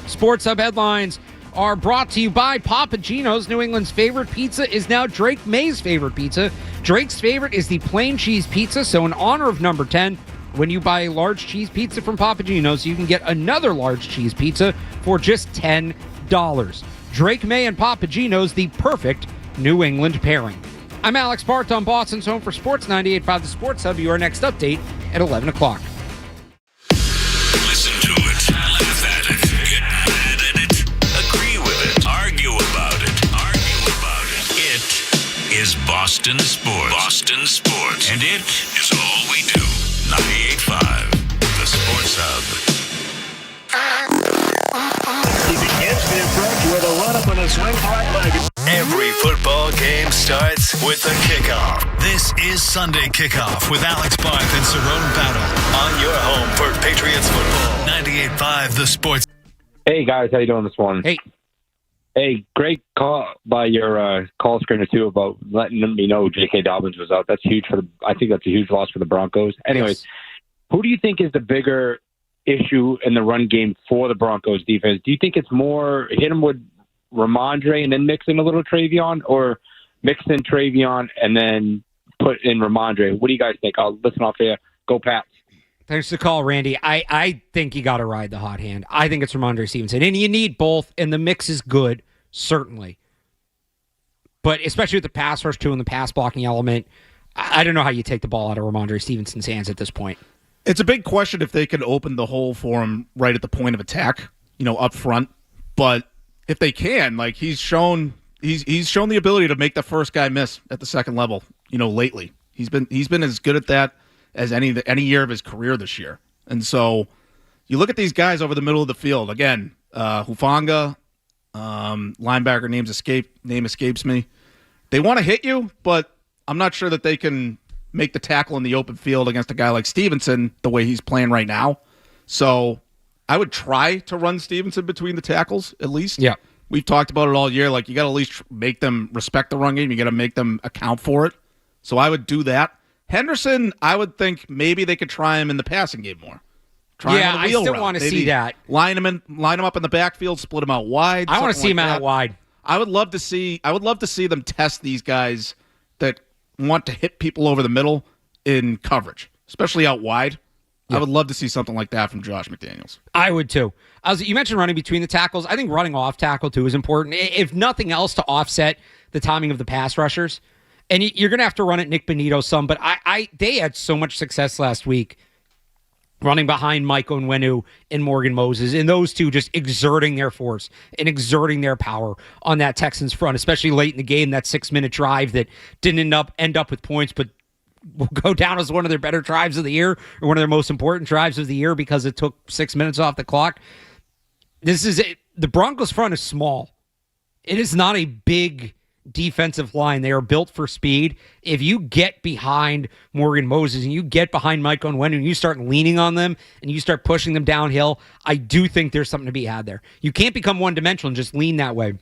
Sports Hub headlines are brought to you by Papa Gino's. New England's favorite pizza is now Drake May's favorite pizza. Drake's favorite is the plain cheese pizza, so in honor of number 10, when you buy a large cheese pizza from Papa Gino's, you can get another large cheese pizza for just $10. Drake May and Papa Gino's, the perfect New England pairing. I'm Alex Barth on Boston's Home for Sports 98.5 The Sports Hub. Your next update at 11 o'clock. Listen to it, laugh at it, get mad at it, agree with it, argue about it. It is Boston Sports. Boston Sports. And it is all we do. 98.5 The Sports Hub. He begins the approach with a run-up and a swing hard leg. Every football game starts with the kickoff. This is Sunday Kickoff with Alex Barth and Cerrone Battle on your home for Patriots football. 98.5 The Sports. Hey, guys. How you doing this morning? Hey. Hey, great call by your call screener, too, about letting me know J.K. Dobbins was out. That's huge I think that's a huge loss for the Broncos. Anyways, Who do you think is the bigger issue in the run game for the Broncos defense? Do you think it's more hit him with Ramondre and then mix in a little Travion, or mix in Travion and then put in Ramondre? What do you guys think? I'll listen off here. Go Pats. Thanks for the call, Randy. I think you got to ride the hot hand. I think it's Ramondre Stevenson. And you need both, and the mix is good, certainly. But especially with the pass rush, too, and the pass blocking element, I don't know how you take the ball out of Ramondre Stevenson's hands at this point. It's a big question if they can open the hole for him right at the point of attack, up front. But if they can, he's shown the ability to make the first guy miss at the second level, lately. He's been as good at that as any year of his career this year. And so you look at these guys over the middle of the field. Again, Hufanga, linebacker name escapes me. They want to hit you, but I'm not sure that they can make the tackle in the open field against a guy like Stevenson the way he's playing right now. So I would try to run Stevenson between the tackles at least. Yeah. We've talked about it all year. You got to at least make them respect the run game. You got to make them account for it. So I would do that. Henderson, I would think maybe they could try him in the passing game more. Try him on the wheel I still route. want to Maybe see that. Line him up in the backfield, split him out wide. I want to see him that. out wide. I would love to see them test these guys that want to hit people over the middle in coverage, especially out wide. Yeah. I would love to see something like that from Josh McDaniels. I would too. You mentioned running between the tackles. I think running off tackle too is important, if nothing else, to offset the timing of the pass rushers. And you're going to have to run at Nick Bonito some, but they had so much success last week running behind Mike Onwenu and Morgan Moses, and those two just exerting their force and exerting their power on that Texans front, especially late in the game, that 6-minute drive that didn't end up with points, but will go down as one of their better drives of the year, or one of their most important drives of the year, because it took 6 minutes off the clock. The Broncos front is small. It is not a big defensive line. They are built for speed. If you get behind Morgan Moses and you get behind Mike Onwenu and you start leaning on them and you start pushing them downhill, I do think there's something to be had there. You can't become one-dimensional and just lean that way.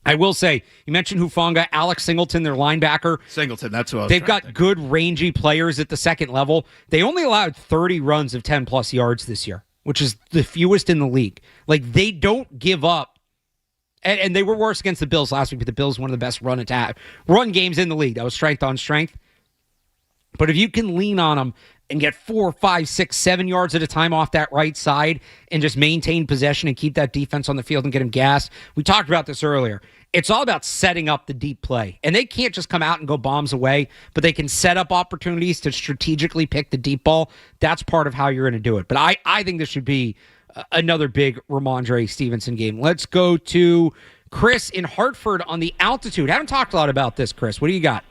I will say, you mentioned Hufanga, Alex Singleton, their linebacker. Singleton, that's what they've got good, rangy players at the second level. They only allowed 30 runs of 10-plus yards this year, which is the fewest in the league. They don't give up. And they were worse against the Bills last week, but the Bills one of the best run games in the league. That was strength on strength. But if you can lean on them and get 4, 5, 6, 7 yards at a time off that right side and just maintain possession and keep that defense on the field and get them gassed. We talked about this earlier. It's all about setting up the deep play. And they can't just come out and go bombs away, but they can set up opportunities to strategically pick the deep ball. That's part of how you're going to do it. But I think this should be another big Ramondre Stevenson game. Let's go to Chris in Hartford on the altitude. Haven't talked a lot about this, Chris. What do you got?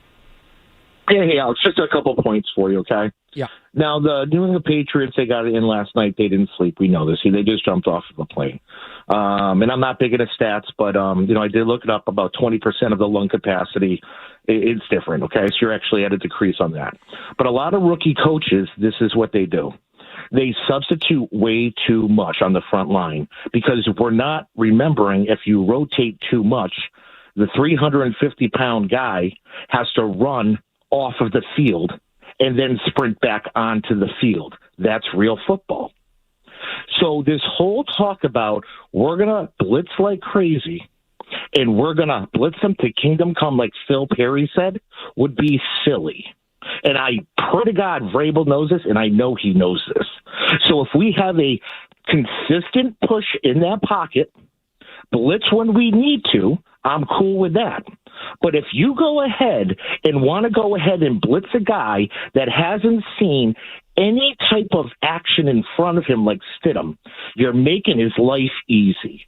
Hey, Alex, just a couple points for you, okay? Yeah. Now, the New England Patriots, they got it in last night. They didn't sleep. We know this. They just jumped off of a plane. And I'm not big into stats, but, I did look it up. About 20% of the lung capacity, it's different, okay? So you're actually at a decrease on that. But a lot of rookie coaches, this is what they do. They substitute way too much on the front line because we're not remembering, if you rotate too much, the 350-pound guy has to run off of the field and then sprint back onto the field. That's real football. So this whole talk about we're going to blitz like crazy and we're going to blitz them to kingdom come like Phil Perry said would be silly. And I pray to God, Vrabel knows this, and I know he knows this. So if we have a consistent push in that pocket, blitz when we need to, I'm cool with that. But if you go ahead and want to go ahead and blitz a guy that hasn't seen any type of action in front of him like Stidham, you're making his life easy.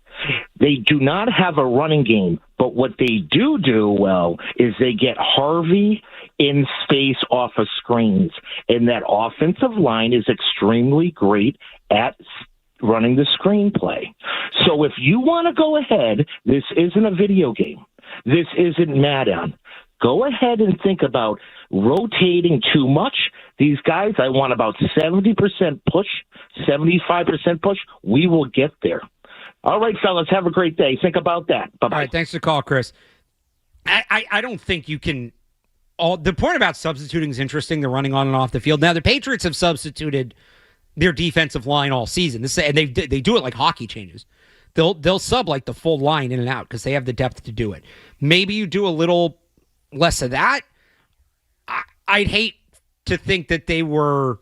They do not have a running game, but what they do well is they get Harvey in space off of screens. And that offensive line is extremely great at running the screenplay. So if you want to go ahead, this isn't a video game. This isn't Madden. Go ahead and think about rotating too much. These guys, I want about 70% push, 75% push. We will get there. All right, fellas, have a great day. Think about that. Bye-bye. All right, thanks for the call, Chris. I don't think you can... the point about substituting is interesting. They're running on and off the field. Now, the Patriots have substituted their defensive line all season. And they do it like hockey changes. They'll sub like the full line in and out because they have the depth to do it. Maybe you do a little less of that. I'd hate to think that they were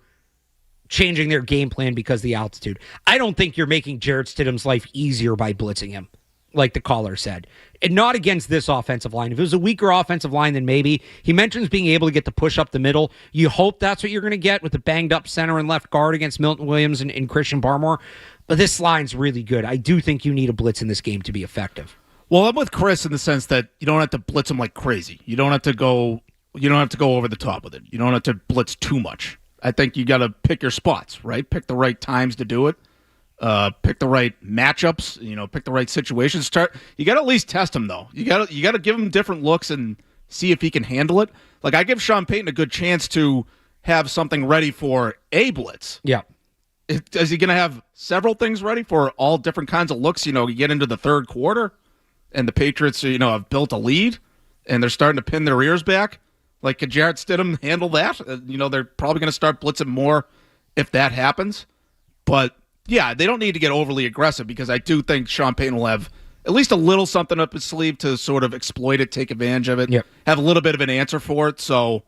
changing their game plan because of the altitude. I don't think you're making Jarrett Stidham's life easier by blitzing him, like the caller said. And not against this offensive line. If it was a weaker offensive line, then maybe. He mentions being able to get the push up the middle. You hope that's what you're going to get with the banged-up center and left guard against Milton Williams and Christian Barmore. But this line's really good. I do think you need a blitz in this game to be effective. Well, I'm with Chris in the sense that you don't have to blitz him like crazy. You don't have to go over the top with it. You don't have to blitz too much. I think you got to pick your spots, right? Pick the right times to do it. Pick the right matchups. Pick the right situations. You got to at least test him though. You got to give him different looks and see if he can handle it. Like I give Sean Payton a good chance to have something ready for a blitz. Yeah. Is he going to have several things ready for all different kinds of looks? You get into the third quarter, and the Patriots, have built a lead, and they're starting to pin their ears back. Like, could Jarrett Stidham handle that? They're probably going to start blitzing more if that happens. But, yeah, they don't need to get overly aggressive because I do think Sean Payton will have at least a little something up his sleeve to sort of exploit it, take advantage of it, have a little bit of an answer for it. So,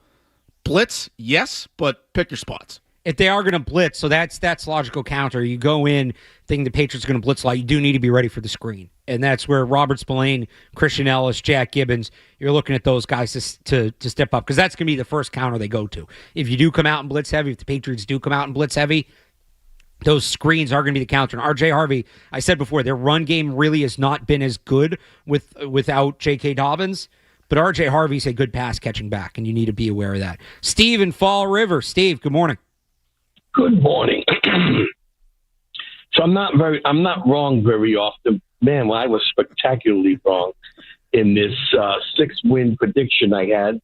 blitz, yes, but pick your spots. If they are going to blitz, so that's logical counter. You go in thinking the Patriots are going to blitz a lot. You do need to be ready for the screen. And that's where Robert Spillane, Christian Ellis, Jack Gibbons, you're looking at those guys to step up because that's going to be the first counter they go to. If you do come out and blitz heavy, if the Patriots do come out and blitz heavy, those screens are going to be the counter. And R.J. Harvey, I said before, their run game really has not been as good without J.K. Dobbins. But R.J. Harvey's a good pass catching back, and you need to be aware of that. Steve in Fall River. Steve, good morning. Good morning. So I'm not wrong very often. Man, well, I was spectacularly wrong in this 6-win prediction I had.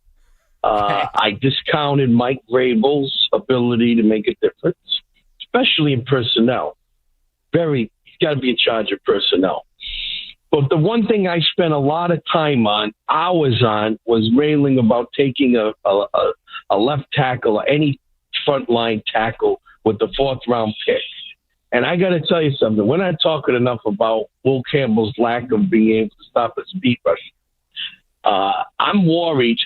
I discounted Mike Vrabel's ability to make a difference, especially in personnel. He's got to be in charge of personnel. But the one thing I spent a lot of time on, hours on, was railing about taking a left tackle or any frontline tackle with the 4th-round pick. And I got to tell you something. We're not talking enough about Will Campbell's lack of being able to stop a speed rush. I'm worried.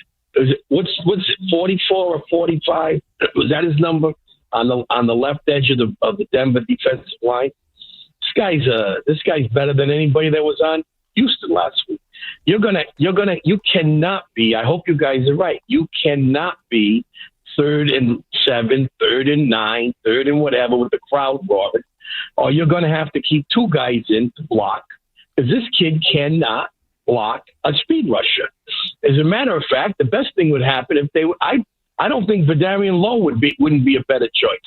What's it, 44 or 45? Was that his number on the left edge of the Denver defensive line? This guy's better than anybody that was on Houston last week. You cannot be. I hope you guys are right. You cannot be 3rd and 7, 3rd and 9, 3rd and whatever with the crowd roaring, or you're going to have to keep 2 guys in to block because this kid cannot block a speed rusher. As a matter of fact, the best thing would happen if they. I don't think Vidarian Lowe wouldn't be a better choice.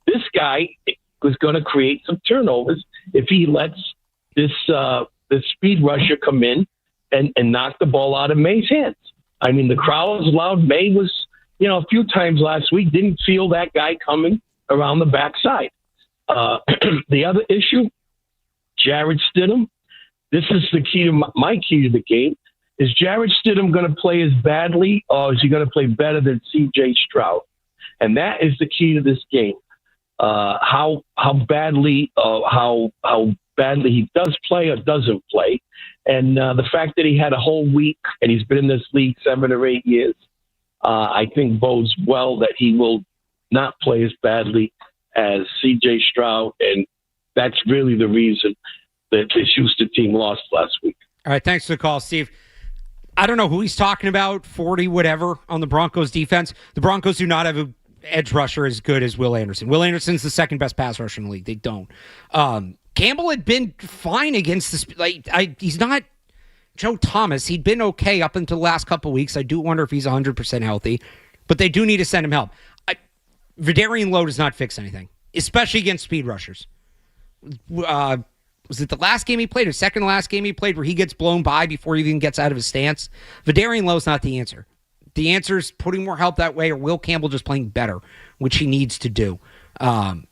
This guy was going to create some turnovers if he lets this speed rusher come in and knock the ball out of May's hands. I mean, the crowd was loud. May was. A few times last week, didn't feel that guy coming around the backside. The other issue, Jarrett Stidham, this is the key to my key to the game. Is Jarrett Stidham going to play as badly or is he going to play better than C.J. Stroud? And that is the key to this game. How badly he does play or doesn't play. And the fact that he had a whole week and he's been in this league 7 or 8 years. I think bodes well that he will not play as badly as C.J. Stroud, and that's really the reason that this Houston team lost last week. All right, thanks for the call, Steve. I don't know who he's talking about, 40 whatever on the Broncos defense. The Broncos do not have an edge rusher as good as Will Anderson. Will Anderson's the second best pass rusher in the league. They don't. Campbell had been fine against this. He's not Joe Thomas. He'd been okay up until the last couple of weeks. I do wonder if he's 100% healthy, but they do need to send him help. Vidarian Lowe does not fix anything, especially against speed rushers. Was it the last game he played or second to last game he played where he gets blown by before he even gets out of his stance? Vidarian Lowe's not the answer. The answer is putting more help that way or Will Campbell just playing better, which he needs to do. That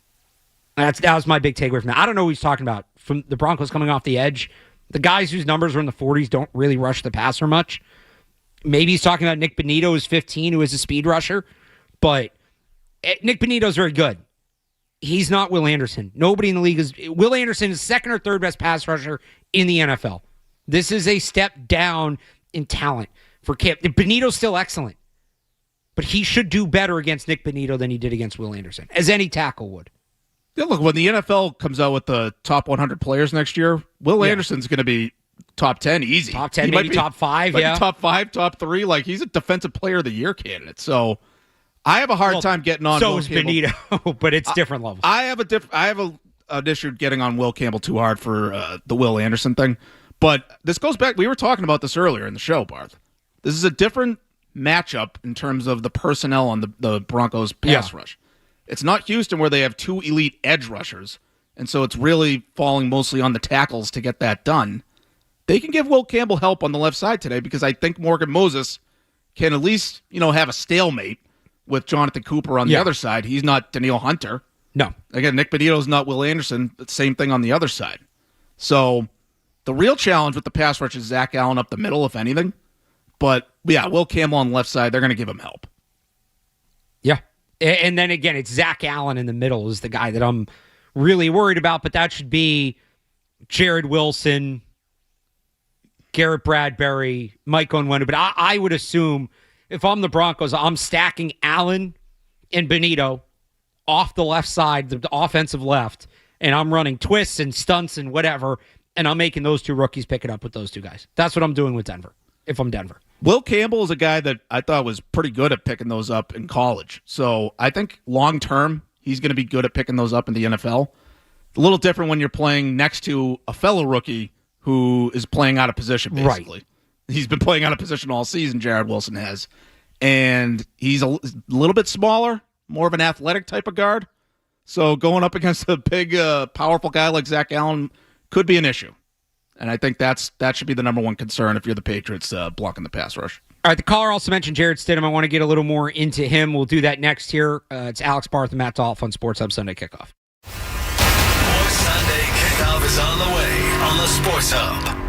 was my big takeaway from that. I don't know who he's talking about. From the Broncos coming off the edge, the guys whose numbers are in the 40s don't really rush the passer much. Maybe he's talking about Nick Benito, who's 15, who is a speed rusher. But Nick Benito's very good. He's not Will Anderson. Nobody in the league is. Will Anderson is second or third best pass rusher in the NFL. This is a step down in talent for Camp. Benito's still excellent, but he should do better against Nick Benito than he did against Will Anderson, as any tackle would. Yeah, look, when the NFL comes out with the top 100 players next year, Will Anderson's going to be top 10 easy. Top 10, maybe top 5, yeah. Top 5, top 3. Like, he's a Defensive Player of the Year candidate. So I have a hard time getting on Will is Campbell. Benito, but it's different levels. I have an issue getting on Will Campbell too hard for the Will Anderson thing. But this goes back. We were talking about this earlier in the show, Barth. This is a different matchup in terms of the personnel on the Broncos pass rush. It's not Houston where they have two elite edge rushers, and so it's really falling mostly on the tackles to get that done. They can give Will Campbell help on the left side today because I think Morgan Moses can at least, have a stalemate with Jonathan Cooper on the other side. He's not Danielle Hunter. No. Again, Nick Benito's not Will Anderson. But same thing on the other side. So the real challenge with the pass rush is Zach Allen up the middle, if anything. But, yeah, Will Campbell on the left side, they're going to give him help. Yeah. And then, again, it's Zach Allen in the middle is the guy that I'm really worried about, but that should be Jared Wilson, Garrett Bradbury, Mike Onwenu. But I would assume if I'm the Broncos, I'm stacking Allen and Benito off the left side, the offensive left, and I'm running twists and stunts and whatever, and I'm making those two rookies pick it up with those two guys. That's what I'm doing with Denver, if I'm Denver. Will Campbell is a guy that I thought was pretty good at picking those up in college. So I think long-term, he's going to be good at picking those up in the NFL. A little different when you're playing next to a fellow rookie who is playing out of position, basically. Right. He's been playing out of position all season, Jared Wilson has. And he's a little bit smaller, more of an athletic type of guard. So going up against a big, powerful guy like Zach Allen could be an issue. And I think that should be the number one concern if you're the Patriots blocking the pass rush. All right, the caller also mentioned Jared Stidham. I want to get a little more into him. We'll do that next here. It's Alex Barth and Matt Dolloff on Sports Hub Sunday Kickoff. More Sunday Kickoff is on the way on the Sports Hub.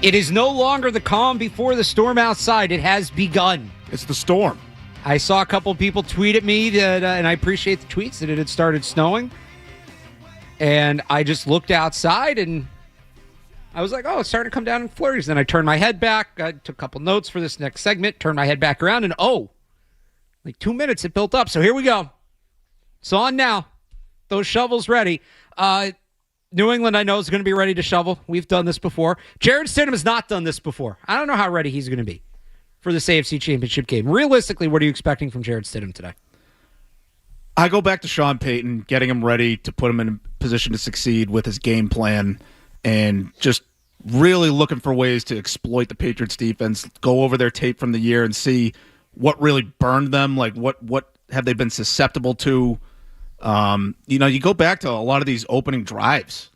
It is no longer the calm before the storm outside. It has begun. It's the storm. I saw a couple people tweet at me, that, and I appreciate the tweets, that it had started snowing. And I just looked outside, and I was like, oh, it's starting to come down in flurries. Then I turned my head back. I took a couple notes for this next segment, turned my head back around, and like 2 minutes it built up. So here we go. It's on now. Those shovels ready. New England, I know, is going to be ready to shovel. We've done this before. Jarrett Stidham has not done this before. I don't know how ready he's going to be for this AFC Championship game. Realistically, what are you expecting from Jarrett Stidham today? I go back to Sean Payton, getting him ready to put him in a position to succeed with his game plan and just really looking for ways to exploit the Patriots defense, go over their tape from the year and see what really burned them, like what have they been susceptible to. You go back to a lot of these opening drives.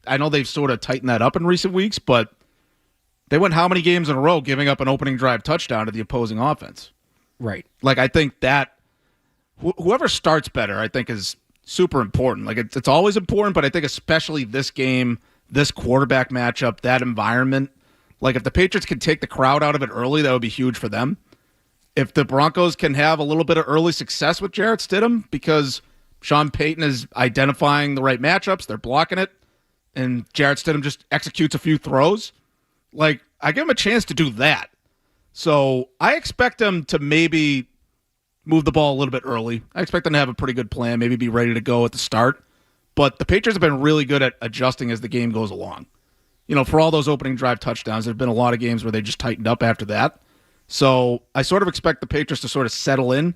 I know they've sort of tightened that up in recent weeks, but they went how many games in a row giving up an opening drive touchdown to the opposing offense? Right. I think that whoever starts better, I think, is super important. It's always important, but I think especially this game, this quarterback matchup, that environment. If the Patriots can take the crowd out of it early, that would be huge for them. If the Broncos can have a little bit of early success with Jarrett Stidham, because Sean Payton is identifying the right matchups, they're blocking it, and Jarrett Stidham just executes a few throws. I give him a chance to do that. So I expect them to maybe move the ball a little bit early. I expect them to have a pretty good plan, maybe be ready to go at the start. But the Patriots have been really good at adjusting as the game goes along. For all those opening drive touchdowns, there have been a lot of games where they just tightened up after that. So I sort of expect the Patriots to sort of settle in,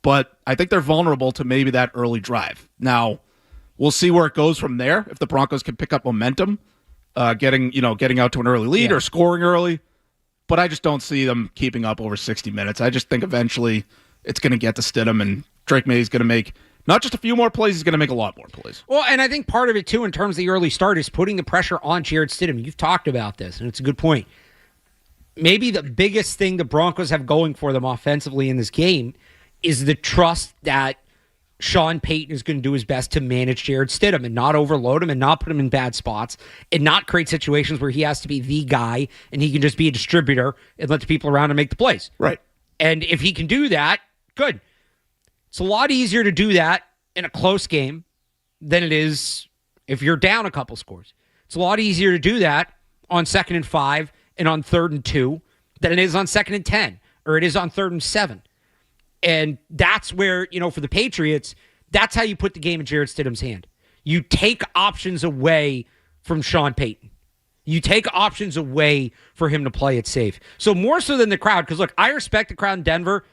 but I think they're vulnerable to maybe that early drive. Now, we'll see where it goes from there. If the Broncos can pick up momentum, getting out to an early lead or scoring early, but I just don't see them keeping up over 60 minutes. I just think eventually it's going to get to Stidham, and Drake May is going to make not just a few more plays, he's going to make a lot more plays. Well, and I think part of it, too, in terms of the early start, is putting the pressure on Jarrett Stidham. You've talked about this, and it's a good point. Maybe the biggest thing the Broncos have going for them offensively in this game is the trust that Sean Payton is going to do his best to manage Jarrett Stidham and not overload him and not put him in bad spots and not create situations where he has to be the guy and he can just be a distributor and let the people around him make the plays. Right. And if he can do that, good. It's a lot easier to do that in a close game than it is if you're down a couple scores. It's a lot easier to do that on 2nd and 5 and on 3rd and 2 than it is on 2nd and 10 or it is on 3rd and 7. And that's where, for the Patriots, that's how you put the game in Jarrett Stidham's hand. You take options away from Sean Payton. You take options away for him to play it safe. So more so than the crowd, because look, I respect the crowd in Denver.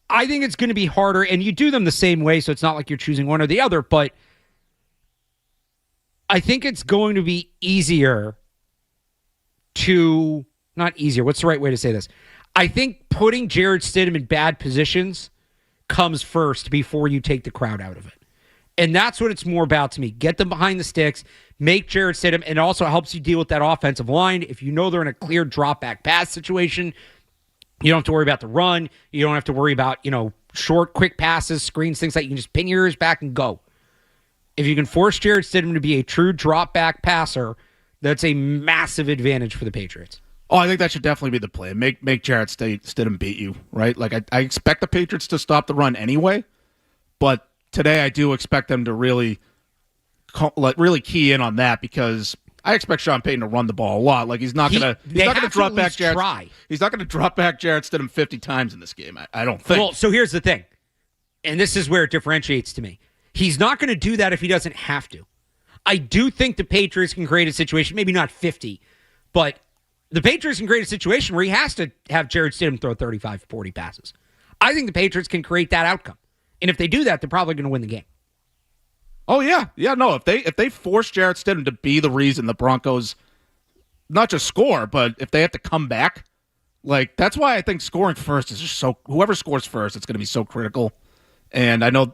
I think it's going to be harder, and you do them the same way, so it's not like you're choosing one or the other, but I think it's going to be easier to, not easier, what's the right way to say this? I think putting Jarrett Stidham in bad positions comes first before you take the crowd out of it. And that's what it's more about to me. Get them behind the sticks, make Jarrett Stidham, and it also helps you deal with that offensive line. If you know they're in a clear drop-back pass situation, you don't have to worry about the run. You don't have to worry about, short, quick passes, screens, things like that. You can just pin your ears back and go. If you can force Jarrett Stidham to be a true drop-back passer, that's a massive advantage for the Patriots. Oh, I think that should definitely be the plan. Make Jarrett Stidham beat you, right? I expect the Patriots to stop the run anyway, but today I do expect them to really key in on that because I expect Sean Payton to run the ball a lot. He's not going to drop back Jarrett. He's not going to drop back Jarrett Stidham 50 times in this game. I don't think. Well, so here's the thing, and this is where it differentiates to me. He's not going to do that if he doesn't have to. I do think the Patriots can create a situation, maybe not 50, but the Patriots can create a situation where he has to have Jarrett Stidham throw 35, 40 passes. I think the Patriots can create that outcome. And if they do that, they're probably going to win the game. Oh, yeah. Yeah, no, if they force Jarrett Stidham to be the reason the Broncos not just score, but if they have to come back, that's why I think scoring first is just so, whoever scores first, it's going to be so critical. And I know,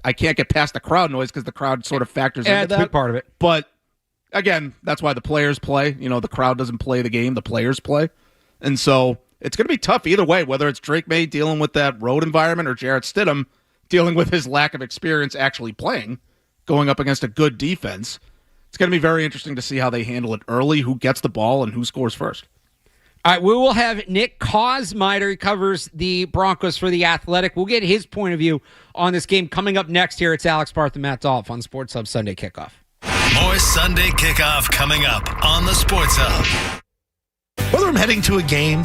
I can't get past the crowd noise because the crowd sort of factors into that. That's a big part of it. But again, that's why the players play. The crowd doesn't play the game, the players play. And so it's going to be tough either way, whether it's Drake May dealing with that road environment or Jarrett Stidham dealing with his lack of experience actually playing, going up against a good defense. It's going to be very interesting to see how they handle it early, who gets the ball, and who scores first. All right, we will have Nick Kosmider. He covers the Broncos for The Athletic. We'll get his point of view on this game coming up next here. It's Alex Barth and Matt Dolloff on Sports Hub Sunday Kickoff. More Sunday Kickoff coming up on the Sports Hub. Whether I'm heading to a game,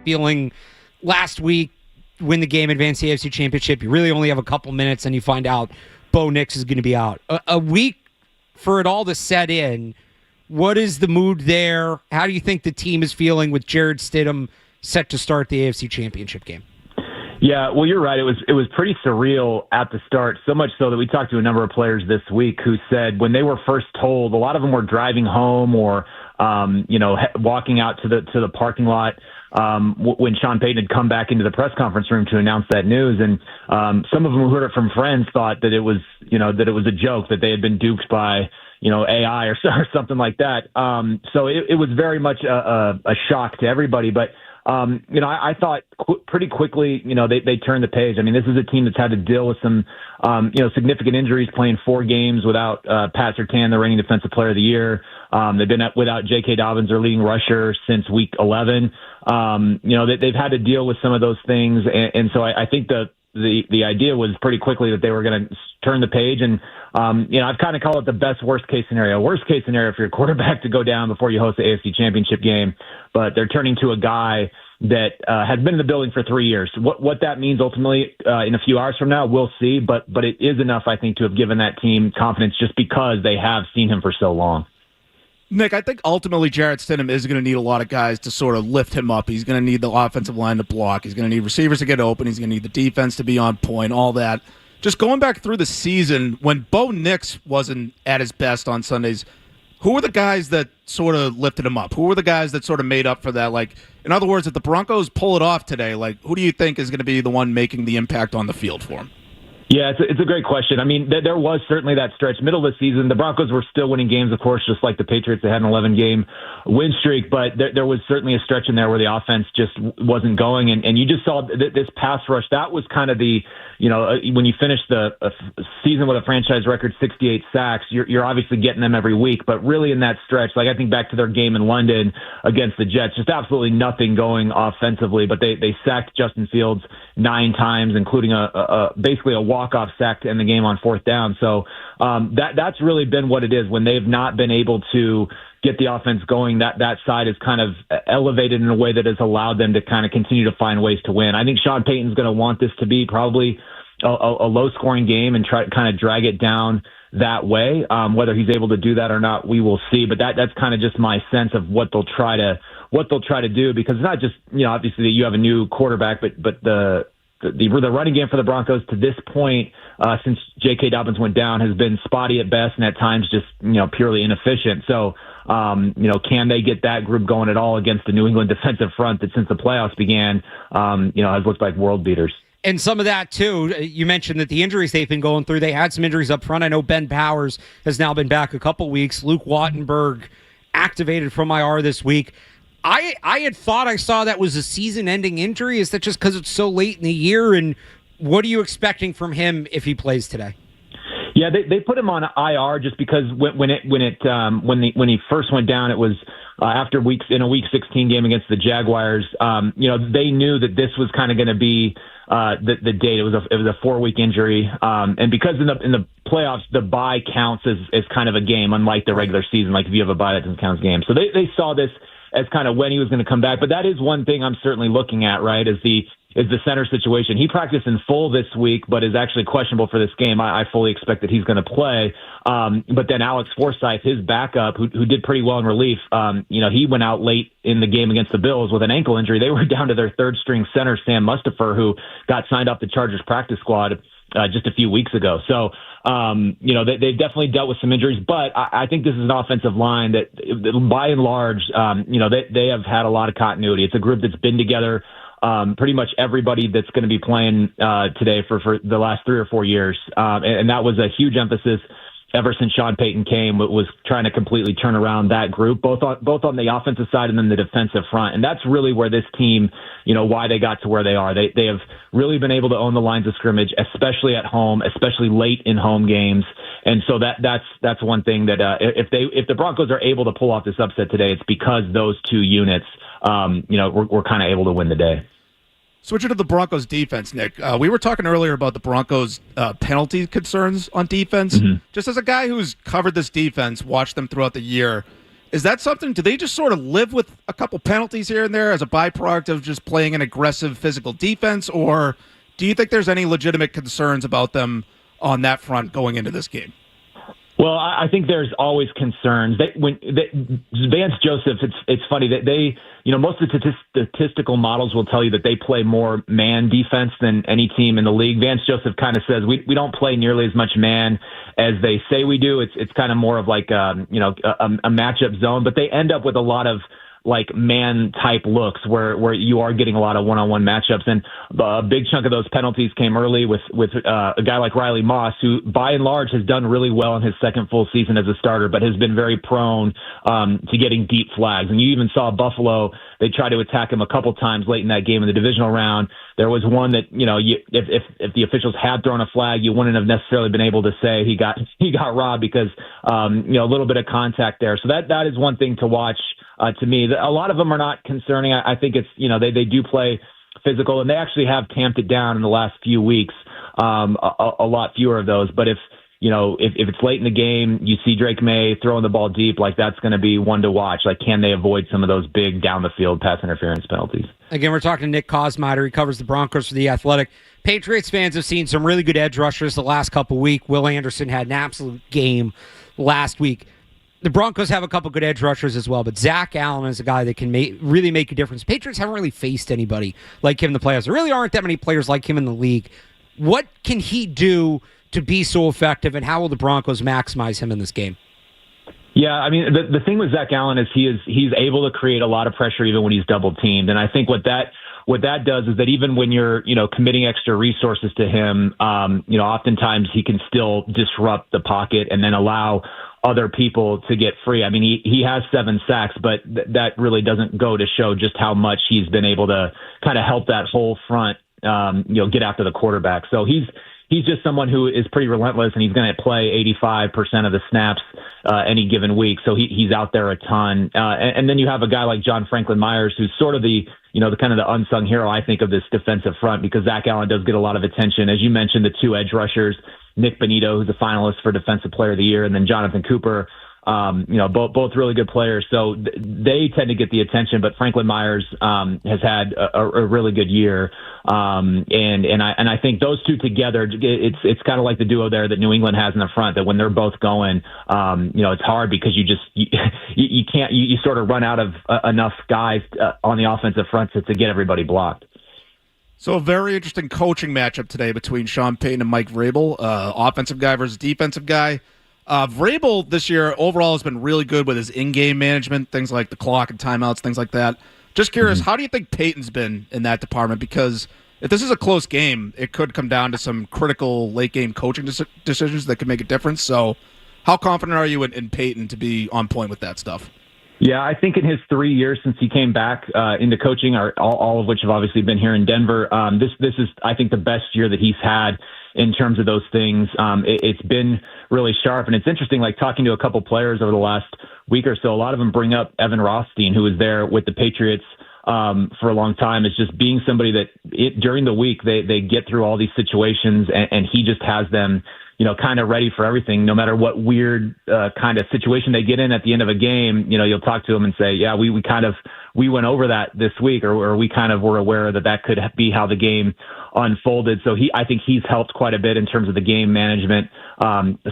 feeling last week, win the game, advance the AFC Championship, you really only have a couple minutes and you find out Bo Nix is going to be out. A week for it all to set in, what is the mood there? How do you think the team is feeling with Jared Stidham set to start the AFC Championship game? Yeah, well, you're right. It was pretty surreal at the start, so much so that we talked to a number of players this week who said when they were first told, a lot of them were driving home or walking out to the parking lot when Sean Payton had come back into the press conference room to announce that news, and some of them who heard it from friends thought that it was a joke, that they had been duped by AI or something like that. So it was very much a shock to everybody, but. I thought pretty quickly, they turned the page. I mean, this is a team that's had to deal with some, significant injuries, playing 4 games without Pat Surtain, the reigning defensive player of the year. They've been without J.K. Dobbins, their leading rusher, since week 11. They've had to deal with some of those things. And so I think the idea was pretty quickly that they were going to turn the page. And, I've kind of called it the best worst case scenario. Worst case scenario for your quarterback to go down before you host the AFC Championship game, but they're turning to a guy that has been in the building for 3 years. What that means ultimately in a few hours from now, we'll see. But it is enough, I think, to have given that team confidence just because they have seen him for so long. Nick, I think ultimately Jarrett Stidham is going to need a lot of guys to sort of lift him up. He's going to need the offensive line to block. He's going to need receivers to get open. He's going to need the defense to be on point, all that. Just going back through the season, when Bo Nix wasn't at his best on Sundays, who were the guys that sort of lifted him up? Who were the guys that sort of made up for that? Like, in other words, if the Broncos pull it off today, like, who do you think is going to be the one making the impact on the field for him? Yeah, it's a great question. I mean, there was certainly that stretch. Middle of the season, the Broncos were still winning games, of course, just like the Patriots. They had an 11-game win streak, but there was certainly a stretch in there where the offense just wasn't going. And you just saw this pass rush. That was kind of the, when you finish the season with a franchise record 68 sacks, you're obviously getting them every week. But really in that stretch, like I think back to their game in London against the Jets, just absolutely nothing going offensively. But they sacked Justin Fields 9 times, including basically a walk-off sack to end the game on 4th down. So that's really been what it is. When they've not been able to get the offense going, that side is kind of elevated in a way that has allowed them to kind of continue to find ways to win. I think Sean Payton's going to want this to be probably a low-scoring game and try to kind of drag it down that way. Whether he's able to do that or not, we will see. But that's kind of just my sense of what they'll try to do, because it's not just, obviously that you have a new quarterback, but the running game for the Broncos to this point, since J.K. Dobbins went down, has been spotty at best and at times just, purely inefficient. So, can they get that group going at all against the New England defensive front that since the playoffs began, has looked like world beaters? And some of that, too, you mentioned that the injuries they've been going through, they had some injuries up front. I know Ben Powers has now been back a couple weeks. Luke Wattenberg activated from IR this week. I had thought I saw that was a season-ending injury. Is that just because it's so late in the year? And what are you expecting from him if he plays today? Yeah, they put him on IR just because when he first went down, it was after in a Week 16 game against the Jaguars. They knew that this was kind of going to be the date. It was a 4-week injury, and because in the playoffs the bye counts as kind of a game, unlike the regular season. Like if you have a bye, that doesn't count as a game. So they saw this as kind of when he was going to come back. But that is one thing I'm certainly looking at, right, is the center situation. He practiced in full this week, but is actually questionable for this game. I fully expect that he's going to play. But then Alex Forsythe, his backup, who did pretty well in relief, he went out late in the game against the Bills with an ankle injury. They were down to their third-string center, Sam Mustipher, who got signed off the Chargers practice squad just a few weeks ago. So, they've definitely dealt with some injuries, but I think this is an offensive line that, by and large, they have had a lot of continuity. It's a group that's been together. Pretty much everybody that's going to be playing today for the last 3 or 4 years. And that was a huge emphasis ever since Sean Payton came, was trying to completely turn around that group, both on the offensive side and then the defensive front. And that's really where this team, why they got to where they are. They have really been able to own the lines of scrimmage, especially at home, especially late in home games. And so that's one thing that if the Broncos are able to pull off this upset today, it's because those two units, we're kind of able to win the day. Switching to the Broncos defense, Nick, we were talking earlier about the Broncos penalty concerns on defense. Mm-hmm. Just as a guy who's covered this defense, watched them throughout the year, Is that something, do they just sort of live with a couple penalties here and there as a byproduct of just playing an aggressive physical defense, or do you think there's any legitimate concerns about them on that front going into this game? Well, I think there's always concerns. Vance Joseph, it's funny that most of the statistical models will tell you that they play more man defense than any team in the league. Vance Joseph kind of says we don't play nearly as much man as they say we do. It's kind of more of like a matchup zone, but they end up with a lot of like man type looks where you are getting a lot of one-on-one matchups. And a big chunk of those penalties came early with a guy like Riley Moss, who by and large has done really well in his second full season as a starter, but has been very prone to getting deep flags. And you even saw Buffalo, they tried to attack him a couple times late in that game in the divisional round. There was one that, if the officials had thrown a flag, you wouldn't have necessarily been able to say he got robbed because, a little bit of contact there. So that is one thing to watch. To me, a lot of them are not concerning. I think it's, they do play physical, and they actually have tamped it down in the last few weeks, a lot fewer of those. But if it's late in the game, you see Drake May throwing the ball deep, like that's going to be one to watch. Like, can they avoid some of those big down the field pass interference penalties? Again, we're talking to Nick Kosmider. He covers the Broncos for The Athletic. Patriots fans have seen some really good edge rushers the last couple weeks. Will Anderson had an absolute game last week. The Broncos have a couple good edge rushers as well, but Zach Allen is a guy that can really make a difference. Patriots haven't really faced anybody like him in the playoffs. There really aren't that many players like him in the league. What can he do to be so effective, and how will the Broncos maximize him in this game? Yeah, I mean, the thing with Zach Allen is he's able to create a lot of pressure even when he's double teamed, and I think what that does is that even when you're, committing extra resources to him, oftentimes he can still disrupt the pocket and then allow other people to get free. I mean, he has 7 sacks, but that really doesn't go to show just how much he's been able to kind of help that whole front, get after the quarterback. So he's just someone who is pretty relentless, and he's going to play 85% of the snaps any given week. So he's out there a ton. And then you have a guy like John Franklin Myers, who's sort of the kind of the unsung hero, I think, of this defensive front, because Zach Allen does get a lot of attention. As you mentioned, the 2 edge rushers, Nick Benito, who's a finalist for Defensive Player of the Year, and then Jonathan Cooper, both really good players. So they tend to get the attention, but Franklin Myers has had a really good year. And I think those two together, it's kind of like the duo there that New England has in the front, that when they're both going, it's hard because you can't sort of run out of enough guys on the offensive front to get everybody blocked. So a very interesting coaching matchup today between Sean Payton and Mike Vrabel, offensive guy versus defensive guy. Vrabel this year overall has been really good with his in-game management, things like the clock and timeouts, things like that. Just curious, how do you think Payton's been in that department? Because if this is a close game, it could come down to some critical late-game coaching decisions that could make a difference. So how confident are you in Payton to be on point with that stuff? Yeah, I think in his 3 years since he came back into coaching, all of which have obviously been here in Denver, this is, I think, the best year that he's had in terms of those things. It's been really sharp, and it's interesting, like talking to a couple players over the last week or so, a lot of them bring up Evan Rothstein, who was there with the Patriots for a long time, as just being somebody that during the week they get through all these situations, and he just has them kind of ready for everything, no matter what weird kind of situation they get in at the end of a game. You'll talk to them and say, yeah, we went over that this week, or we kind of were aware that could be how the game unfolded. So I think he's helped quite a bit in terms of the game management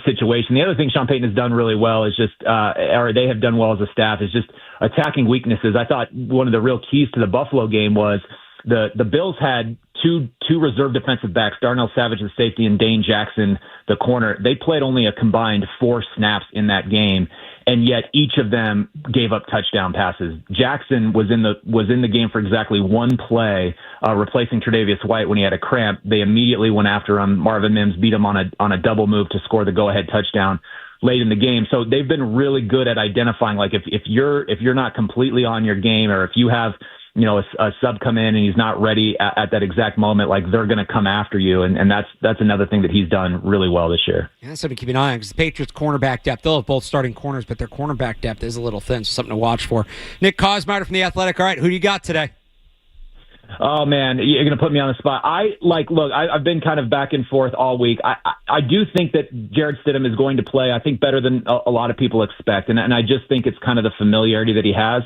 situation. The other thing Sean Payton has done really well is just, or they have done well as a staff, is just attacking weaknesses. I thought one of the real keys to the Buffalo game was the Bills had two reserve defensive backs, Darnell Savage, the safety, and Dane Jackson, the corner. They played only a combined 4 snaps in that game, and yet each of them gave up touchdown passes. Jackson was in the game for exactly 1 play, replacing Tre'Davious White when he had a cramp. They immediately went after him. Marvin Mims beat him on a double move to score the go-ahead touchdown late in the game. So they've been really good at identifying, like, if you're not completely on your game, or if you have a sub come in and he's not ready at that exact moment, like, they're going to come after you. And that's another thing that he's done really well this year. Yeah, something to keep an eye on, because the Patriots' cornerback depth, they'll have both starting corners, but their cornerback depth is a little thin, so something to watch for. Nick Kosmider from The Athletic. All right, who do you got today? Oh man, you're going to put me on the spot. I've been kind of back and forth all week. I do think that Jared Stidham is going to play, I think, better than a lot of people expect. And I just think it's kind of the familiarity that he has.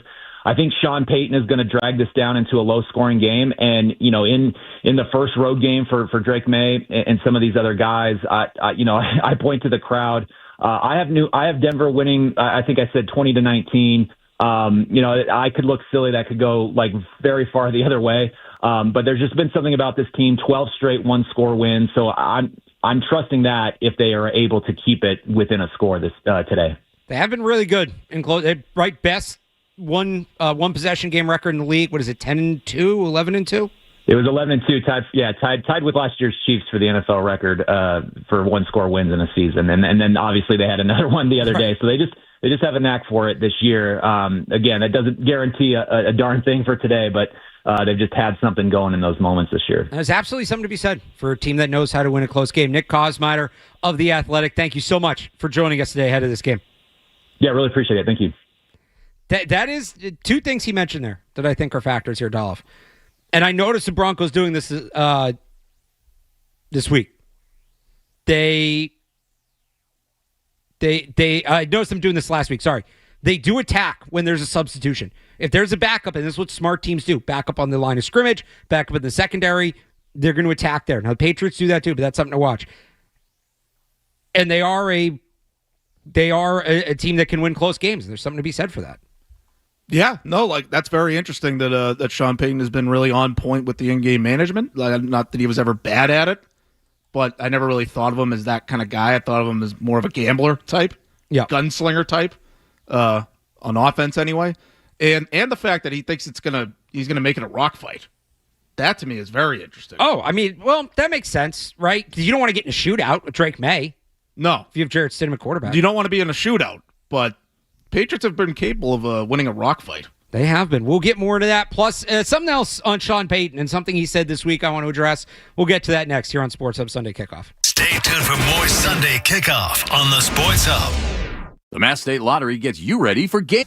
I think Sean Payton is going to drag this down into a low-scoring game. And, in the first road game for Drake May and some of these other guys, I point to the crowd. I have Denver winning, I think I said 20-19. I could look silly. That could go like very far the other way. But there's just been something about this team, 12 straight one-score wins. So I'm trusting that if they are able to keep it within a score today. They have been really good in close. Right, best one possession game record in the league. What is it? 10-2, 11-2. It was 11-2, tied with last year's Chiefs for the NFL record for one-score wins in a season, and then obviously they had another one the other day. So they just have a knack for it this year. Again, that doesn't guarantee a darn thing for today, but they've just had something going in those moments this year. There's absolutely something to be said for a team that knows how to win a close game. Nick Kosmider of The Athletic, thank you so much for joining us today ahead of this game. Yeah, really appreciate it. Thank you. That is two things he mentioned there that I think are factors here, Dolloff. And I noticed the Broncos doing this this week. I noticed them doing this last week. Sorry. They do attack when there's a substitution. If there's a backup, and this is what smart teams do, backup on the line of scrimmage, backup in the secondary, they're going to attack there. Now, the Patriots do that too, but that's something to watch. And they are a team that can win close games. There's something to be said for that. Yeah, no, that's very interesting that Sean Payton has been really on point with the in-game management. Not that he was ever bad at it, but I never really thought of him as that kind of guy. I thought of him as more of a gambler type, gunslinger type, on offense anyway. And the fact that he thinks he's gonna make it a rock fight. That to me is very interesting. Oh, I mean, well, that makes sense, right? Because you don't want to get in a shootout with Drake May. No, if you have Jarrett Stidham at quarterback, you don't want to be in a shootout, but Patriots have been capable of winning a rock fight. They have been. We'll get more into that. Plus, something else on Sean Payton and something he said this week I want to address. We'll get to that next here on Sports Hub Sunday Kickoff. Stay tuned for more Sunday Kickoff on the Sports Hub. The Mass State Lottery gets you ready for game.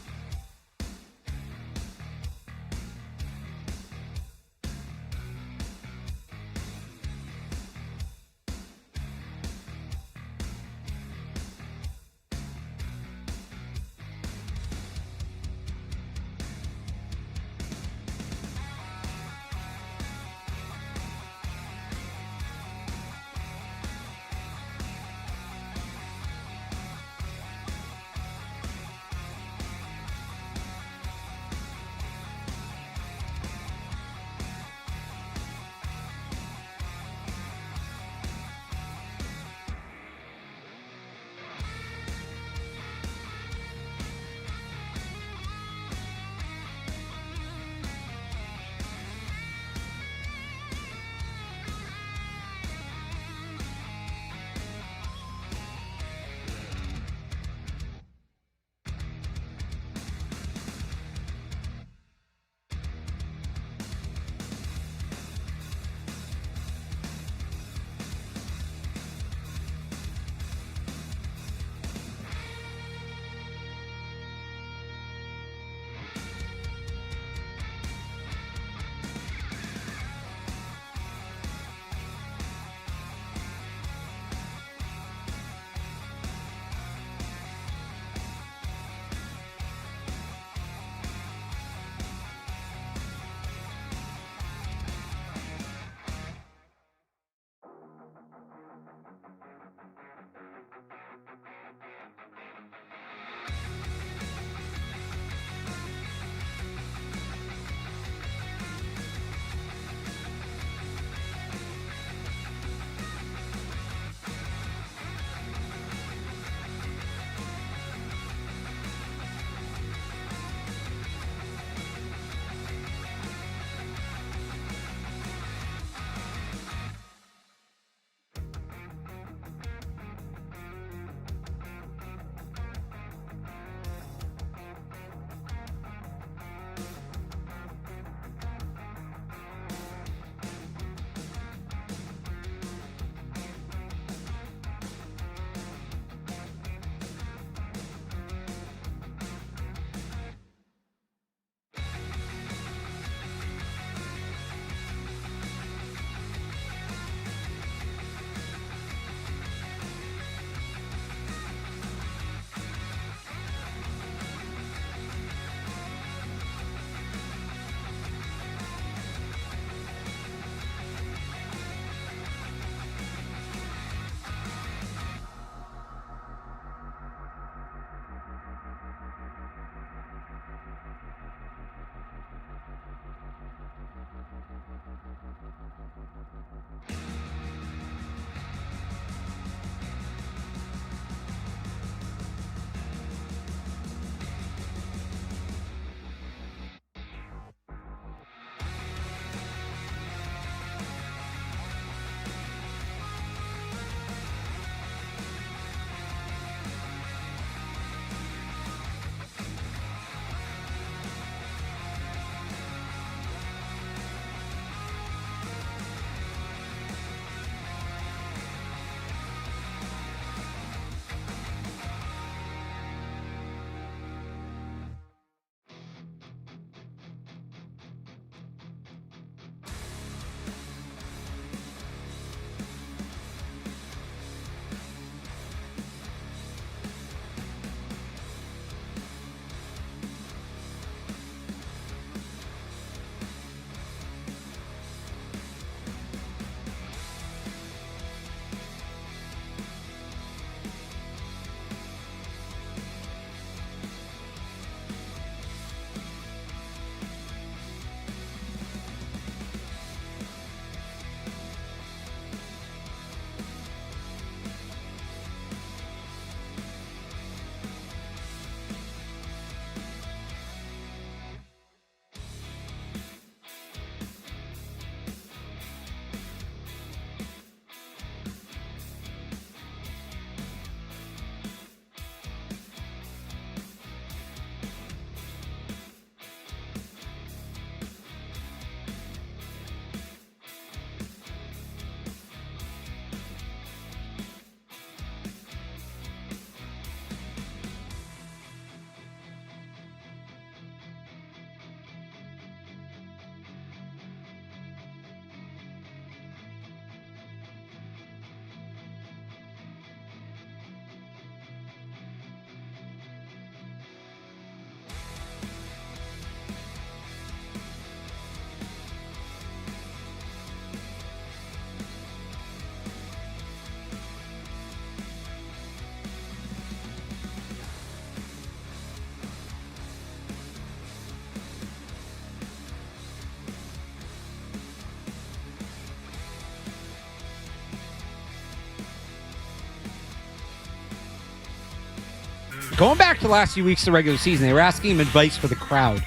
going back to the last few weeks of the regular season, they were asking him advice for the crowd.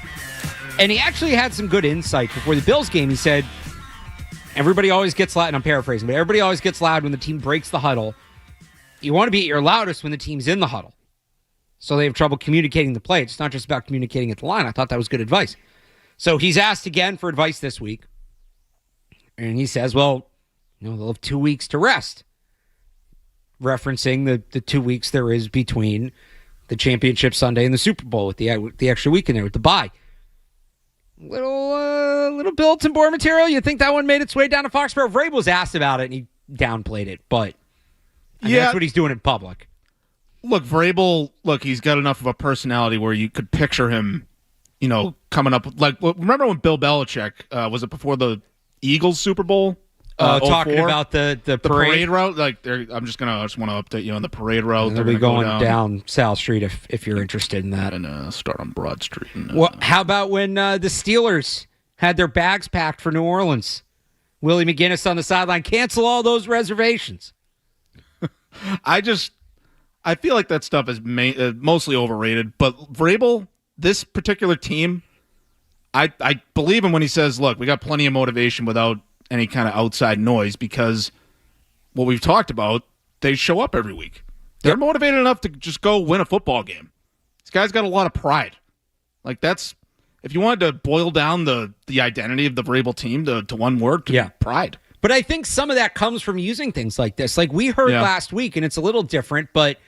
And he actually had some good insight. Before the Bills game, he said, everybody always gets loud, and I'm paraphrasing, but everybody always gets loud when the team breaks the huddle. You want to be at your loudest when the team's in the huddle. So they have trouble communicating the play. It's not just about communicating at the line. I thought that was good advice. So he's asked again for advice this week. And he says, well, they'll have 2 weeks to rest. Referencing the 2 weeks there is between the championship Sunday and the Super Bowl with the extra week in there with the bye. Little bulletin board material. You think that one made its way down to Foxborough? Vrabel was asked about it, and he downplayed it. But that's what he's doing in public. Look, Vrabel, he's got enough of a personality where you could picture him, coming up. Remember when Bill Belichick, was it before the Eagles Super Bowl? Talking about the parade route. I just want to update you on the parade route. They'll be going down South Street if you're interested in that. And start on Broad Street. How about when the Steelers had their bags packed for New Orleans? Willie McGinnis on the sideline, cancel all those reservations. I feel like that stuff is mostly overrated, but Vrabel, this particular team, I believe him when he says, look, we got plenty of motivation without any kind of outside noise, because what we've talked about, they show up every week. They're motivated enough to just go win a football game. This guy's got a lot of pride. If you wanted to boil down the identity of the Vrabel team to one word, pride. But I think some of that comes from using things like this. Like we heard last week, and it's a little different, but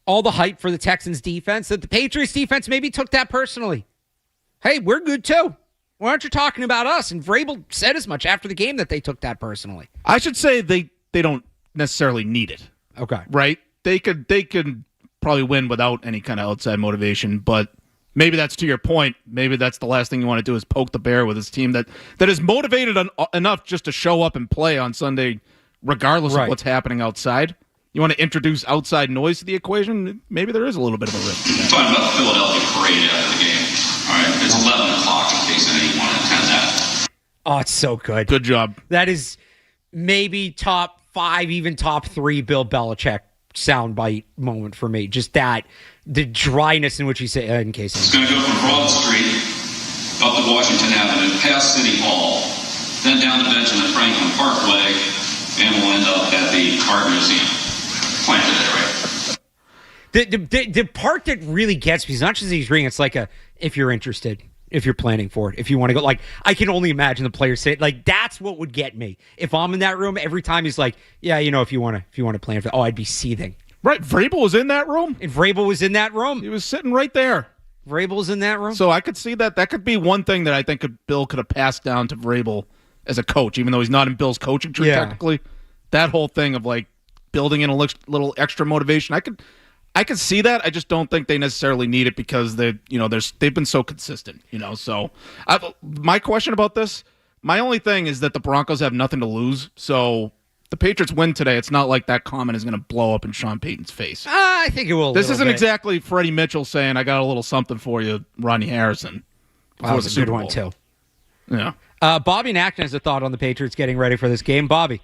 all the hype for the Texans defense, that the Patriots defense maybe took that personally. Hey, we're good too. Why aren't you talking about us? And Vrabel said as much after the game that they took that personally. I should say they don't necessarily need it. Okay. Right? They could probably win without any kind of outside motivation, but maybe that's to your point. Maybe that's the last thing you want to do is poke the bear with his team that is motivated enough just to show up and play on Sunday regardless of what's happening outside. You want to introduce outside noise to the equation? Maybe there is a little bit of a risk. Talking about the Philadelphia parade after the game. All right, it's 11 o'clock in case anyone attend that. Oh, it's so good. Good job. That is maybe top 5, even top 3 Bill Belichick soundbite moment for me. Just the dryness in which he said, in case. It's going to go from Broad Street up to Washington Avenue, past City Hall, then down the bench in the Franklin Parkway, and we'll end up at the Art Museum. Planted it right. The part that really gets me is not just he's reading, it's like if you're interested, if you're planning for it, if you want to go, I can only imagine the players say it. That's what would get me. If I'm in that room, every time he's like, yeah, if you want to plan for that, I'd be seething. Right, Vrabel was in that room? And Vrabel was in that room. He was sitting right there. Vrabel was in that room. So I could see that. That could be one thing that I think Bill could have passed down to Vrabel as a coach, even though he's not in Bill's coaching tree technically. That whole thing of building in a little extra motivation. I could see that. I just don't think they necessarily need it because they've been so consistent. So my question about this, my only thing is that the Broncos have nothing to lose. So the Patriots win today. It's not like that comment is going to blow up in Sean Payton's face. I think it will. This isn't exactly Freddie Mitchell saying, "I got a little something for you, Ronnie Harrison." That was a good one too. Yeah. Bobby in Acton has a thought on the Patriots getting ready for this game. Bobby.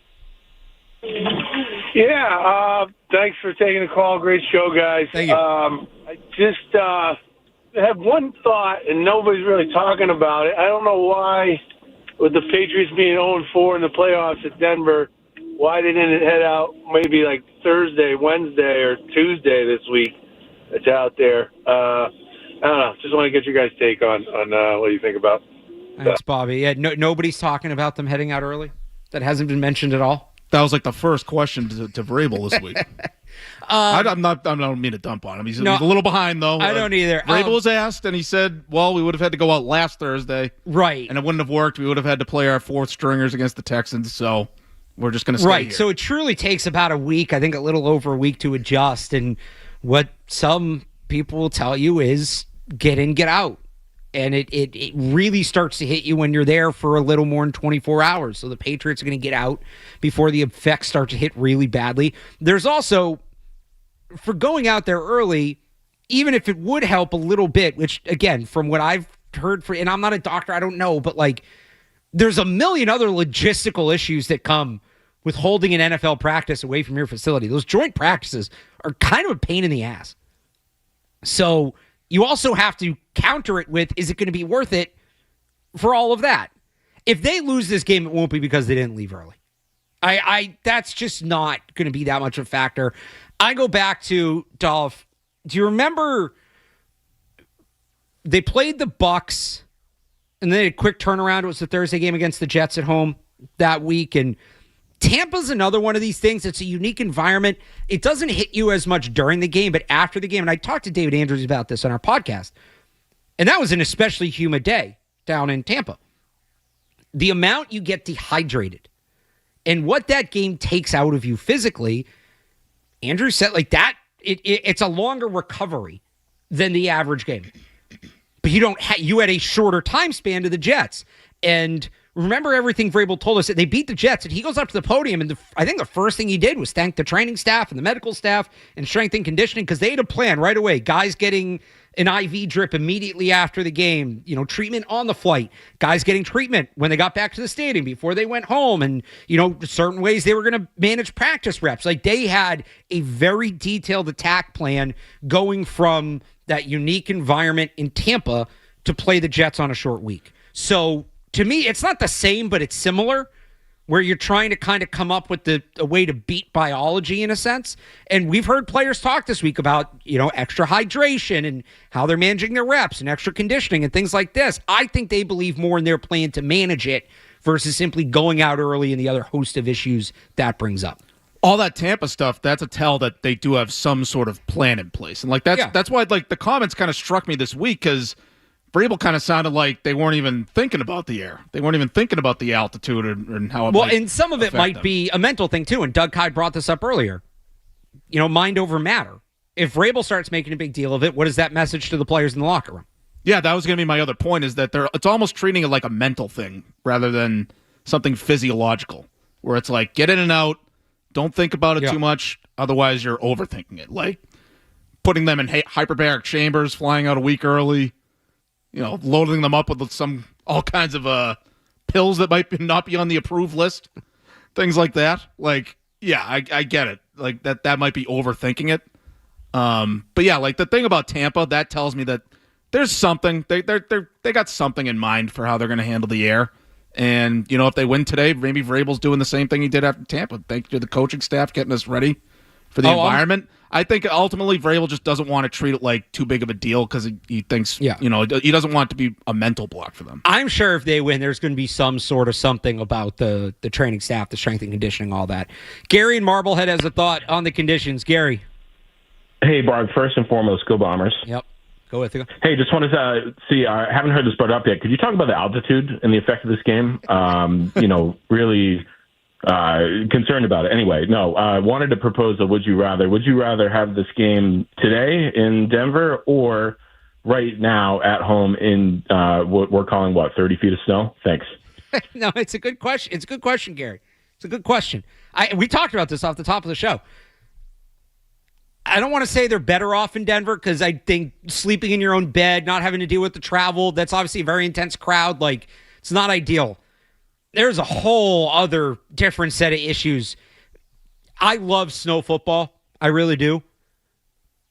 Yeah, thanks for taking the call. Great show, guys. Thank you. I just have one thought, and nobody's really talking about it. I don't know why, with the Patriots being 0-4 in the playoffs at Denver, why they didn't head out maybe Thursday, Wednesday, or Tuesday this week. It's out there. I don't know. Just want to get your guys' take on what you think about. Thanks, Bobby. Yeah, nobody's talking about them heading out early. That hasn't been mentioned at all. That was the first question to Vrabel this week. I don't mean to dump on him. He's a little behind, though. I don't either. Vrabel was asked, and he said, well, we would have had to go out last Thursday. Right. And it wouldn't have worked. We would have had to play our fourth stringers against the Texans, so we're just going to stay here. So it truly takes about a week, I think a little over a week to adjust. And what some people will tell you is get in, get out. And it really starts to hit you when you're there for a little more than 24 hours. So the Patriots are going to get out before the effects start to hit really badly. There's also, for going out there early, even if it would help a little bit, which, again, from what I've heard, and I'm not a doctor, I don't know, but there's a million other logistical issues that come with holding an NFL practice away from your facility. Those joint practices are kind of a pain in the ass. So you also have to counter it with, is it going to be worth it for all of that? If they lose this game, it won't be because they didn't leave early. That's just not going to be that much of a factor. I go back to Dolph. Do you remember they played the Bucks and then a quick turnaround? It was the Thursday game against the Jets at home that week. And Tampa's another one of these things. It's a unique environment. It doesn't hit you as much during the game, but after the game, and I talked to David Andrews about this on our podcast, and that was an especially humid day down in Tampa. The amount you get dehydrated and what that game takes out of you physically, Andrew said, like that, it's a longer recovery than the average game. But you had a shorter time span to the Jets. And remember everything Vrabel told us that they beat the Jets, and he goes up to the podium, and I think the first thing he did was thank the training staff and the medical staff and strength and conditioning, because they had a plan right away. Guys getting an IV drip immediately after the game, treatment on the flight, guys getting treatment when they got back to the stadium before they went home, and, certain ways they were going to manage practice reps. Like, they had a very detailed attack plan going from that unique environment in Tampa to play the Jets on a short week. So, to me, it's not the same, but it's similar, where you're trying to kind of come up with a way to beat biology in a sense. And we've heard players talk this week about, extra hydration and how they're managing their reps and extra conditioning and things like this. I think they believe more in their plan to manage it versus simply going out early and the other host of issues that brings up. All that Tampa stuff, that's a tell that they do have some sort of plan in place. And that's why the comments kind of struck me this week, because Vrabel kind of sounded like they weren't even thinking about the air. They weren't even thinking about the altitude and how it might and some of it might be a mental thing too. And Doug Kyde brought this up earlier. Mind over matter. If Vrabel starts making a big deal of it, what is that message to the players in the locker room? Yeah, that was going to be my other point, is that it's almost treating it like a mental thing rather than something physiological, where it's like, get in and out, don't think about it too much, otherwise you're overthinking it. Like putting them in hyperbaric chambers, flying out a week early, loading them up with all kinds of pills that might not be on the approved list, things like that. Like, yeah, I get it. Like that might be overthinking it. But yeah, like the thing about Tampa, that tells me that there's something they got something in mind for how they're going to handle the air. And if they win today, maybe Vrabel's doing the same thing he did after Tampa. Thank you to the coaching staff getting us ready for the environment. I think ultimately Vrabel just doesn't want to treat it like too big of a deal, because he thinks, he doesn't want it to be a mental block for them. I'm sure if they win, there's going to be some sort of something about the training staff, the strength and conditioning, all that. Gary in Marblehead has a thought on the conditions. Gary. Hey, Barb, first and foremost, go Bombers. Yep. Go with you. Hey, just wanted to see, I haven't heard this brought up yet. Could you talk about the altitude and the effect of this game? Really concerned about it. Anyway, no, I wanted to propose a would you rather. Would you rather have this game today in Denver or right now at home in what we're calling, 30 feet of snow? Thanks. No, it's a good question. It's a good question, Gary. It's a good question. We talked about this off the top of the show. I don't want to say they're better off in Denver, because I think sleeping in your own bed, not having to deal with the travel, that's obviously a very intense crowd. Like, it's not ideal. There's a whole other different set of issues. I love snow football. I really do.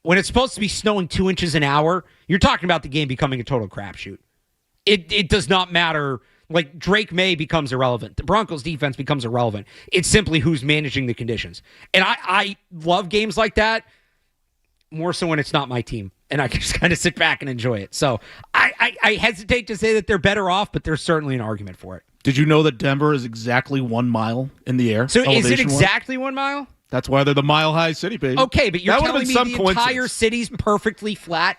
When it's supposed to be snowing 2 inches an hour, you're talking about the game becoming a total crapshoot. It does not matter. Like, Drake May becomes irrelevant. The Broncos defense becomes irrelevant. It's simply who's managing the conditions. And I love games like that, more so when it's not my team, and I can just kind of sit back and enjoy it. So I hesitate to say that they're better off, but there's certainly an argument for it. Did you know that Denver is exactly 1 mile in the air? So is it exactly 1 mile? That's why they're the mile-high city, baby. Okay, but you're telling me the entire city's perfectly flat?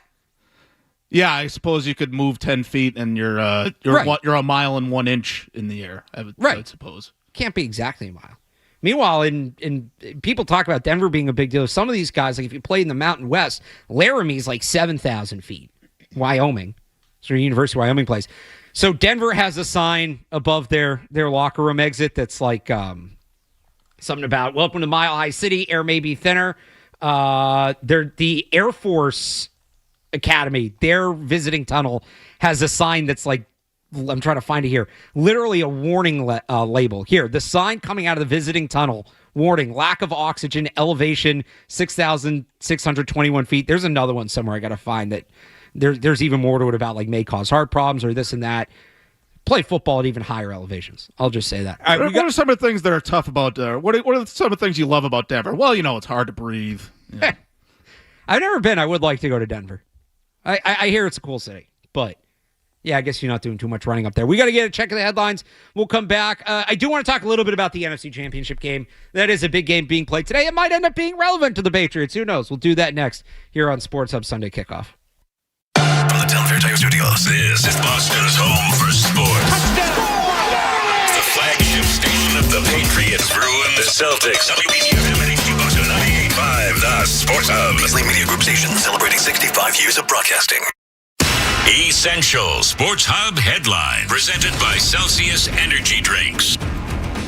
Yeah, I suppose you could move 10 feet and you're a mile and 1 inch in the air. I would suppose. Can't be exactly a mile. Meanwhile, in people talk about Denver being a big deal. Some of these guys, like if you played in the Mountain West, Laramie's like 7,000 feet. Wyoming. It's where University of Wyoming plays. So Denver has a sign above their locker room exit that's like something about welcome to Mile High City, air may be thinner. The Air Force Academy, their visiting tunnel has a sign that's like I'm trying to find it here. Literally a warning label. Here, the sign coming out of the visiting tunnel. Warning, lack of oxygen, elevation, 6,621 feet. There's another one somewhere I got to find that there's even more to it about like may cause heart problems or this and that. Play football at even higher elevations. I'll just say that. All right, what are some of the things that are tough about what are some of the things you love about Denver? Well, it's hard to breathe. Yeah. I've never been. I would like to go to Denver. I hear it's a cool city, but yeah, I guess you're not doing too much running up there. We got to get a check of the headlines. We'll come back. I do want to talk a little bit about the NFC Championship game. That is a big game being played today. It might end up being relevant to the Patriots. Who knows? We'll do that next here on Sports Hub Sunday Kickoff. From the Delaware Tiger Studios, this is Boston's home for sports. The flagship station of the Patriots, Bruins, the Celtics, WBCFM and HD Boston 98.5, the Sports Hub. Beasley Media Group station celebrating 65 years of broadcasting. Essential Sports Hub headline presented by Celsius Energy Drinks.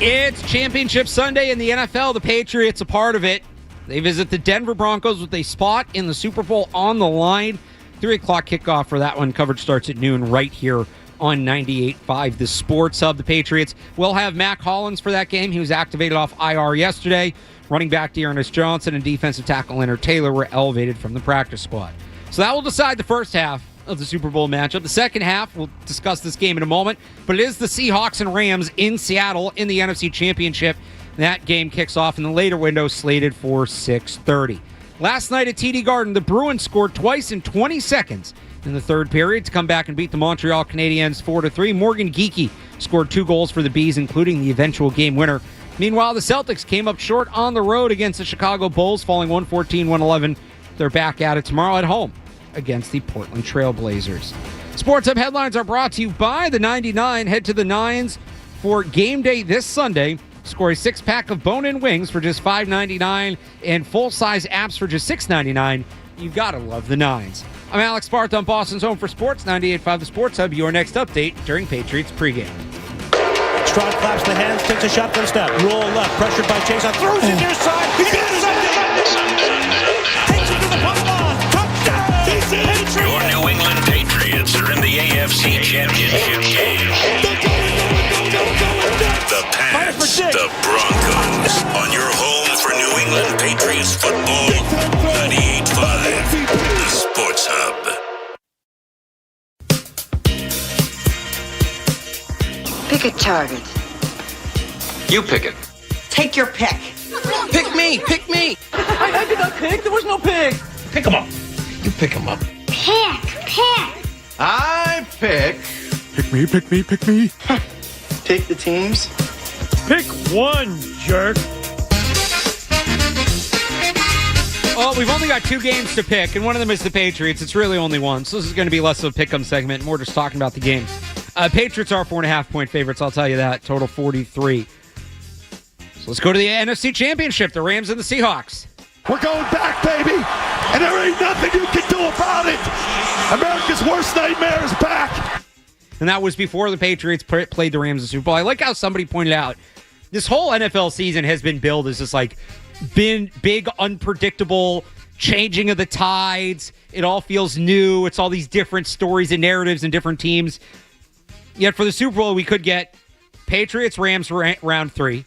It's Championship Sunday in the NFL. The Patriots a part of it. They visit the Denver Broncos with a spot in the Super Bowl on the line. 3 o'clock kickoff for that one. Coverage starts at noon right here on 98.5, the Sports Hub. The Patriots will have Mack Hollins for that game. He was activated off IR yesterday. Running back Dearness Johnson and defensive tackle Leonard Taylor were elevated from the practice squad. So that will decide the first half of the Super Bowl matchup. The second half, we'll discuss this game in a moment, but it is the Seahawks and Rams in Seattle in the NFC Championship. That game kicks off in the later window, slated for 6:30. Last night at TD Garden, the Bruins scored twice in 20 seconds in the third period to come back and beat the Montreal Canadiens 4-3. Morgan Geekie scored 2 goals for the Bees, including the eventual game winner. Meanwhile, the Celtics came up short on the road against the Chicago Bulls, falling 114-111. They're back at it tomorrow at home against the Portland Trail Blazers. Sports Hub headlines are brought to you by the 99. Head to the Nines for game day this Sunday. Score a 6-pack of bone-in wings for just $5.99 and full-size apps for just $6.99. You gotta love the Nines. I'm Alex Barth on Boston's Home for Sports, 98.5 The Sports Hub. Your next update during Patriots pregame. Strong claps the hands, takes a shotgun step. Roll left, pressured by Chase. Throws it near side. He's got takes it to the punt line. Touchdown! Your New England Patriots are in the AFC Championship game. The Pats, the Broncos, on your home for New England Patriots football, 98.5, the Sports Hub. Pick a target. You pick it. Take your pick. Pick me, pick me. I did not pick. There was no pick. Pick him up. You pick him up. Pick. I pick. Pick me, pick me, pick me. Take the teams. Pick one, jerk. Well, we've only got 2 games to pick, and one of them is the Patriots. It's really only one, so this is going to be less of a pick-em segment, more just talking about the game. Patriots are 4.5-point favorites, I'll tell you that. Total 43. So let's go to the NFC Championship, the Rams and the Seahawks. We're going back, baby, and there ain't nothing you can do about it. America's worst nightmare is back. And that was before the Patriots played the Rams in the Super Bowl. I like how somebody pointed out, this whole NFL season has been billed as this big, unpredictable changing of the tides. It all feels new. It's all these different stories and narratives and different teams. Yet for the Super Bowl, we could get Patriots, Rams round 3,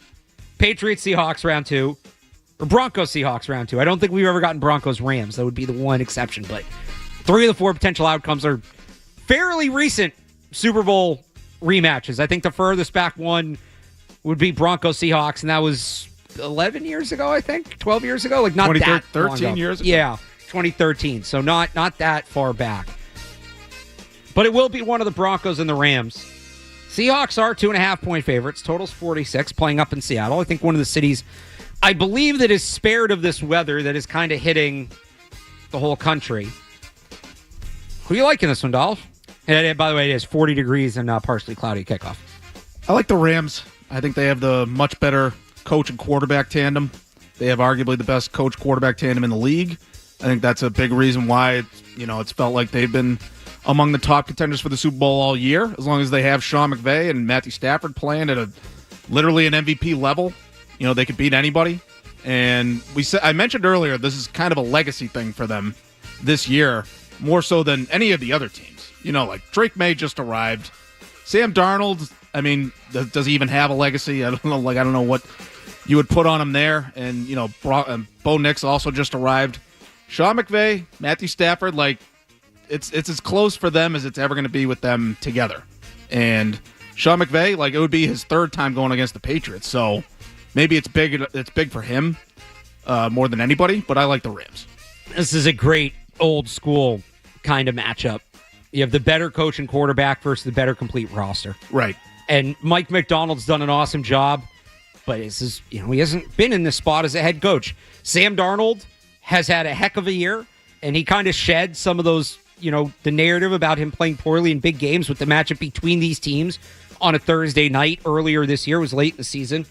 Patriots, Seahawks round 2, or Broncos, Seahawks round 2. I don't think we've ever gotten Broncos, Rams. That would be the one exception. But 3 of the 4 potential outcomes are fairly recent Super Bowl rematches. I think the furthest back one would be Broncos, Seahawks, and that was 11 years ago, I think. 12 years ago? Like, not that 13 years ago? Yeah, 2013. So not that far back. But it will be one of the Broncos and the Rams. Seahawks are 2.5-point favorites. Total's 46, playing up in Seattle. I think one of the cities, I believe, that is spared of this weather that is kind of hitting the whole country. Who do you like in this one, Dolph? And by the way, it is 40 degrees and partially cloudy kickoff. I like the Rams. I think they have the much better coach and quarterback tandem. They have arguably the best coach-quarterback tandem in the league. I think that's a big reason why it's felt like they've been among the top contenders for the Super Bowl all year. As long as they have Sean McVay and Matthew Stafford playing at literally an MVP level, they could beat anybody. And I mentioned earlier, this is kind of a legacy thing for them this year, more so than any of the other teams. Like Drake May just arrived. Sam Darnold, I mean, does he even have a legacy? I don't know. I don't know what you would put on him there. And, Bo Nix also just arrived. Sean McVay, Matthew Stafford, it's as close for them as it's ever going to be with them together. And Sean McVay, it would be his third time going against the Patriots. So maybe it's big. It's big for him more than anybody. But I like the Rams. This is a great old school kind of matchup. You have the better coach and quarterback versus the better complete roster. Right. And Mike McDonald's done an awesome job, but he hasn't been in this spot as a head coach. Sam Darnold has had a heck of a year, and he kind of shed some of those, the narrative about him playing poorly in big games with the matchup between these teams on a Thursday night earlier this year. It was late in the season.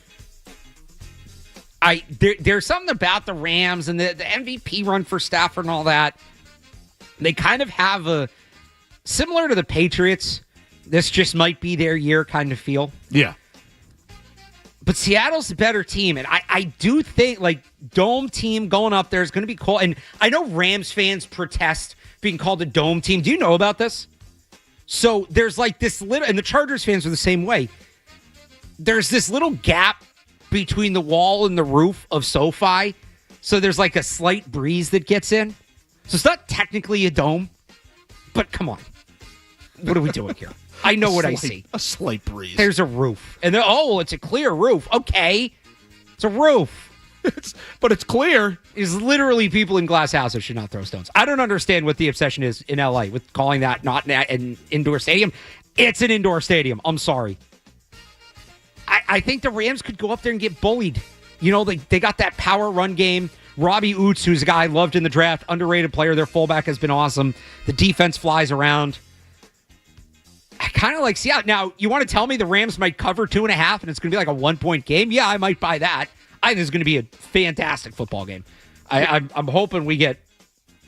There's something about the Rams and the MVP run for Stafford and all that. They kind of have similar to the Patriots, this just might be their year kind of feel. Yeah. But Seattle's a better team, and I do think, dome team going up there is going to be cool. And I know Rams fans protest being called a dome team. Do you know about this? So there's this little, and the Chargers fans are the same way. There's this little gap between the wall and the roof of SoFi, so there's a slight breeze that gets in. So it's not technically a dome, but come on. What are we doing here? I know what I see. A slight breeze. There's a roof. And it's a clear roof. Okay. It's a roof. But it's clear. It's literally people in glass houses should not throw stones. I don't understand what the obsession is in LA with calling that not an indoor stadium. It's an indoor stadium. I'm sorry. I think the Rams could go up there and get bullied. They got that power run game. Robbie Oots, who's a guy I loved in the draft, underrated player. Their fullback has been awesome. The defense flies around. I kind of like Seattle. Now, you want to tell me the Rams might cover 2.5 and it's going to be a 1-point game? Yeah, I might buy that. I think it's going to be a fantastic football game. I'm hoping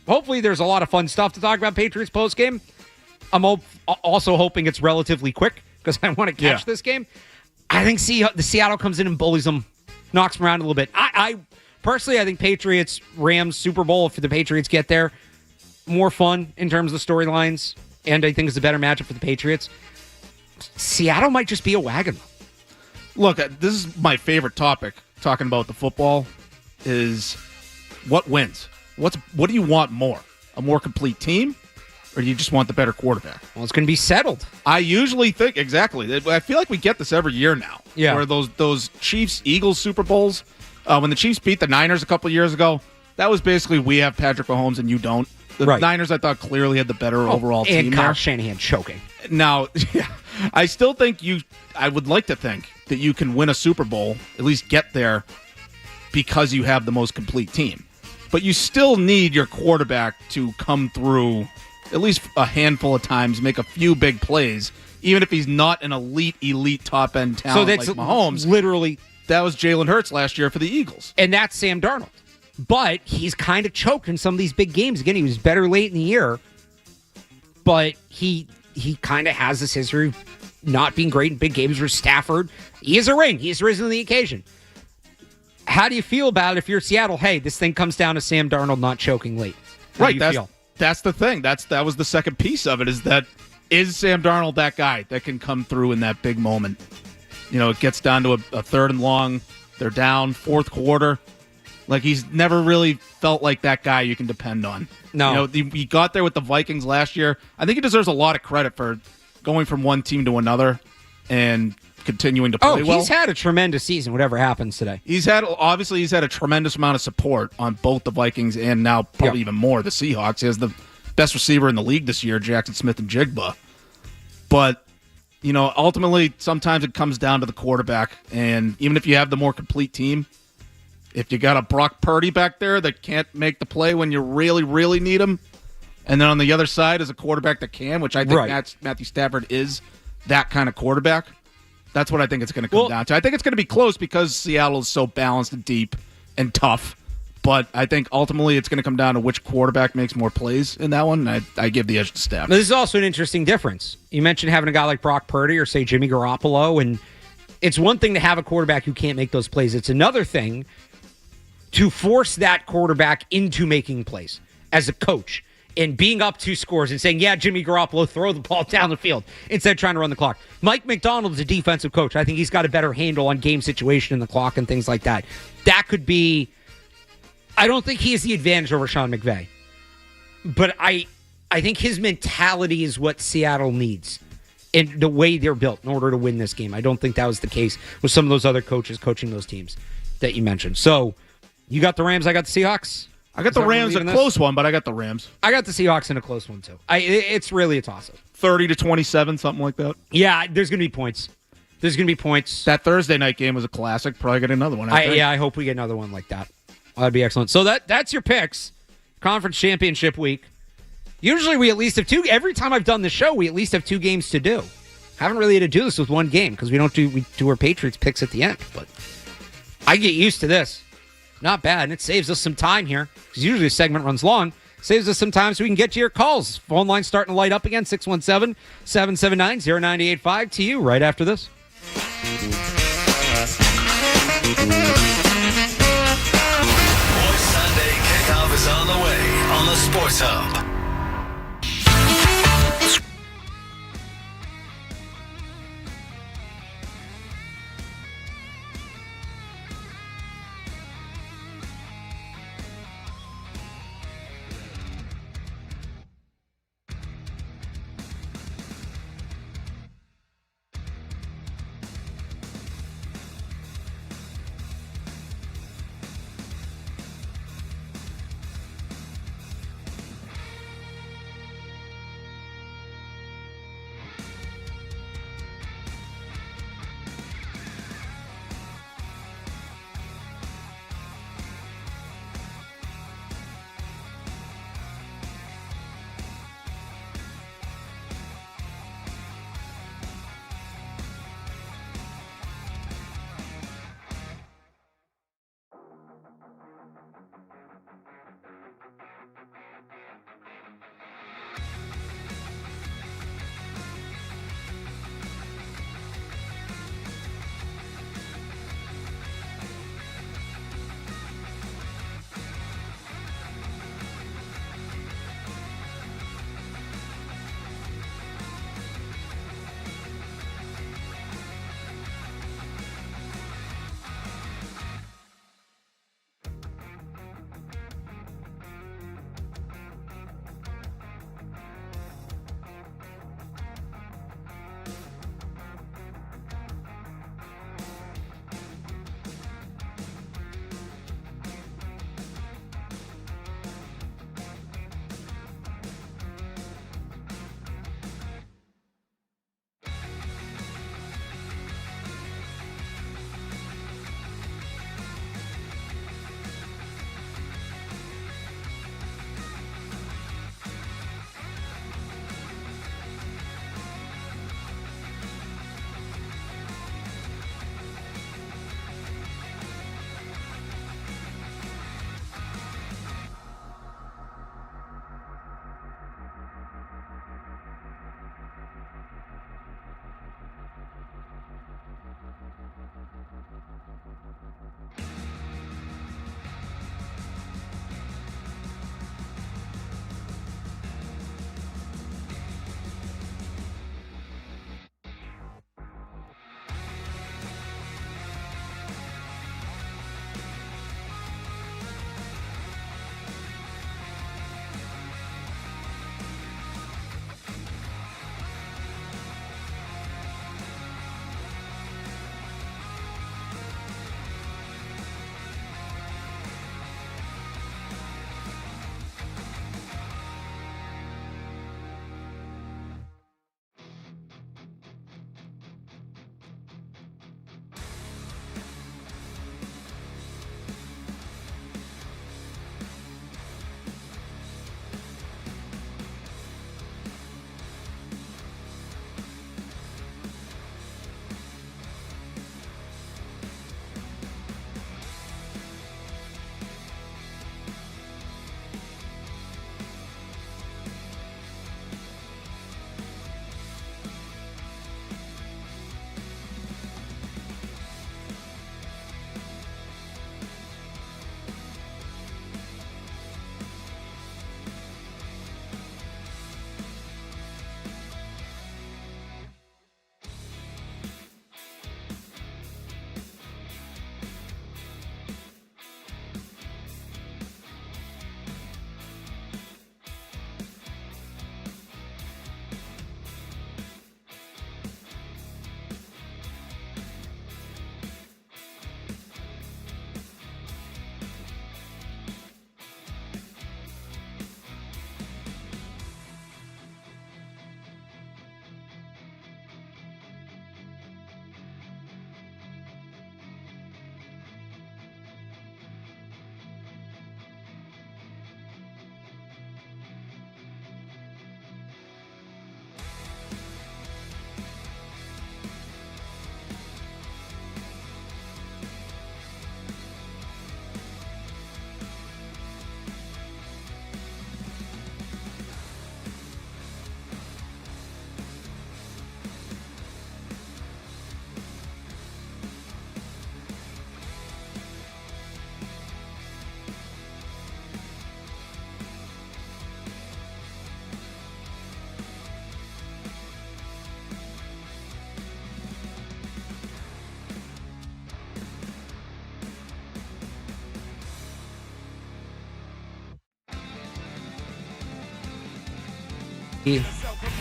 hopefully there's a lot of fun stuff to talk about Patriots postgame. I'm also hoping it's relatively quick because I want to catch this game. I think the Seattle comes in and bullies them, knocks them around a little bit. I personally, I think Patriots, Rams, Super Bowl, if the Patriots get there, more fun in terms of the storylines, and I think it's a better matchup for the Patriots. Seattle might just be a wagon. Look, this is my favorite topic, talking about the football, is what wins? What do you want more? A more complete team? Or do you just want the better quarterback? Well, it's going to be settled. I usually think, exactly. I feel like we get this every year now. Yeah. Where those Chiefs-Eagles Super Bowls, when the Chiefs beat the Niners a couple of years ago, that was basically we have Patrick Mahomes and you don't. The Niners, I thought, clearly had the better overall team. And Kyle Shanahan choking. Now, I still think I would like to think that you can win a Super Bowl, at least get there, because you have the most complete team. But you still need your quarterback to come through at least a handful of times, make a few big plays, even if he's not an elite top-end talent like Mahomes. Literally. That was Jalen Hurts last year for the Eagles. And that's Sam Darnold. But he's kind of choked in some of these big games. Again, he was better late in the year, but he kind of has this history of not being great in big games with Stafford. He is a ring. He has risen to the occasion. How do you feel about it if you're Seattle? Hey, this thing comes down to Sam Darnold not choking late. How do you feel? That's the thing. That was the second piece of it, is Sam Darnold that guy that can come through in that big moment? It gets down to a third and long. They're down, fourth quarter. He's never really felt like that guy you can depend on. No. He got there with the Vikings last year. I think he deserves a lot of credit for going from one team to another and continuing to play well. He's had a tremendous season, whatever happens today. He's had a tremendous amount of support on both the Vikings and now probably even more the Seahawks. He has the best receiver in the league this year, Jackson Smith-Njigba. But, ultimately, sometimes it comes down to the quarterback. And even if you have the more complete team, if you got a Brock Purdy back there that can't make the play when you really, really need him, and then on the other side is a quarterback that can, which I think Matthew Stafford is that kind of quarterback. That's what I think it's going to come down to. I think it's going to be close because Seattle is so balanced and deep and tough. But I think ultimately it's going to come down to which quarterback makes more plays in that one. I give the edge to Stafford. This is also an interesting difference. You mentioned having a guy like Brock Purdy or, say, Jimmy Garoppolo, and it's one thing to have a quarterback who can't make those plays. It's another thing to force that quarterback into making plays as a coach. and being up 2 scores and saying, yeah, Jimmy Garoppolo, throw the ball down the field instead of trying to run the clock. Mike McDonald is a defensive coach. I think he's got a better handle on game situation and the clock and things like that. That could be... I don't think he has the advantage over Sean McVay. But I think his mentality is what Seattle needs and the way they're built in order to win this game. I don't think that was the case with some of those other coaches coaching those teams that you mentioned. So, you got the Rams, I got the Seahawks. I got the Rams in a close one, but I got the Rams. I got the Seahawks in a close one, too. It's really a toss-up. 30-27, something like that. Yeah, there's going to be points. There's going to be points. That Thursday night game was a classic. Probably get another one. I hope we get another one like that. That'd be excellent. So that's your picks. Conference Championship week. Usually we at least have 2. Every time I've done the show, we at least have 2 games to do. Haven't really had to do this with one game because we do our Patriots picks at the end. But I get used to this. Not bad, and it saves us some time here because usually a segment runs long. Saves us some time so we can get to your calls. Phone line starting to light up again, 617-779-0985 to you right after this. Sunday Kickoff is on the way on the Sports Hub.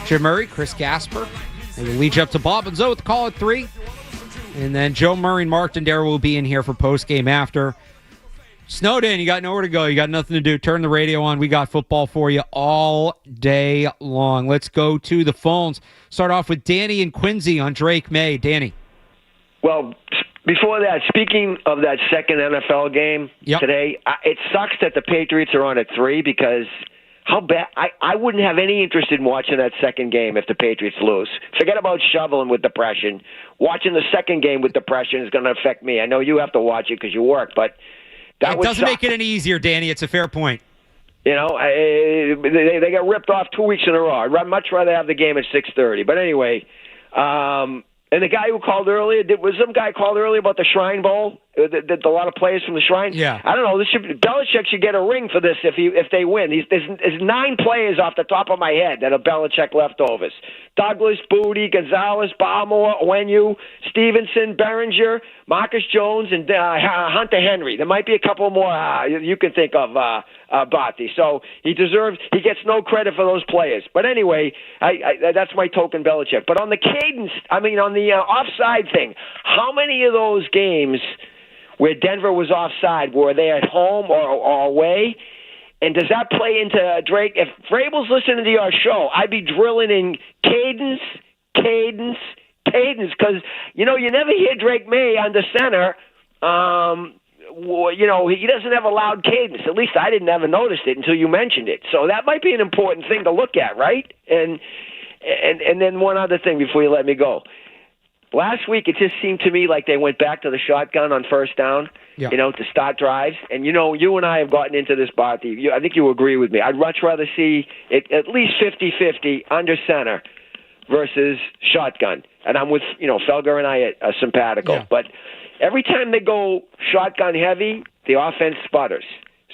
Jim Murray, Chris Gasper. And we'll lead you up to Bob and Zoe with the call at 3. And then Joe Murray and Mark Dendera will be in here for postgame after. Snowed in. You got nowhere to go. You got nothing to do. Turn the radio on. We got football for you all day long. Let's go to the phones. Start off with Danny and Quincy on Drake May. Danny. Well, before that, speaking of that second NFL game today, it sucks that the Patriots are on at 3 because how bad I wouldn't have any interest in watching that second game if the Patriots lose. Forget about shoveling with depression. Watching the second game with depression is going to affect me. I know you have to watch it because you work, but that it doesn't make it any easier, Danny. It's a fair point. You know, they got ripped off 2 weeks in a row. I'd much rather have the game at 6:30. But anyway, and the guy who called earlier, was some guy called earlier about the Shrine Bowl? A lot of players from the Shrine? Yeah. I don't know. Belichick should get a ring for this if they win. There's 9 players off the top of my head that are Belichick leftovers. Douglas, Booty, Gonzalez, Balmore, Onwenu, Stevenson, Behringer, Marcus Jones, and Hunter Henry. There might be a couple more you can think of, Barthy. So he gets no credit for those players. But anyway, that's my token Belichick. But on the cadence, on the offside thing, how many of those games where Denver was offside, were they at home or away? And does that play into Drake? If Vrabel's listening to your show, I'd be drilling in cadence, because, you never hear Drake May under center. He doesn't have a loud cadence. At least I didn't ever notice it until you mentioned it. So that might be an important thing to look at, right? And then one other thing before you let me go. Last week, it just seemed to me like they went back to the shotgun on first down, to start drives. And, you and I have gotten into this, Barthy. I think you agree with me. I'd much rather see it at least 50-50 under center versus shotgun. And I'm with, Felger and I are simpatical. Yeah. But every time they go shotgun heavy, the offense sputters.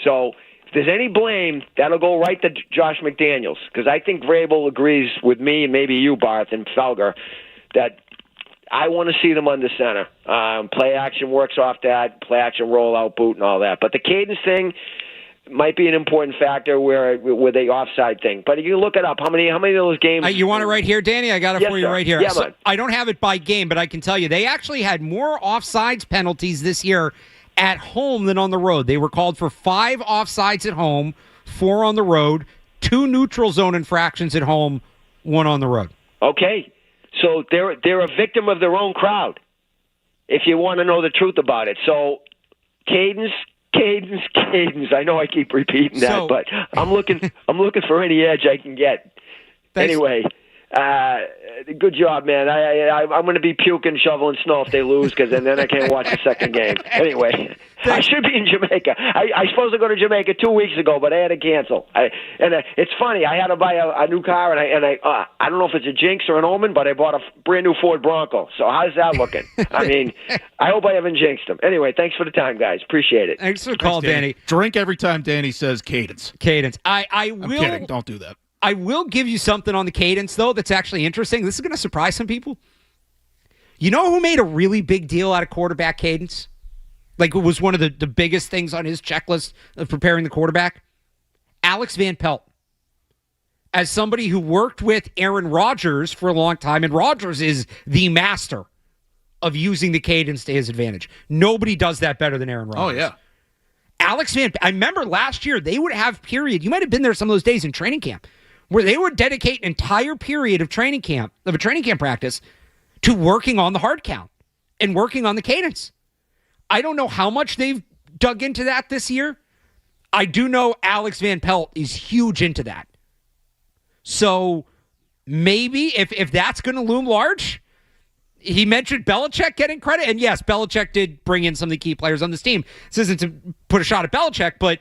So if there's any blame, that'll go right to Josh McDaniels. Because I think Vrabel agrees with me and maybe you, Barth, and Felger, that I want to see them under center. Play action works off that, play action roll out boot and all that. But the cadence thing might be an important factor where the offside thing. But you look it up. How many of those games? You want it right here, Danny? I got it for you right here. Yeah, so I don't have it by game, but I can tell you they actually had more offsides penalties this year at home than on the road. They were called for 5 offsides at home, 4 on the road, 2 neutral zone infractions at home, 1 on the road. Okay. So they're a victim of their own crowd, if you want to know the truth about it. So cadence. I know I keep repeating that, but I'm looking for any edge I can get. Thanks. Anyway, good job, man. I'm going to be puking, shoveling snow if they lose, because then I can't watch the second game. Anyway, I should be in Jamaica. I supposed to go to Jamaica 2 weeks ago, but I had to cancel. It's funny. I had to buy a new car, and I don't know if it's a jinx or an omen, but I bought a brand new Ford Bronco. So how's that looking? I mean, I hope I haven't jinxed them. Anyway, thanks for the time, guys. Appreciate it. Thanks for the call, Danny. Drink every time Danny says cadence. I'm kidding. Don't do that. I will give you something on the cadence, though, that's actually interesting. This is going to surprise some people. You know who made a really big deal out of quarterback cadence? Like, it was one of the biggest things on his checklist of preparing the quarterback? Alex Van Pelt. As somebody who worked with Aaron Rodgers for a long time, and Rodgers is the master of using the cadence to his advantage. Nobody does that better than Aaron Rodgers. Oh, yeah. I remember last year, they would have you might have been there some of those days in training camp, where they would dedicate an entire period of a training camp practice to working on the hard count and working on the cadence. I don't know how much they've dug into that this year. I do know Alex Van Pelt is huge into that. So maybe if that's going to loom large, he mentioned Belichick getting credit. And yes, Belichick did bring in some of the key players on this team. This isn't to put a shot at Belichick, but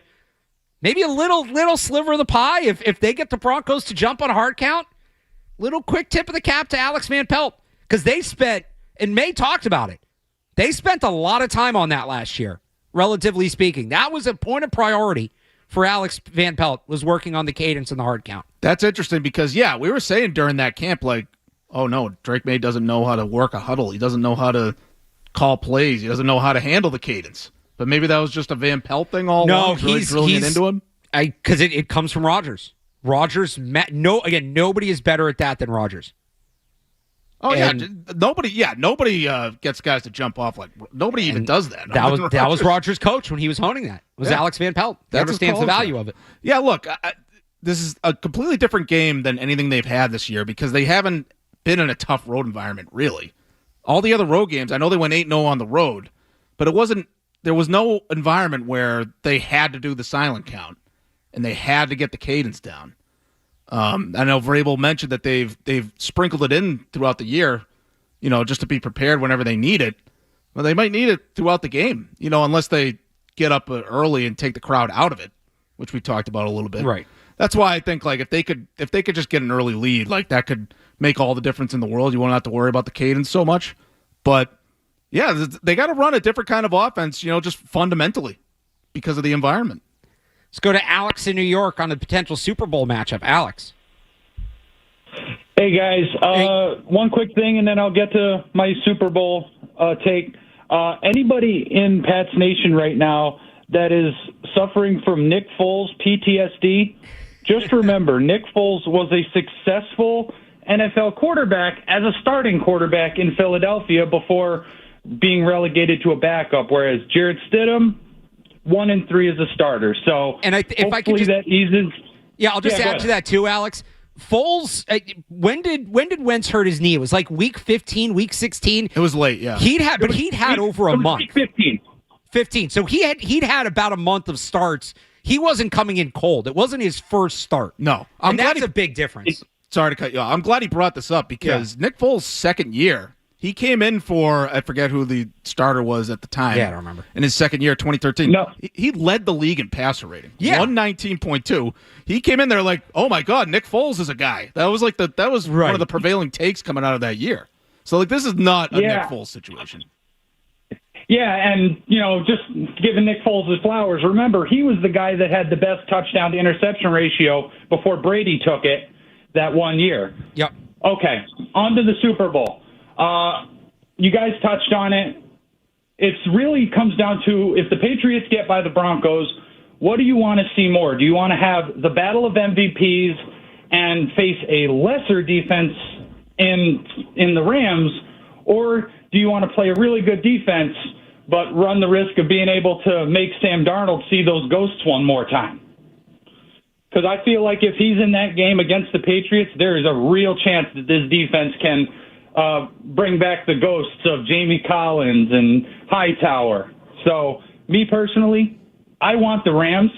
maybe a little sliver of the pie if they get the Broncos to jump on a hard count. Little quick tip of the cap to Alex Van Pelt, because they spent, and May talked about it, they spent a lot of time on that last year, relatively speaking. That was a point of priority for Alex Van Pelt, was working on the cadence and the hard count. That's interesting because, yeah, we were saying during that camp, like, oh, no, Drake May doesn't know how to work a huddle. He doesn't know how to call plays. He doesn't know how to handle the cadence. But maybe that was just a Van Pelt thing all along. No, he's drilling it into him? Because it comes from Rodgers. Rodgers, nobody is better at that than Rodgers. Oh, nobody gets guys to jump off like nobody even does that. That was Rodgers' coach when he was honing that. It was Alex Van Pelt. He understands the value of it. Yeah, look, this is a completely different game than anything they've had this year because they haven't been in a tough road environment, really. All the other road games, I know they went 8-0 on the road, but there was no environment where they had to do the silent count and they had to get the cadence down. I know Vrabel mentioned that they've sprinkled it in throughout the year, just to be prepared whenever they need it. Well, they might need it throughout the game, unless they get up early and take the crowd out of it, which we talked about a little bit. Right. That's why I think like if they could just get an early lead, like that could make all the difference in the world. You won't have to worry about the cadence so much. But yeah, they got to run a different kind of offense, just fundamentally because of the environment. Let's go to Alex in New York on the potential Super Bowl matchup. Alex. Hey, guys. One quick thing, and then I'll get to my Super Bowl take. Anybody in Pat's Nation right now that is suffering from Nick Foles PTSD, just remember, Nick Foles was a successful NFL quarterback as a starting quarterback in Philadelphia before being relegated to a backup, whereas Jarrett Stidham, 1-3 as a starter. So, and if I could just, that eases. Yeah, I'll just add to that too, Alex. Foles, when did Wentz hurt his knee? It was like week 15, week 16. It was late, yeah. He'd had over a month. Week 15. So he'd had about a month of starts. He wasn't coming in cold. It wasn't his first start. No, that's a big difference. Sorry to cut you off. I'm glad he brought this up because Nick Foles' second year, he came in for, I forget who the starter was at the time. Yeah, I don't remember. In his second year, 2013. No. He led the league in passer rating. Yeah. 119.2. He came in there like, oh my God, Nick Foles is a guy. That was like one of the prevailing takes coming out of that year. So like this is not a Nick Foles situation. Yeah, and, just giving Nick Foles his flowers. Remember, he was the guy that had the best touchdown to interception ratio before Brady took it that 1 year. Yep. Okay, on to the Super Bowl. You guys touched on it. It really comes down to if the Patriots get by the Broncos, what do you want to see more? Do you want to have the battle of MVPs and face a lesser defense in the Rams, or do you want to play a really good defense but run the risk of being able to make Sam Darnold see those ghosts one more time? Because I feel like if he's in that game against the Patriots, there is a real chance that this defense can bring back the ghosts of Jamie Collins and Hightower. So, me personally, I want the Rams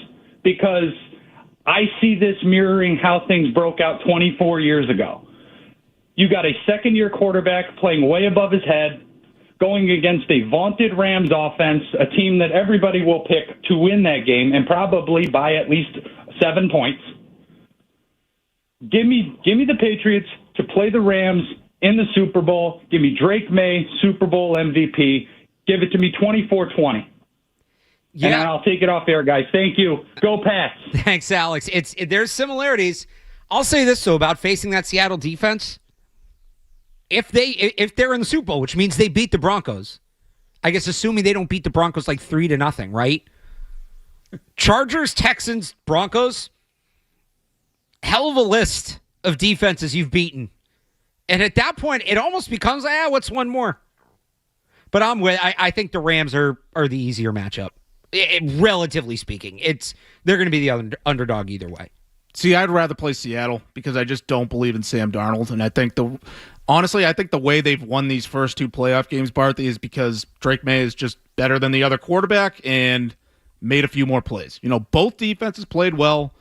because I see this mirroring how things broke out 24 years ago. You got a second-year quarterback playing way above his head, going against a vaunted Rams offense, a team that everybody will pick to win that game and probably by at least 7 points. Give me the Patriots to play the Rams in the Super Bowl. Give me Drake May, Super Bowl MVP. Give it to me 24-20. Yeah. And I'll take it off air, guys. Thank you. Go Pats. Thanks, Alex. There's similarities. I'll say this, though, about facing that Seattle defense. If they're in the Super Bowl, which means they beat the Broncos, I guess assuming they don't beat the Broncos like 3-0, right? Chargers, Texans, Broncos, hell of a list of defenses you've beaten. And at that point, it almost becomes, what's one more? But I think the Rams are the easier matchup. Relatively speaking, they're going to be the underdog either way. See, I'd rather play Seattle because I just don't believe in Sam Darnold, and I think the way they've won these first two playoff games, Barth, is because Drake May is just better than the other quarterback and made a few more plays. Both defenses played well.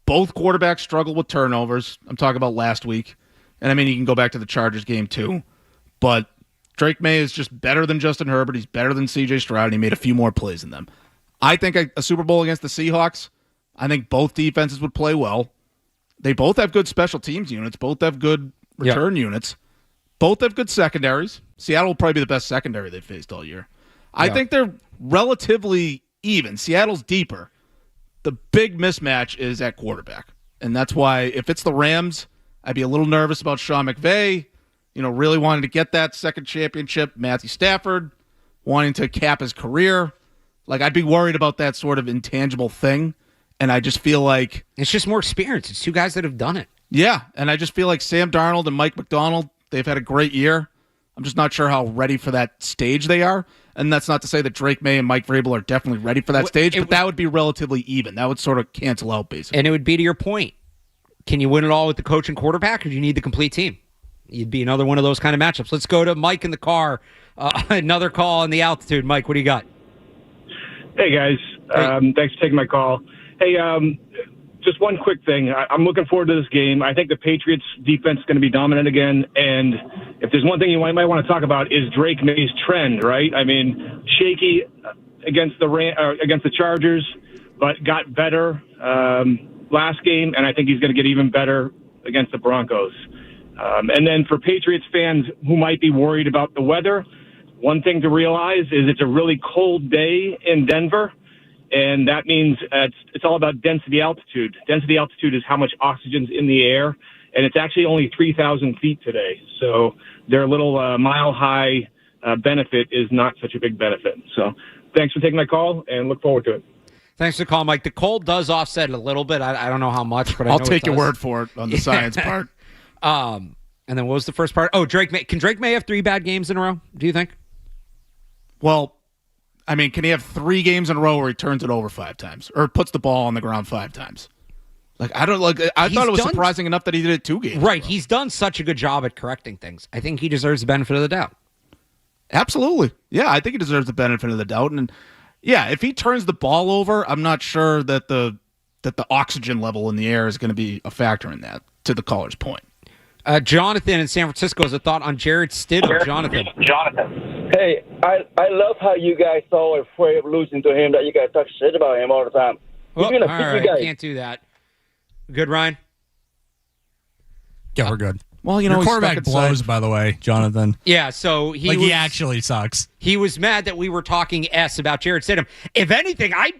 Both quarterbacks struggled with turnovers. I'm talking about last week, and I mean you can go back to the Chargers game too, but Drake May is just better than Justin Herbert. He's better than C.J. Stroud, and he made a few more plays than them. I think a Super Bowl against the Seahawks, I think both defenses would play well. They both have good special teams units. Both have good return units. Both have good secondaries. Seattle will probably be the best secondary they've faced all year. I think they're relatively even. Seattle's deeper. The big mismatch is at quarterback. And that's why if it's the Rams, I'd be a little nervous about Sean McVay, really wanting to get that second championship. Matthew Stafford wanting to cap his career. Like, I'd be worried about that sort of intangible thing. And I just feel like it's just more experience. It's two guys that have done it. Yeah, and I just feel like Sam Darnold and Mike McDonald, they've had a great year. I'm just not sure how ready for that stage they are. And that's not to say that Drake May and Mike Vrabel are definitely ready for that stage, but that would be relatively even. That would sort of cancel out, basically. And it would be to your point. Can you win it all with the coach and quarterback, or do you need the complete team? You'd be another one of those kind of matchups. Let's go to Mike in the car. Another call on the altitude. Mike, what do you got? Hey, guys. Thanks for taking my call. Hey, just one quick thing. I'm looking forward to this game. I think the Patriots defense is going to be dominant again. And if there's one thing you might want to talk about is Drake May's trend, right? I mean, shaky against the Chargers, but got better last game, and I think he's going to get even better against the Broncos. And then for Patriots fans who might be worried about the weather, one thing to realize is it's a really cold day in Denver. And that means it's all about density altitude. Density altitude is how much oxygen's in the air, and it's actually only 3,000 feet today. So their little mile-high benefit is not such a big benefit. So thanks for taking my call, and look forward to it. Thanks for the call, Mike. The cold does offset it a little bit. I don't know how much, but I'll take your word for it on the science part. And then what was the first part? Oh, Drake May. Can Drake May have 3 bad games in a row, do you think? Well, I mean, can he have 3 games in a row where he turns it over 5 times or puts the ball on the ground 5 times? I thought it was surprising enough that he did it 2 games. Right. He's done such a good job at correcting things. I think he deserves the benefit of the doubt. Absolutely. Yeah, I think he deserves the benefit of the doubt. And yeah, if he turns the ball over, I'm not sure that the oxygen level in the air is going to be a factor in that, to the caller's point. Jonathan in San Francisco has a thought on Jared Stidham. Jonathan. Hey, I love how you guys so afraid of losing to him that you guys talk shit about him all the time. He's All gonna beat right, you guys. can't do that. Good, Ryan? Yeah, we're good. Well, your quarterback blows, by the way, Jonathan. Yeah, so he actually sucks. He was mad that we were talking S about Jared Stidham. If anything, I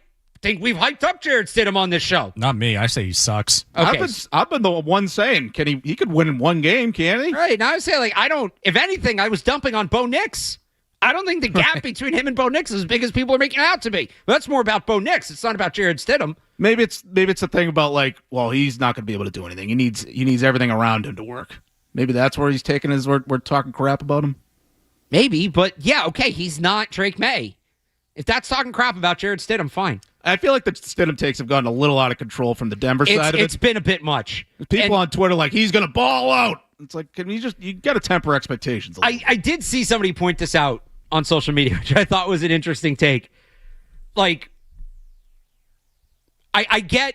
think we've hyped up Jared Stidham on this show. Not me. I say he sucks. Okay. I've been the one saying, he could win in 1 game, can't he? Right. Now I say, if anything, I was dumping on Bo Nix. I don't think the gap between him and Bo Nix is as big as people are making it out to be. But that's more about Bo Nix. It's not about Jared Stidham. Maybe it's a thing about he's not going to be able to do anything. He needs everything around him to work. Maybe that's where he's taking we're talking crap about him. Maybe, but yeah, okay, he's not Drake May. If that's talking crap about Jared Stidham, fine. I feel like the Stidham takes have gotten a little out of control from the Denver side of it. It's been a bit much. People on Twitter he's going to ball out. It's like, you got to temper expectations a little. I did see somebody point this out on social media, which I thought was an interesting take. I get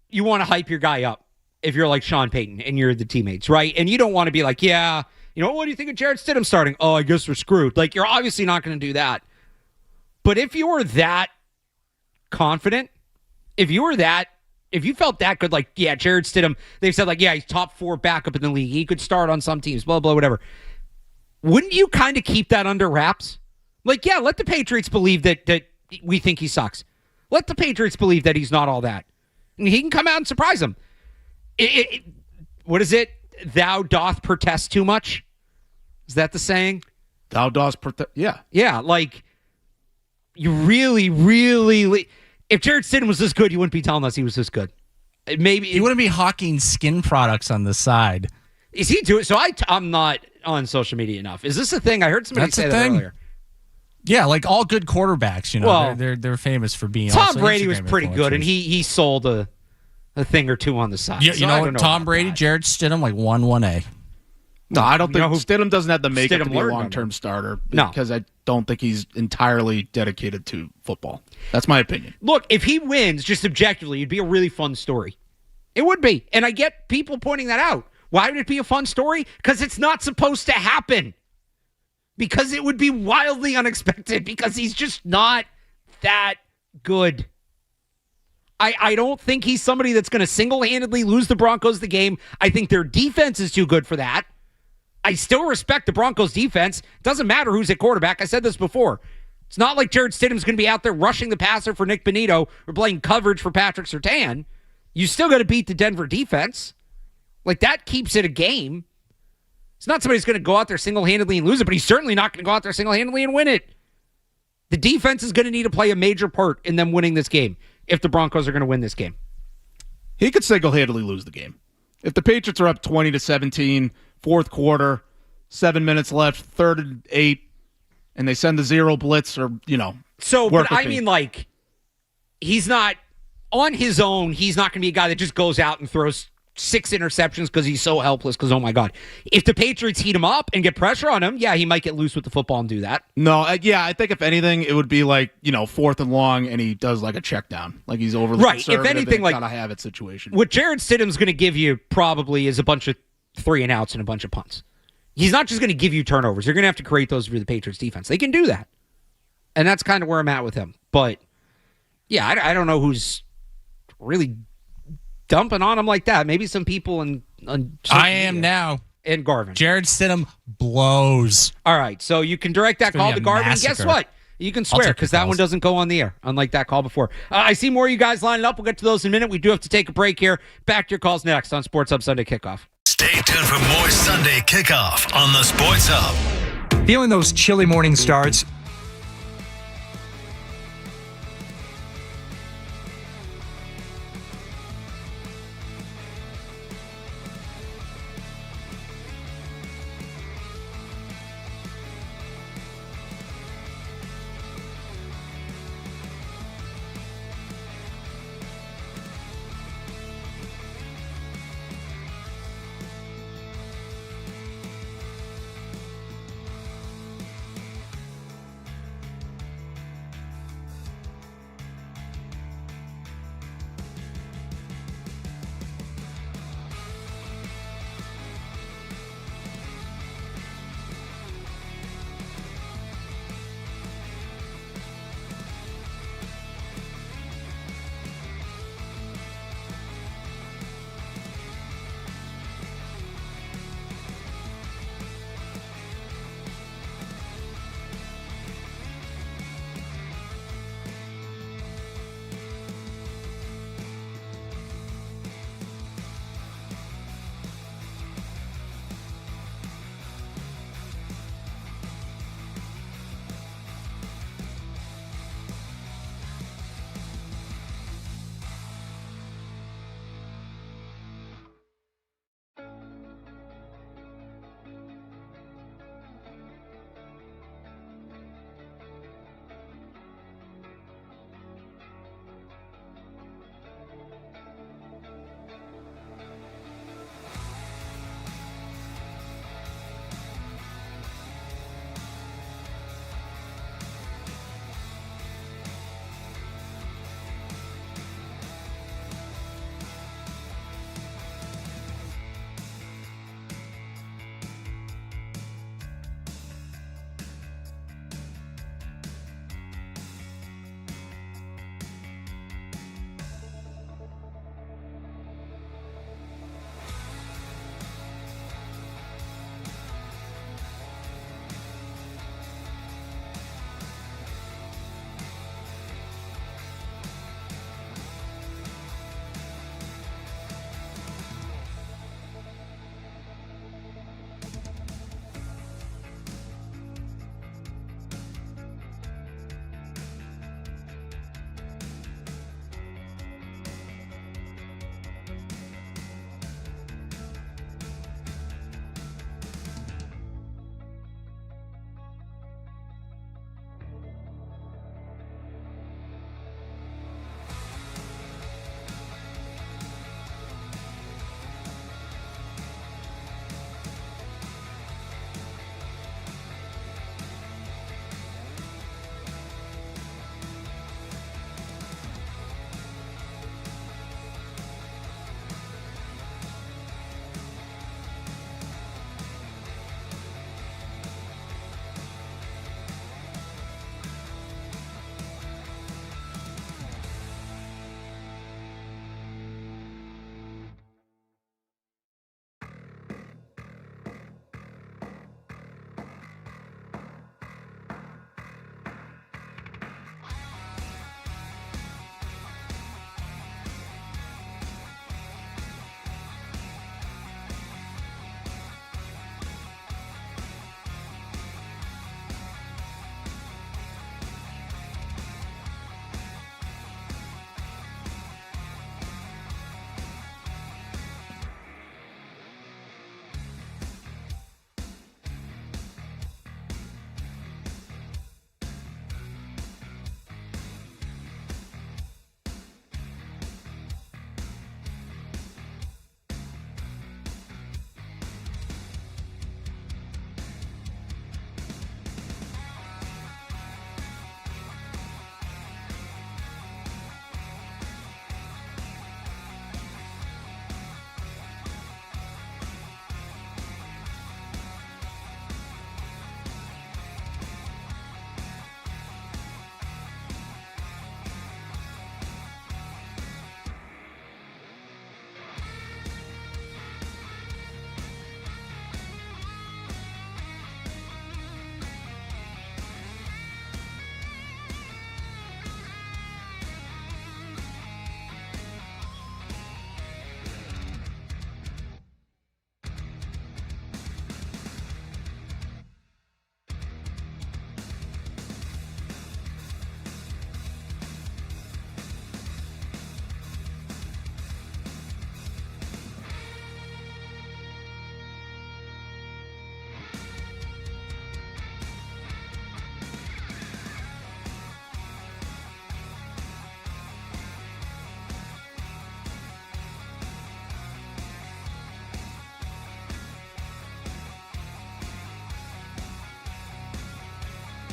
you want to hype your guy up if you're like Sean Payton and you're the teammates, right? And you don't want to be like, yeah, what do you think of Jared Stidham starting? Oh, I guess we're screwed. You're obviously not going to do that. But if you were that confident, if you felt that good, yeah, Jared Stidham, they've said he's top 4 backup in the league. He could start on some teams, blah, blah, whatever. Wouldn't you kind of keep that under wraps? Yeah, let the Patriots believe that we think he sucks. Let the Patriots believe that he's not all that. And he can come out and surprise them. What is it? Thou doth protest too much? Is that the saying? Thou dost protest, yeah. Yeah, you really, really... If Jared Stidham was this good, you wouldn't be telling us he was this good. Maybe he wouldn't be hawking skin products on the side. Is he doing? So I'm not on social media enough. Is this a thing? I heard somebody say that earlier. Yeah, all good quarterbacks, well, they're famous for being. Tom Brady was pretty good, and he sold a thing or two on the side. You know what? Tom Brady, Jared Stidham, 1A. No, I don't think Stidham doesn't have the makeup to be a long-term starter because I don't think he's entirely dedicated to football. That's my opinion. Look, if he wins, just objectively, it'd be a really fun story. It would be. And I get people pointing that out. Why would it be a fun story? Because it's not supposed to happen. Because it would be wildly unexpected because he's just not that good. I don't think he's somebody that's going to single-handedly lose the Broncos the game. I think their defense is too good for that. I still respect the Broncos defense. Doesn't matter who's at quarterback. I said this before. It's not like Jared Stidham's going to be out there rushing the passer for Nick Bonito or playing coverage for Patrick Surtain. You still got to beat the Denver defense. That keeps it a game. It's not somebody who's going to go out there single-handedly and lose it, but he's certainly not going to go out there single-handedly and win it. The defense is going to need to play a major part in them winning this game. if the Broncos are going to win this game. He could single-handedly lose the game. If the Patriots are up 20-17, fourth quarter, 7 minutes left, 3rd and 8, and they send the zero blitz or, So, work but with I me. mean, like, he's not, on his own, he's not going to be a guy that just goes out and throws 6 interceptions because he's so helpless because, oh, my God. If the Patriots heat him up and get pressure on him, yeah, he might get loose with the football and do that. No, I think if anything, it would be like, 4th and long, and he does like a check down. Like he's overly Right, if conservative anything, like, kind of have it situation. What Jared Stidham's going to give you probably is a bunch of 3 and outs and a bunch of punts. He's not just going to give you turnovers. You're going to have to create those for the Patriots defense. They can do that. And that's kind of where I'm at with him. But, yeah, I don't know who's really dumping on him like that. Maybe some people on I am now. And Garvin. Jared Stidham blows. All right, so you can direct that call to Garvin. And guess what? You can swear because that one doesn't go on the air, unlike that call before. I see more of you guys lining up. We'll get to those in a minute. We do have to take a break here. Back to your calls next on Sports Hub Sunday Kickoff. Stay tuned for more Sunday Kickoff on the Sports Hub. Feeling those chilly morning starts?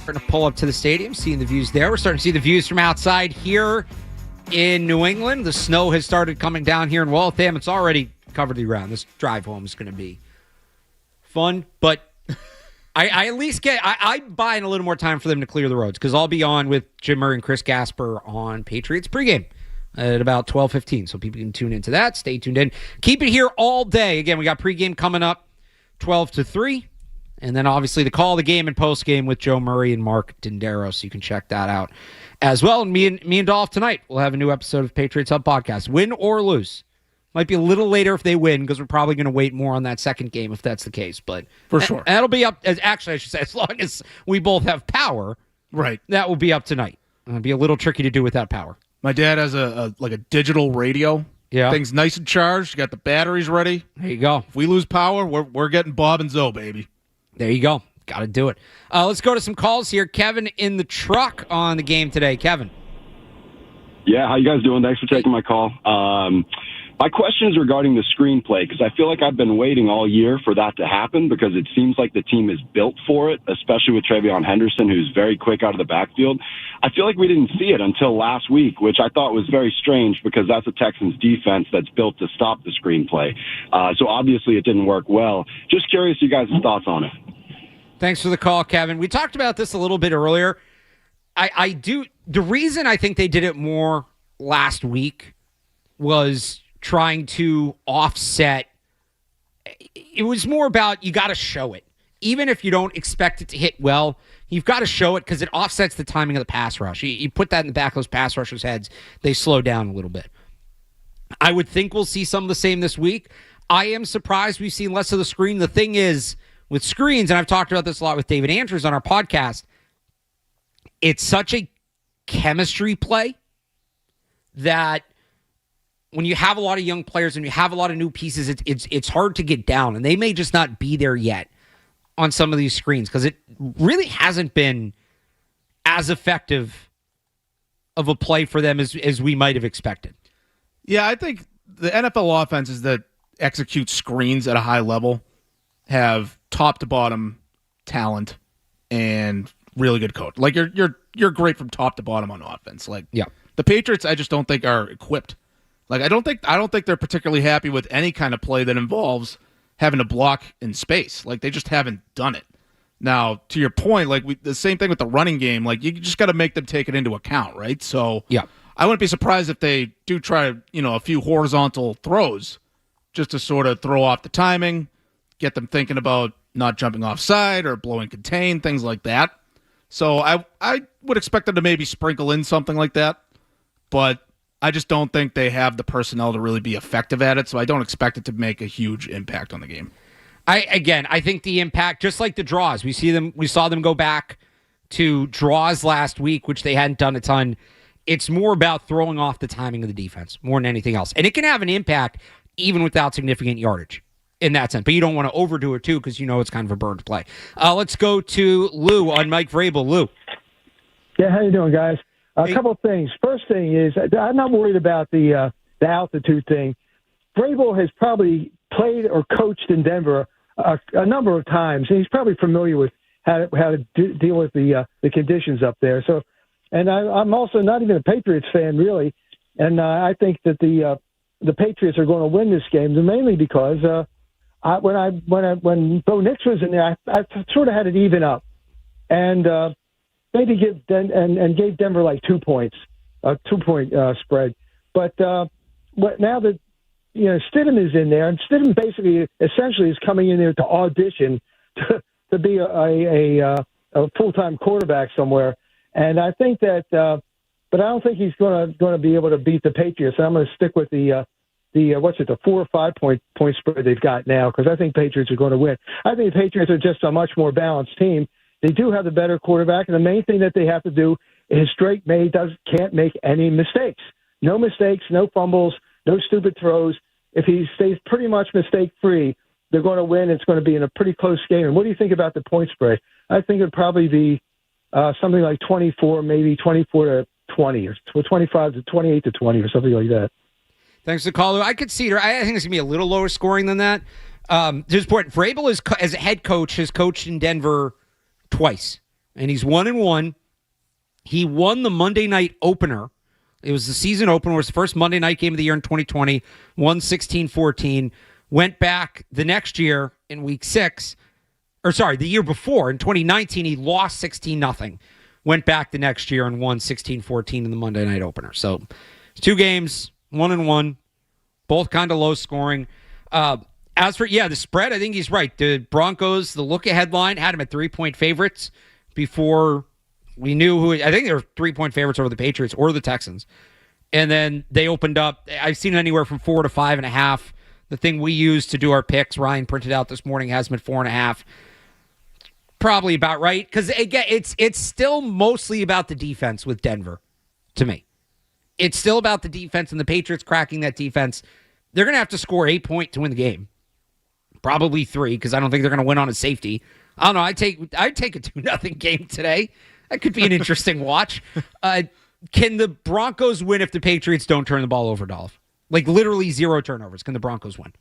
We're going to pull up to the stadium, seeing the views there. We're starting to see the views from outside here in New England. The snow has started coming down here in Waltham. It's already covered the ground. This drive home is going to be fun, but I at least I'm buying a little more time for them to clear the roads, because I'll be on with Jim Murray and Chris Gasper on Patriots pregame at about 12:15, so people can tune into that. Stay tuned in. Keep it here all day. Again, we got pregame coming up 12 to 3. And then obviously the call of the game and post game with Joe Murray and Mark Dindero, so you can check that out as well. And me and Dolph tonight will have a new episode of Patriots Hub Podcast. Win or lose. Might be a little later if they win, because we're probably going to wait more on that second game if that's the case. But for sure, that'll be up. Actually, I should say, as long as we both have power, right? That will be up tonight. It'll be a little tricky to do without power. My dad has a digital radio. Yeah, thing's nice and charged. You got the batteries ready. There you go. If we lose power, we're getting Bob and Zoe, baby. There you go. Got to do it. Let's go to some calls here. Kevin in the truck on the game today. Kevin. Yeah, how you guys doing? Thanks for taking my call. My question is regarding the screenplay, because I feel like I've been waiting all year for that to happen, because it seems like the team is built for it, especially with Travion Henderson, who's very quick out of the backfield. I feel like we didn't see it until last week, which I thought was very strange, because that's a Texans defense that's built to stop the screenplay. So obviously it didn't work well. Just curious you guys' thoughts on it. Thanks for the call, Kevin. We talked about this a little bit earlier. The reason I think they did it more last week was trying to offset. It was more about, you got to show it. Even if you don't expect it to hit well, you've got to show it, because it offsets the timing of the pass rush. You put that in the back of those pass rushers' heads, they slow down a little bit. I would think we'll see some of the same this week. I am surprised we've seen less of the screen. The thing is, with screens, and I've talked about this a lot with David Andrews on our podcast, it's such a chemistry play that when you have a lot of young players and you have a lot of new pieces, it's hard to get down, and they may just not be there yet on some of these screens, because it really hasn't been as effective of a play for them as we might have expected. Yeah, I think the NFL offenses that execute screens at a high level have top to bottom talent and really good coach. Like you're great from top to bottom on offense. Like, yeah, the Patriots, I just don't think are equipped. Like, I don't think they're particularly happy with any kind of play that involves having to block in space. Like, they just haven't done it. Now, to your point, like the same thing with the running game. Like, you just got to make them take it into account, right? So, yeah, I wouldn't be surprised if they do try, a few horizontal throws just to sort of throw off the timing, get them thinking about not jumping offside or blowing contain, things like that. So I would expect them to maybe sprinkle in something like that, but I just don't think they have the personnel to really be effective at it, so I don't expect it to make a huge impact on the game. I think the impact, just like the draws, we saw them go back to draws last week, which they hadn't done a ton. It's more about throwing off the timing of the defense more than anything else. And it can have an impact even without significant yardage in that sense. But you don't want to overdo it, too, because it's kind of a burned play. Let's go to Lou on Mike Vrabel. Lou. Yeah, how you doing, guys? A couple of things. First thing is, I'm not worried about the altitude thing. Vrabel has probably played or coached in Denver a number of times, and he's probably familiar with how to deal with the conditions up there. So, and I'm also not even a Patriots fan, really, and I think that the Patriots are going to win this game, mainly because when Bo Nix was in there, I sort of had it even up, and maybe gave Denver like 2 points, a 2-point spread. But now that Stidham is in there, and Stidham basically essentially is coming in there to audition to be a full-time quarterback somewhere, and I think that, but I don't think he's going to be able to beat the Patriots. I'm going to stick with the 4 or 5 point spread they've got now, because I think Patriots are going to win. I think the Patriots are just a much more balanced team. They do have the better quarterback, and the main thing that they have to do is Drake May can't make any mistakes. No mistakes, no fumbles, no stupid throws. If he stays pretty much mistake-free, they're going to win. It's going to be in a pretty close game. And what do you think about the point spread? I think it would probably be something like 24, maybe 24-20, or 25 to 28 to 20, or something like that. Thanks for the call. I could see it. I think it's going to be a little lower scoring than that. To this point, Vrabel as a head coach has coached in Denver twice, and he's 1-1. He won the Monday night opener. It was the season opener. It was the first Monday night game of the year in 2020. Won 16-14. Went back the next year in week 6. The year before, in 2019, he lost 16-0. Went back the next year and won 16-14 in the Monday night opener. So 2 games, 1-1, both kind of low scoring. As for, the spread, I think he's right. The Broncos, the look-ahead line, had him at 3-point favorites before we knew who. I think they were 3-point favorites over the Patriots or the Texans. And then they opened up. I've seen it anywhere from 4 to 5.5. The thing we use to do our picks, Ryan printed out this morning, has them at 4.5. Probably about right, because it's still mostly about the defense with Denver, to me. It's still about the defense and the Patriots cracking that defense. They're going to have to score 8 points to win the game. Probably 3, because I don't think they're going to win on a safety. I don't know. I'd take a 2-0 game today. That could be an interesting watch. Can the Broncos win if the Patriots don't turn the ball over, Dolph? Like literally 0 turnovers. Can the Broncos win?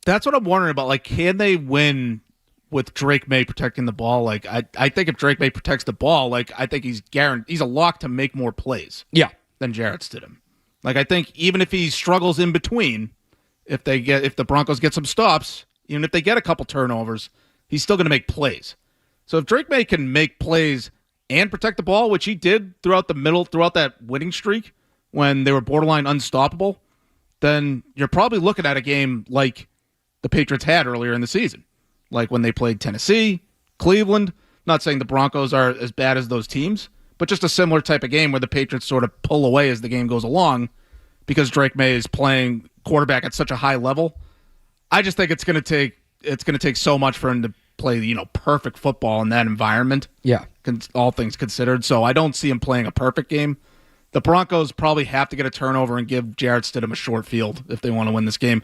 That's what I'm wondering about. Like, can they win with Drake May protecting the ball? Like, I think if Drake May protects the ball, like, I think he's a lock to make more plays. Yeah. Than Jarrett Stidham. Like, I think even if he struggles in between, if the Broncos get some stops, even if they get a couple turnovers, he's still going to make plays. So if Drake May can make plays and protect the ball, which he did throughout that winning streak when they were borderline unstoppable, then you're probably looking at a game like the Patriots had earlier in the season. Like when they played Tennessee, Cleveland. Not saying the Broncos are as bad as those teams, but just a similar type of game where the Patriots sort of pull away as the game goes along because Drake May is playing quarterback at such a high level. I just think it's going to take so much for him to play, perfect football in that environment. Yeah. All things considered. So I don't see him playing a perfect game. The Broncos probably have to get a turnover and give Jarrett Stidham a short field if they want to win this game.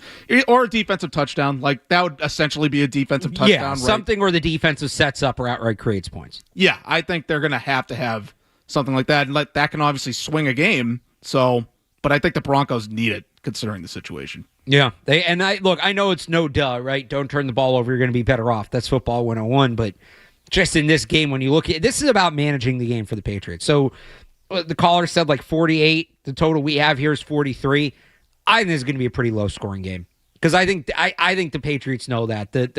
Or a defensive touchdown. Like, that would essentially be a defensive touchdown. Yeah, something where the defensive sets up or outright creates points. Yeah, I think they're going to have something like that. And that can obviously swing a game. So, but I think the Broncos need it, considering the situation. Yeah. I know it's no duh, right? Don't turn the ball over. You're going to be better off. That's football 101. But just in this game, when you look at this is about managing the game for the Patriots. So, the caller said like 48. The total we have here is 43. I think this is going to be a pretty low scoring game because I think the Patriots know that. The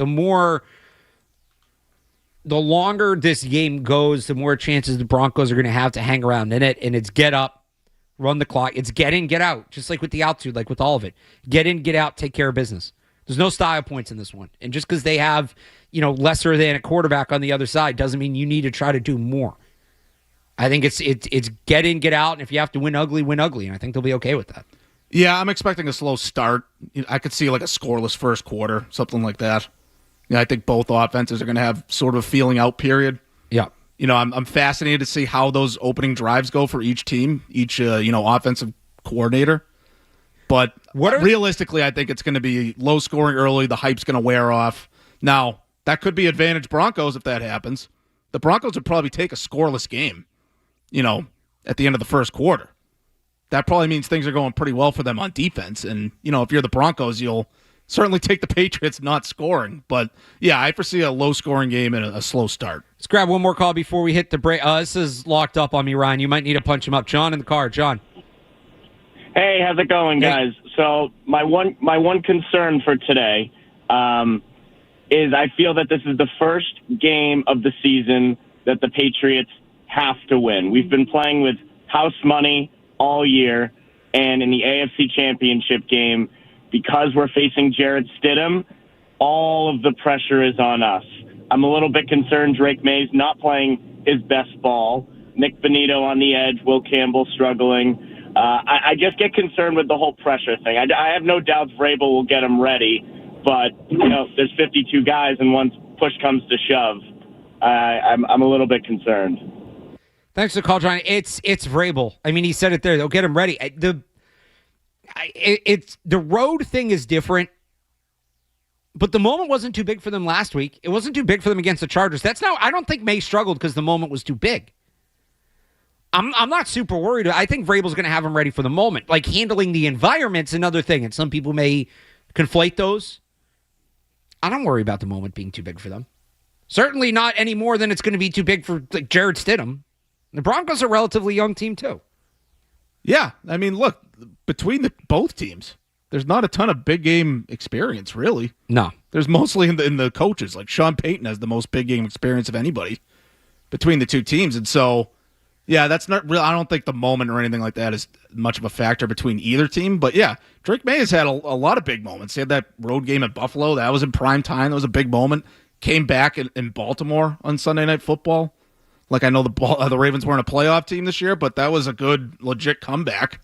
longer this game goes, the more chances the Broncos are going to hang around in it. And it's get up, run the clock. It's get in, get out, just like with the altitude, like with all of it. Get in, get out, take care of business. There's no style points in this one. And just because they have, lesser than a quarterback on the other side doesn't mean you need to try to do more. I think it's get in, get out, and if you have to win ugly, and I think they'll be okay with that. Yeah, I'm expecting a slow start. I could see like a scoreless first quarter, something like that. Yeah, I think both offenses are going to have sort of a feeling out period. Yeah. I'm fascinated to see how those opening drives go for each team, each offensive coordinator. But realistically, I think it's going to be low scoring early. The hype's going to wear off. Now, that could be advantage Broncos if that happens. The Broncos would probably take a scoreless game, at the end of the first quarter. That probably means things are going pretty well for them on defense. And, if you're the Broncos, you'll certainly take the Patriots not scoring. But, yeah, I foresee a low-scoring game and a slow start. Let's grab one more call before we hit the break. This is locked up on me, Ryan. You might need to punch him up. John in the car. John. Hey, how's it going, guys? So my one concern for today is I feel that this is the first game of the season that the Patriots have to win. We've been playing with house money all year, and in the AFC Championship game, because we're facing Jarrett Stidham, all of the pressure is on us. I'm a little bit concerned Drake May's not playing his best ball. Nick Bonito on the edge, Will Campbell struggling. I just get concerned with the whole pressure thing. I have no doubts Vrabel will get him ready, but there's 52 guys, and once push comes to shove, I'm a little bit concerned. Thanks for the call, John. It's Vrabel. I mean, he said it there. They'll get him ready. It's the road thing is different, but the moment wasn't too big for them last week. It wasn't too big for them against the Chargers. I don't think May struggled because the moment was too big. I'm not super worried. I think Vrabel's going to have him ready for the moment. Like, handling the environment's another thing, and some people may conflate those. I don't worry about the moment being too big for them. Certainly not any more than it's going to be too big for like Jared Stidham. The Broncos are a relatively young team too. Yeah, I mean, look, between both teams, there's not a ton of big game experience, really. No. There's mostly in the coaches. Like Sean Payton has the most big game experience of anybody between the two teams. And so, yeah, that's not real. I don't think the moment or anything like that is much of a factor between either team. But yeah, Drake May has had a lot of big moments. He had that road game at Buffalo. That was in prime time. That was a big moment. Came back in Baltimore on Sunday Night Football. Like, I know the Ravens weren't a playoff team this year, but that was a good, legit comeback.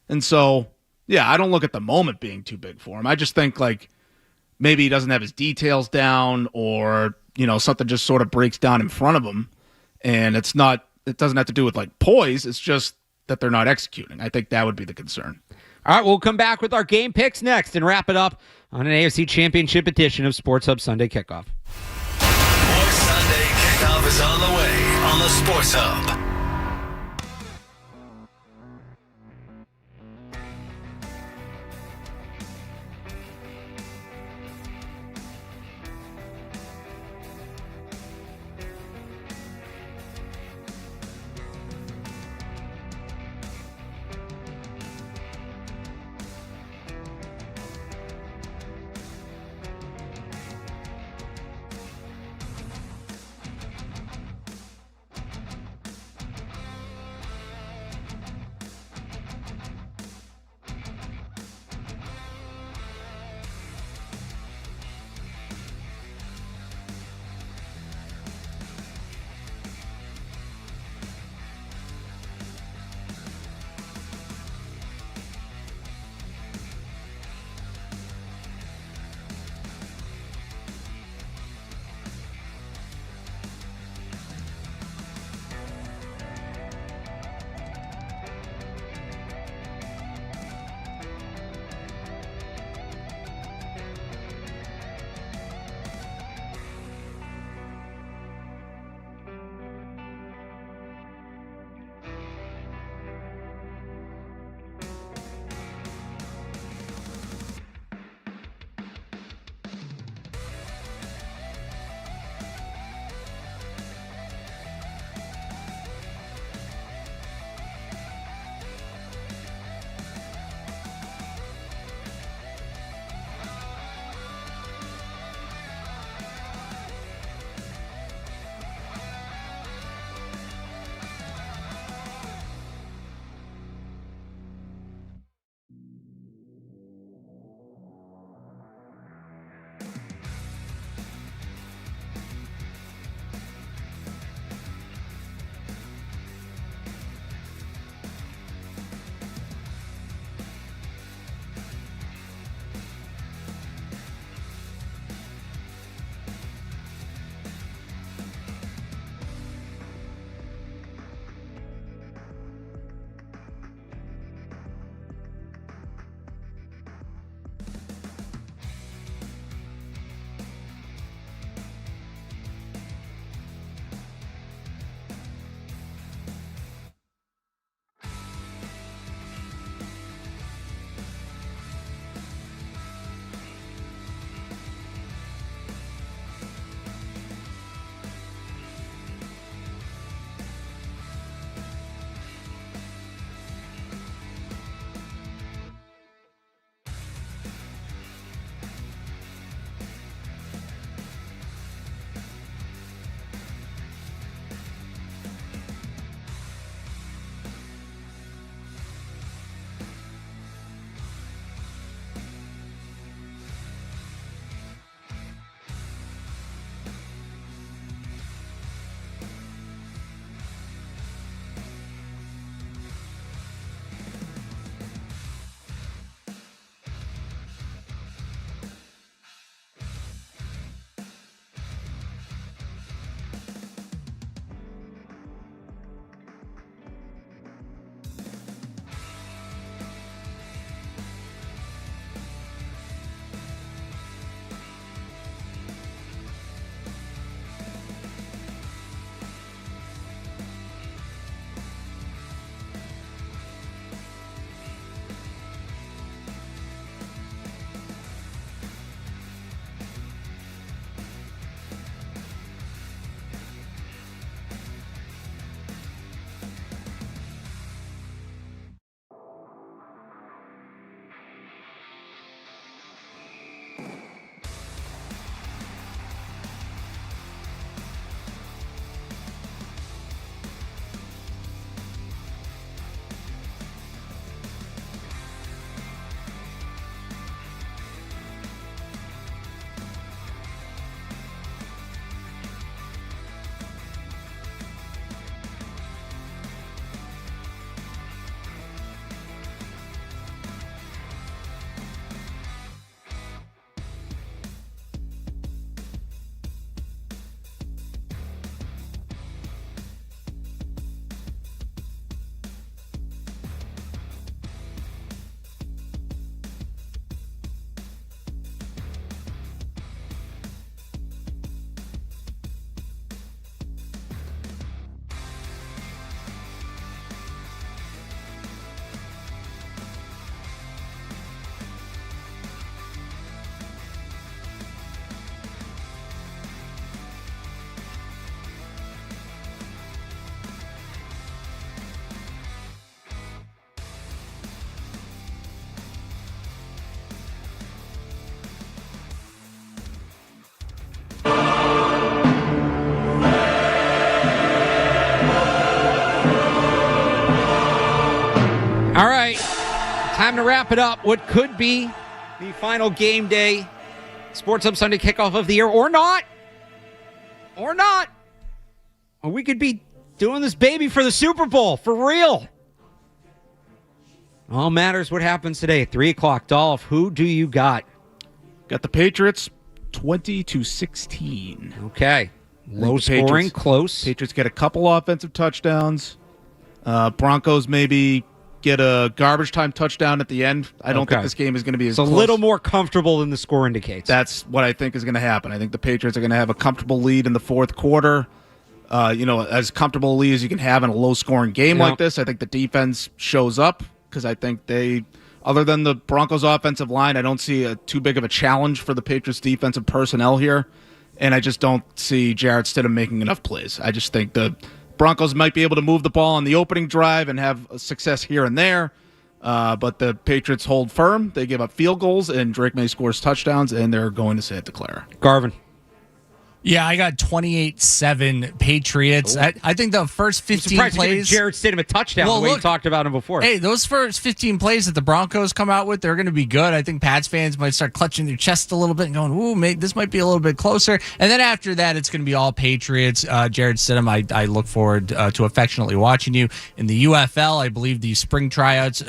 And so, yeah, I don't look at the moment being too big for him. I just think, like, maybe he doesn't have his details down, or, you know, something just sort of breaks down in front of him. And it doesn't have to do with, like, poise. It's just that they're not executing. I think that would be the concern. All right, we'll come back with our game picks next and wrap it up on an AFC Championship edition of Sports Hub Sunday Kickoff. More Sunday Kickoff is on the way on the Sports Hub. to wrap it up. What could be the final game day Sports Hub Sunday kickoff of the year, or not. Or not. Or we could be doing this baby for the Super Bowl, for real. All matters what happens today at 3 o'clock. Dolph, who do you got? Got the Patriots 20-16. Okay. Low scoring, close. Patriots get a couple offensive touchdowns. Broncos maybe get a garbage time touchdown at the end. I don't think this game is going to be as close. It's a little more comfortable than the score indicates. That's what I think is going to happen. I think the Patriots are going to have a comfortable lead in the fourth quarter. As comfortable a lead as you can have in a low-scoring game like this. I think the defense shows up because I think other than the Broncos' offensive line, I don't see too big of a challenge for the Patriots' defensive personnel here. And I just don't see Jarrett Stidham making enough plays. I just think the Broncos might be able to move the ball on the opening drive and have success here and there. But the Patriots hold firm. They give up field goals, and Drake May scores touchdowns, and they're going to Santa Clara. Garvin. Yeah, I got 28-7 Patriots. I think the first 15 plays... Jarrett Stidham a touchdown the way you talked about him before. Hey, those first 15 plays that the Broncos come out with, they're going to be good. I think Pats fans might start clutching their chest a little bit and going, ooh, this might be a little bit closer. And then after that, it's going to be all Patriots. Jarrett Stidham, I look forward to affectionately watching you. In the UFL, I believe the spring tryouts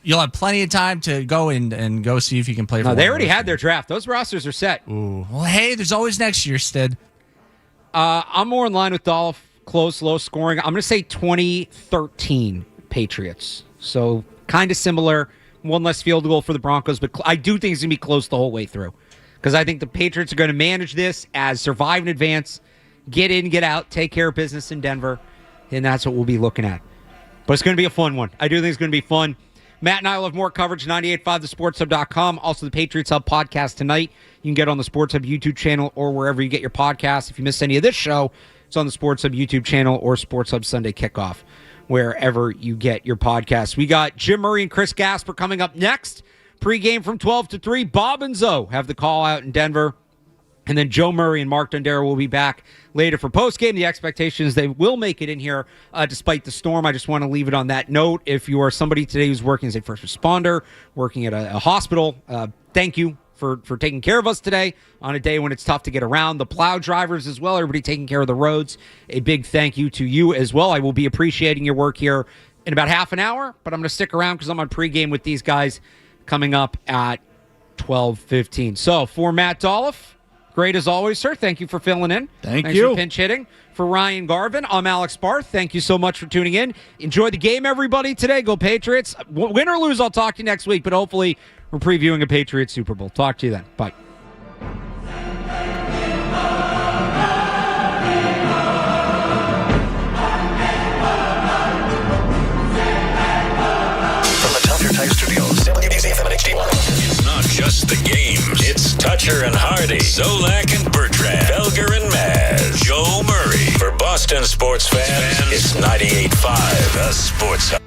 you'll have plenty of time to go and go see if you can play for they already had their draft. Those rosters are set. Ooh. Well, hey, there's always next year, Stid. I'm more in line with Dolph. Close, low scoring. I'm going to say 20-13 Patriots. So kind of similar. One less field goal for the Broncos, but I do think it's going to be close the whole way through. Because I think the Patriots are going to manage this as survive in advance, get in, get out, take care of business in Denver, and that's what we'll be looking at. But it's going to be a fun one. I do think it's going to be fun. Matt and I will have more coverage, 98.5thesportshub.com. Also, the Patriots Hub podcast tonight. You can get on the Sports Hub YouTube channel or wherever you get your podcasts. If you missed any of this show, it's on the Sports Hub YouTube channel or Sports Hub Sunday Kickoff, wherever you get your podcasts. We got Jim Murray and Chris Gasper coming up next. Pre-game from 12 to 3. Bob and Zoe have the call out in Denver. And then Joe Murray and Mark Dondero will be back later for postgame. The expectation is they will make it in here despite the storm. I just want to leave it on that note. If you are somebody today who's working as a first responder, working at a hospital, thank you for taking care of us today on a day when it's tough to get around. The plow drivers as well, everybody taking care of the roads. A big thank you to you as well. I will be appreciating your work here in about half an hour, but I'm going to stick around because I'm on pregame with these guys coming up at 12:15. So for Matt Dolloff, great as always, sir. Thank you for filling in. Thanks you. For pinch hitting. For Ryan Garvin, I'm Alex Barth. Thank you so much for tuning in. Enjoy the game, everybody, today. Go Patriots. Win or lose, I'll talk to you next week, but hopefully we're previewing a Patriots Super Bowl. Talk to you then. Bye. From the Tufter Type Studios, WBC FM and HD1. It's not just the games. It's Toucher and Hardy, Zolak and Bertrand, Felger and Maz, Joe Murray. For Boston sports fans, it's 98.5 The Sports Hub.